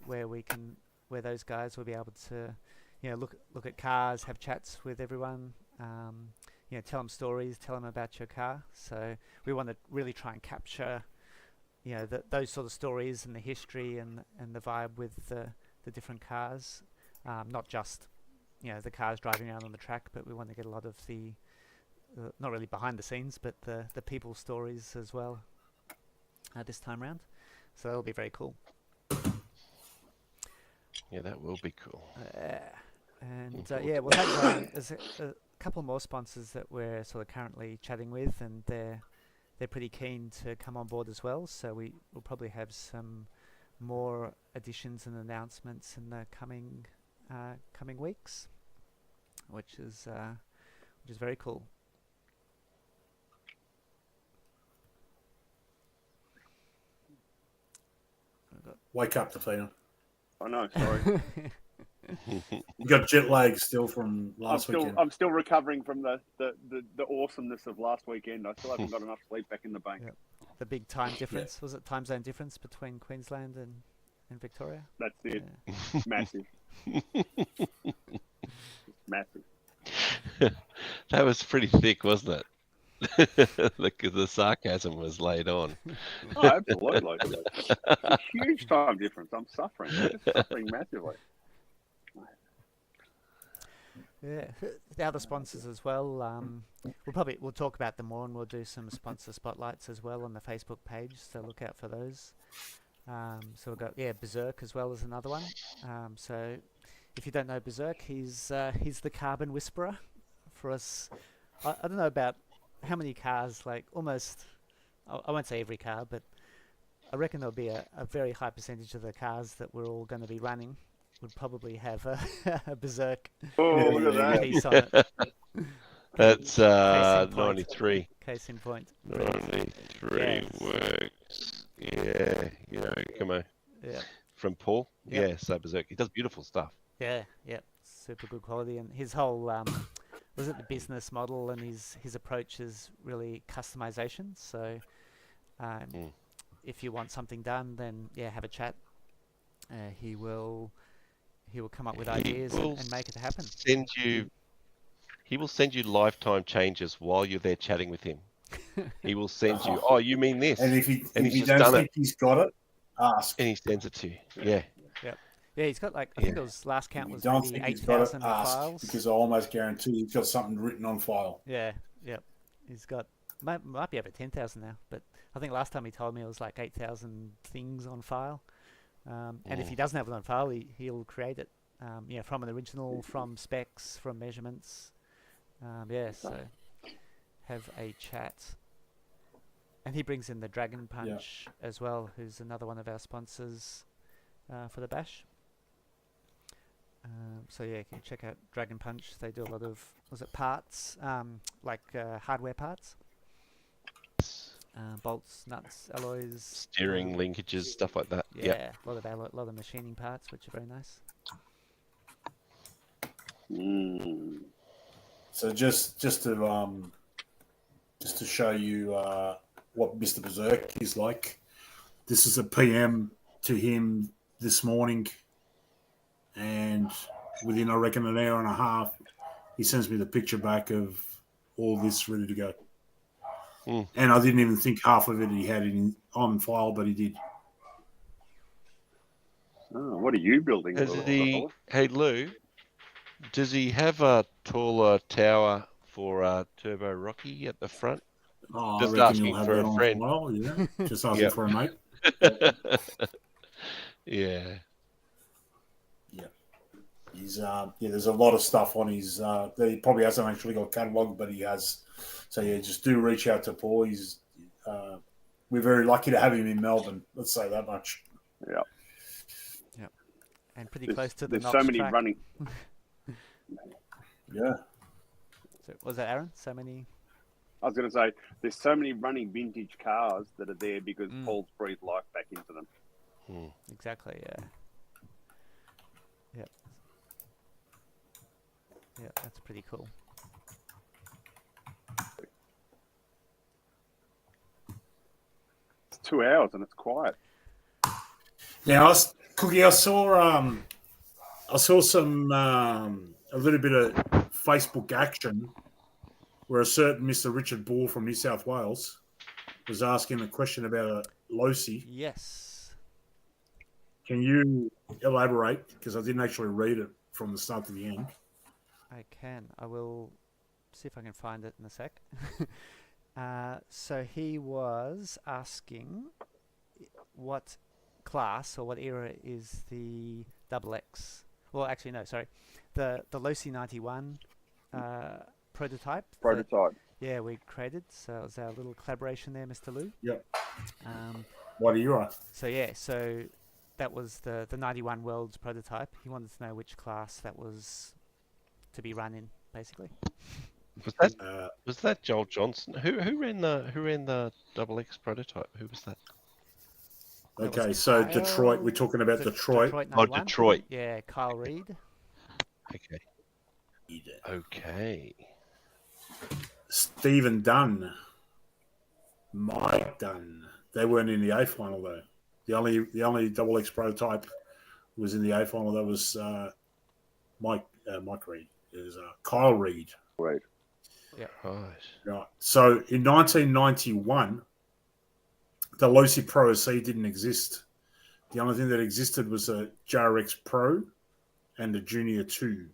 where we can where those guys will be able to, look at cars, have chats with everyone, tell them stories, tell them about your car. So we want to really try and capture, those sort of stories and the history and the vibe with the different cars, not just the cars driving around on the track, but we want to get a lot of the not really behind the scenes, but the people stories as well this time round. So that'll be very cool. Yeah, that will be cool. We'll have there's a couple more sponsors that we're sort of currently chatting with, and they're pretty keen to come on board as well. So we'll probably have some more additions and announcements in the coming weeks, which is very cool. Wake up, Tafina. I know, sorry. You got jet lag still from last weekend. I'm still recovering from the awesomeness of last weekend. I still haven't got enough sleep back in the bank. Yep. The big time difference. Was it time zone difference between Queensland and Victoria? That's it. Yeah. Massive. Massive. That was pretty thick, wasn't it? The sarcasm was laid on. Oh, absolutely. It's a huge time difference. I'm suffering. I'm just suffering massively. Yeah, the other sponsors as well. We'll talk about them more, and we'll do some sponsor spotlights as well on the Facebook page. So look out for those. So we've got Berserk as well as another one. So if you don't know Berserk, he's the Carbon Whisperer for us. I don't know about how many cars, like almost, I won't say every car, but I reckon there'll be a very high percentage of the cars that we're all going to be running would probably have a Berserk look at piece on it. That's Case in point. 93. Case in point. 93 Yes. works. Yeah, come on. Yeah. From Paul? Yep. Yeah, so Berserk. He does beautiful stuff. Yeah, super good quality, and his whole was it the business model and his approach is really customization. So if you want something done, then have a chat. He will come up with ideas and make it happen. He will send you lifetime changes while you're there chatting with him. He will send you, oh, you mean this? And if he he's don't think he's got it, ask. And he sends it to you. Yeah. Yeah, he's got I think it was last count was don't maybe think he's got it, 8,000 ask, files. because I almost guarantee he's got something written on file. Yeah. He's got might be over 10,000 now, but I think last time he told me it was like 8,000 things on file. And if he doesn't have it on file, he'll create it. From an original, from specs, from measurements. So have a chat. And he brings in the Dragon Punch as well, who's another one of our sponsors for the bash. You can check out Dragon Punch. They do a lot of, parts, hardware parts? Bolts, nuts, alloys. Steering linkages, stuff like that. Yeah, a lot of machining parts, which are very nice. So just to show you what Mr. Berserk is like, this is a PM to him this morning, and within, I reckon, an hour and a half, he sends me the picture back of all this ready to go. And I didn't even think half of it he had on file, but he did. Oh, what are you building? Hey, Lou, does he have a taller tower for Turbo Rocky at the front? Oh, Just I reckon asking he'll have for that a on friend. file, yeah. Just asking for a mate. Yeah. He's there's a lot of stuff on his that he probably hasn't actually got catalogued, but he has. So just do reach out to Paul. He's we're very lucky to have him in Melbourne. Let's say that much. Yeah. And pretty close to the There's Knox so many track. running. Yeah. So, was that Aaron? So many. I was going to say, there's so many running vintage cars that are there because Paul's breathed life back into them. Exactly. Yeah. Yeah, that's pretty cool. It's 2 hours and it's quiet. Now, Cookie, I saw I saw some a little bit of Facebook action where a certain Mr. Richard Ball from New South Wales was asking a question about a Losi. Yes. Can you elaborate? Because I didn't actually read it from the start to the end. I can. I will see if I can find it in a sec. So he was asking what class or what era is the double X? Well, actually, no, sorry. The Losi 91 prototype. Prototype. Yeah, we created. So it was our little collaboration there, Mr. Lou. Yep. Um, What era? so yeah, so that was the 91 Worlds prototype. He wanted to know which class that was to be run in, basically. Was that Joel Johnson? Who ran the double X prototype? Who was that? That Okay, was so Kyle- Detroit. We're talking about Detroit. Detroit Oh, 91. Detroit. Yeah, Kyle Reed. Okay. Okay. Stephen Dunn, Mike Dunn. They weren't in the A final though. The only double X prototype was in the A final. That was Mike Reed. It was Kyle Reed. Right. Right. Right. So in 1991, the Losi Pro C didn't exist. The only thing that existed was a JRX Pro and a Junior 2.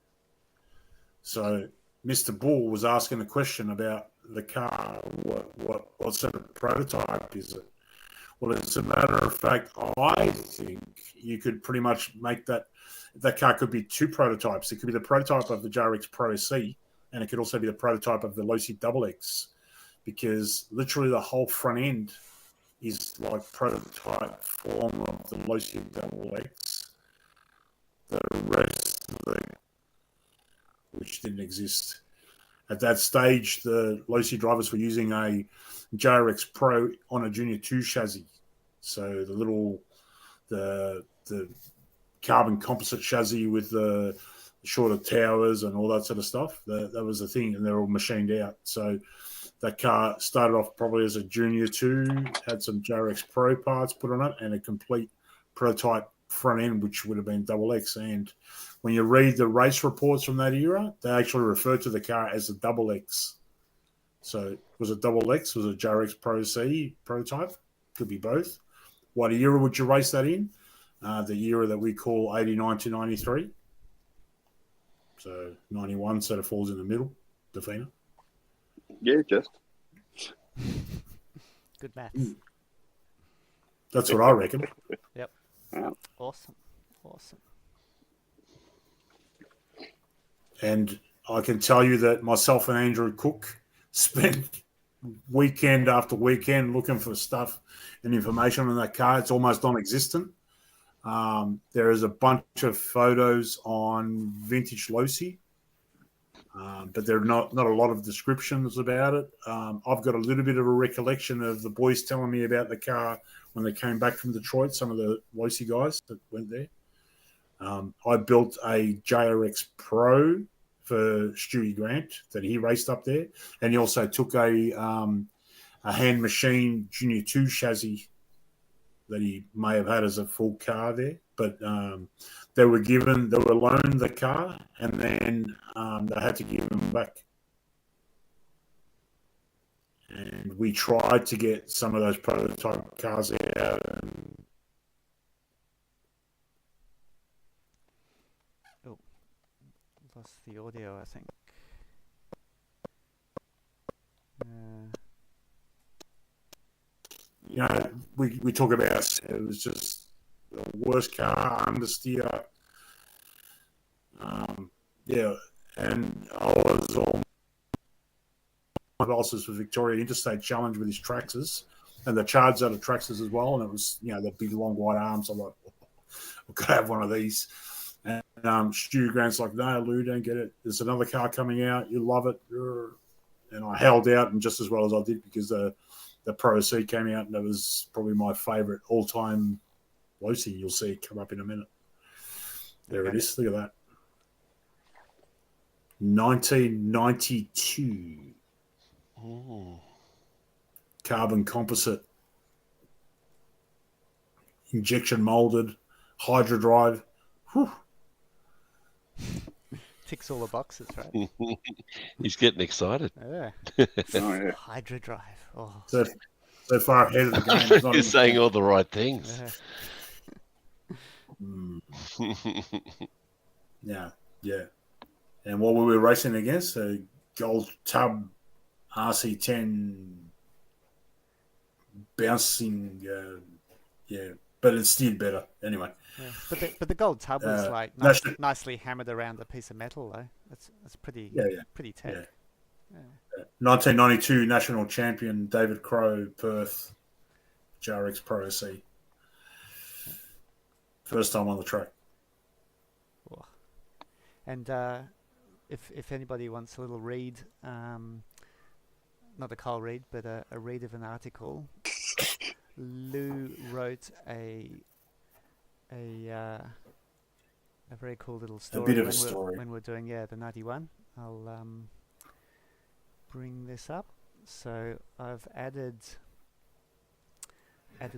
So Mr. Bull was asking a question about the car. What sort of prototype is it? Well, as a matter of fact, I think you could pretty much make that car could be two prototypes. It could be the prototype of the JRX Pro C, and it could also be the prototype of the Losi Double X, because literally the whole front end is like prototype form of the Losi Double X. The rest of the which didn't exist. At that stage, the Losi drivers were using a JRX Pro on a Junior 2 chassis. So the carbon composite chassis with the shorter towers and all that sort of stuff, that was the thing, and they're all machined out. So that car started off probably as a Junior 2, had some JRX Pro parts put on it, and a complete prototype front end, which would have been double X. And when you read the race reports from that era, they actually refer to the car as a double X. So was it double X? Was it JRX Pro C prototype? Could be both. What era would you race that in? The era that we call 89 to 93. So 91 sort of falls in the middle, Defina. Yeah, just. Good maths. That's what I reckon. Yep. Yeah. Awesome. And I can tell you that myself and Andrew Cook spent weekend after weekend looking for stuff and information on that car. It's almost non-existent. There is a bunch of photos on Vintage Losi, but there are not a lot of descriptions about it. I've got a little bit of a recollection of the boys telling me about the car when they came back from Detroit, some of the Losi guys that went there. I built a JRX Pro for Stewie Grant that he raced up there, and he also took a hand machine Junior 2 chassis that he may have had as a full car there. But they were loaned the car, and then they had to give them back. And we tried to get some of those prototype cars out. Lost the audio, I think. You know, we talk about it was just the worst car, understeer. Yeah, and I was all my bosses for Victoria Interstate Challenge with his Traxxas, and the charged out of Traxxas as well, and it was, you know, the big long white arms. I'm like, I could have one of these. And Stu Grant's like, no, Lou, don't get it. There's another car coming out. You love it. And I held out, and just as well as I did, because the Pro C came out, and it was probably my favourite all-time Losi. You'll see it come up in a minute. There it is. Look at that. 1992. Oh. Carbon composite. Injection molded. Hydro drive. Whew. Ticks all the boxes, right? He's getting excited. Yeah. Oh yeah. Hydra Drive. Oh, So far ahead of the game. It's not You're even saying all the right things. yeah. Yeah. And what we were racing against, a Gold Tub RC10 bouncing, but it's still better anyway. Yeah. But the gold tub was like nicely hammered around a piece of metal though. That's pretty pretty tech. Yeah. 1992 national champion David Crow, Perth, JRX Pro SC. First time on the track. Oh. And if anybody wants a little read, not a cold read, but a read of an article, Lou wrote a very cool little story. A bit of a story. When we're doing the 91. I'll bring this up. So I've added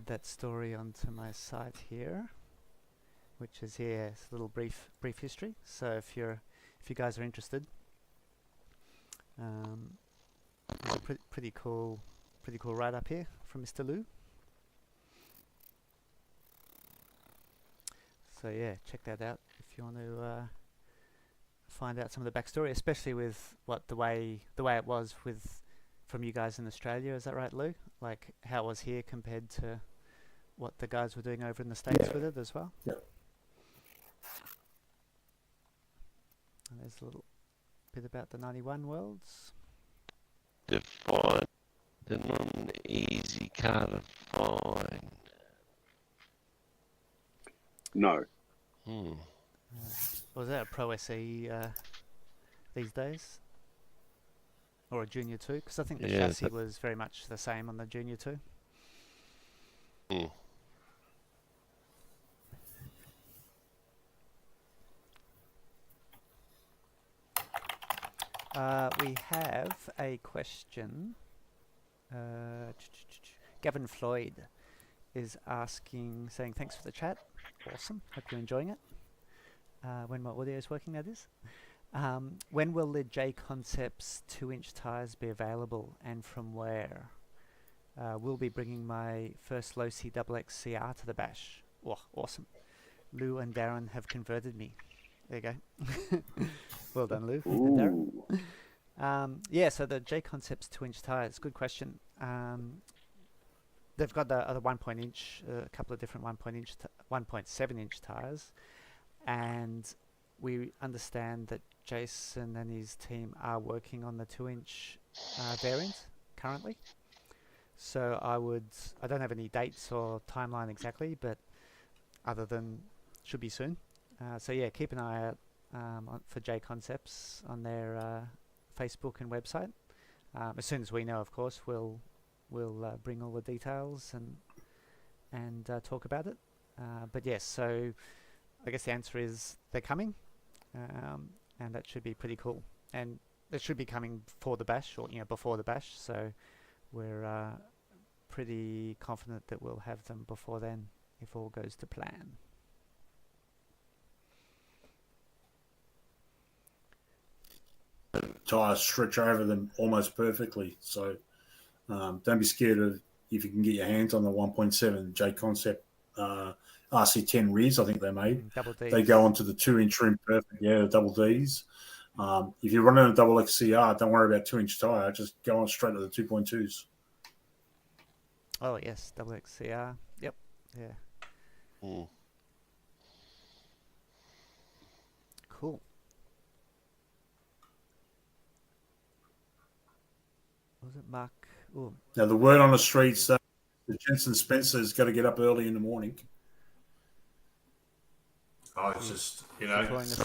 that story onto my site here, which is it's a little brief history. So if you guys are interested, there's a pretty cool write up here from Mr. Lou. So yeah, check that out if you want to find out some of the backstory, especially with the way it was from you guys in Australia. Is that right, Lou? Like how it was here compared to what the guys were doing over in the States with it as well? Yeah. And there's a little bit about the 91 Worlds. Define the non-easy car to find. No. Was that a Pro SE these days? Or a Junior 2? Because I think the chassis was very much the same on the Junior 2. We have a question. Gavin Floyd is saying thanks for the chat. Awesome. Hope you're enjoying it. When my audio is working, that is. When will the J Concepts 2-inch tyres be available and from where? We'll be bringing my first low C XX CR to the bash. Oh, awesome. Lou and Darren have converted me. There you go. Well done, Lou and Darren. So the J Concepts 2-inch tyres, good question. They've got the other 1-inch, a couple of different 1.7-inch tyres, and we understand that Jason and his team are working on the 2-inch variant currently. So I don't have any dates or timeline exactly, but other than should be soon. So yeah, keep an eye out for J Concepts on their Facebook and website. As soon as we know, of course, we'll bring all the details and talk about it. But yes, so I guess the answer is they're coming, and that should be pretty cool. And it should be coming for the bash, or before the bash. So we're pretty confident that we'll have them before then, if all goes to plan. Tyres stretch over them almost perfectly, so don't be scared of if you can get your hands on the 1.7 J Concept RC10 rears. I think they made. Double Ds. They go onto the 2-inch rim perfect. Yeah, the double Ds. If you're running a double XCR, don't worry about 2-inch tyre. Just go on straight to the 2.2s. Oh yes, double XCR. Yep. Yeah. Cool. Was it Mark? Ooh. Now the word on the streets, the Jensen Spencer's got to get up early in the morning. Oh, it's just, This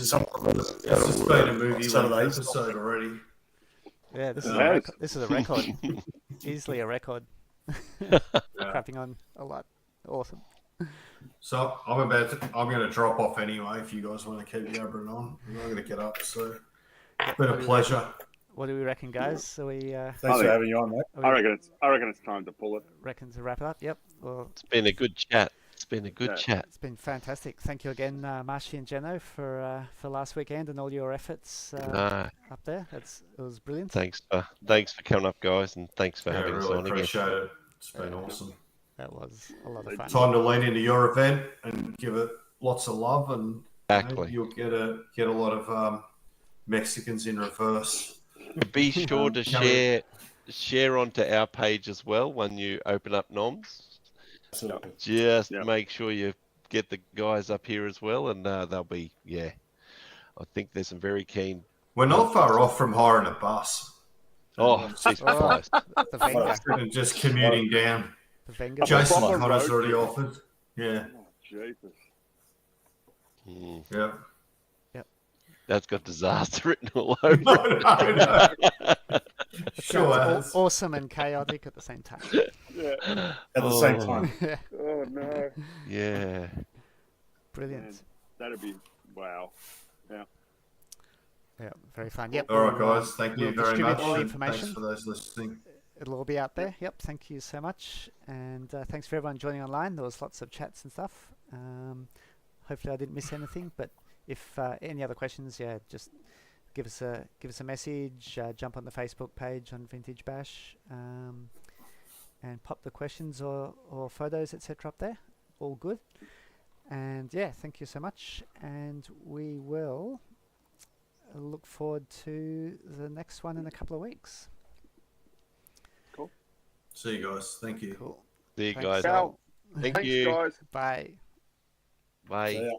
is some it's just been a movie Saturdays. episode already. Yeah, this is a record. Easily a record. Crapping on a lot. Awesome. So I'm going to drop off anyway. If you guys want to keep yabbering on, I'm going to get up. So it's been a pleasure. What do we reckon, guys? So we Thanks for having you on, mate. I reckon it's time to pull it. reckon to wrap it up. Yep. Well, It's been a good chat. It's been a good Yeah. chat. It's been fantastic. Thank you again, Marshy and Jeno, for last weekend and all your efforts No, up there. It was brilliant. thanks for coming up, guys, and thanks for Yeah, having us really on again. appreciate it. It's been Yeah. awesome. That was a lot of fun. Time to lean into your event and give it lots of love, and Exactly. you'll get a lot of Mexicans in reverse. Be sure to share onto our page as well when you open up noms. Absolutely. Just Yeah. make sure you get the guys up here as well, and they'll be, I think there's some very keen. We're not far off from hiring a bus Oh, Jesus Christ. The Venga. and just commuting down. The Venga. Jason proper Connor's road already trip. offered. Yeah, Oh, Jesus. Mm, yeah. that's got disaster written all over it. No. Sure Sounds has. awesome and chaotic at the same time. Yeah. At the same time. Oh, no. Yeah. Brilliant. Man. That'd be, wow. Yeah, very fun. Yep. All right, we'll, guys. Thank you we'll very distribute much. all the and information. Thanks for those listening. It'll all be out there. Yep. Thank you so much. And thanks for everyone joining online. There was lots of chats and stuff. Hopefully I didn't miss anything. But if any other questions, just give us a message. Jump on the Facebook page on Vintage Bash, and pop the questions or photos, etc. up there. All good. And thank you so much. And we will look forward to the next one in a couple of weeks. See you guys. Thank you. Cool. See you Thanks. guys. Ciao. Thank Thanks, you. guys. Bye. Bye. So, yeah.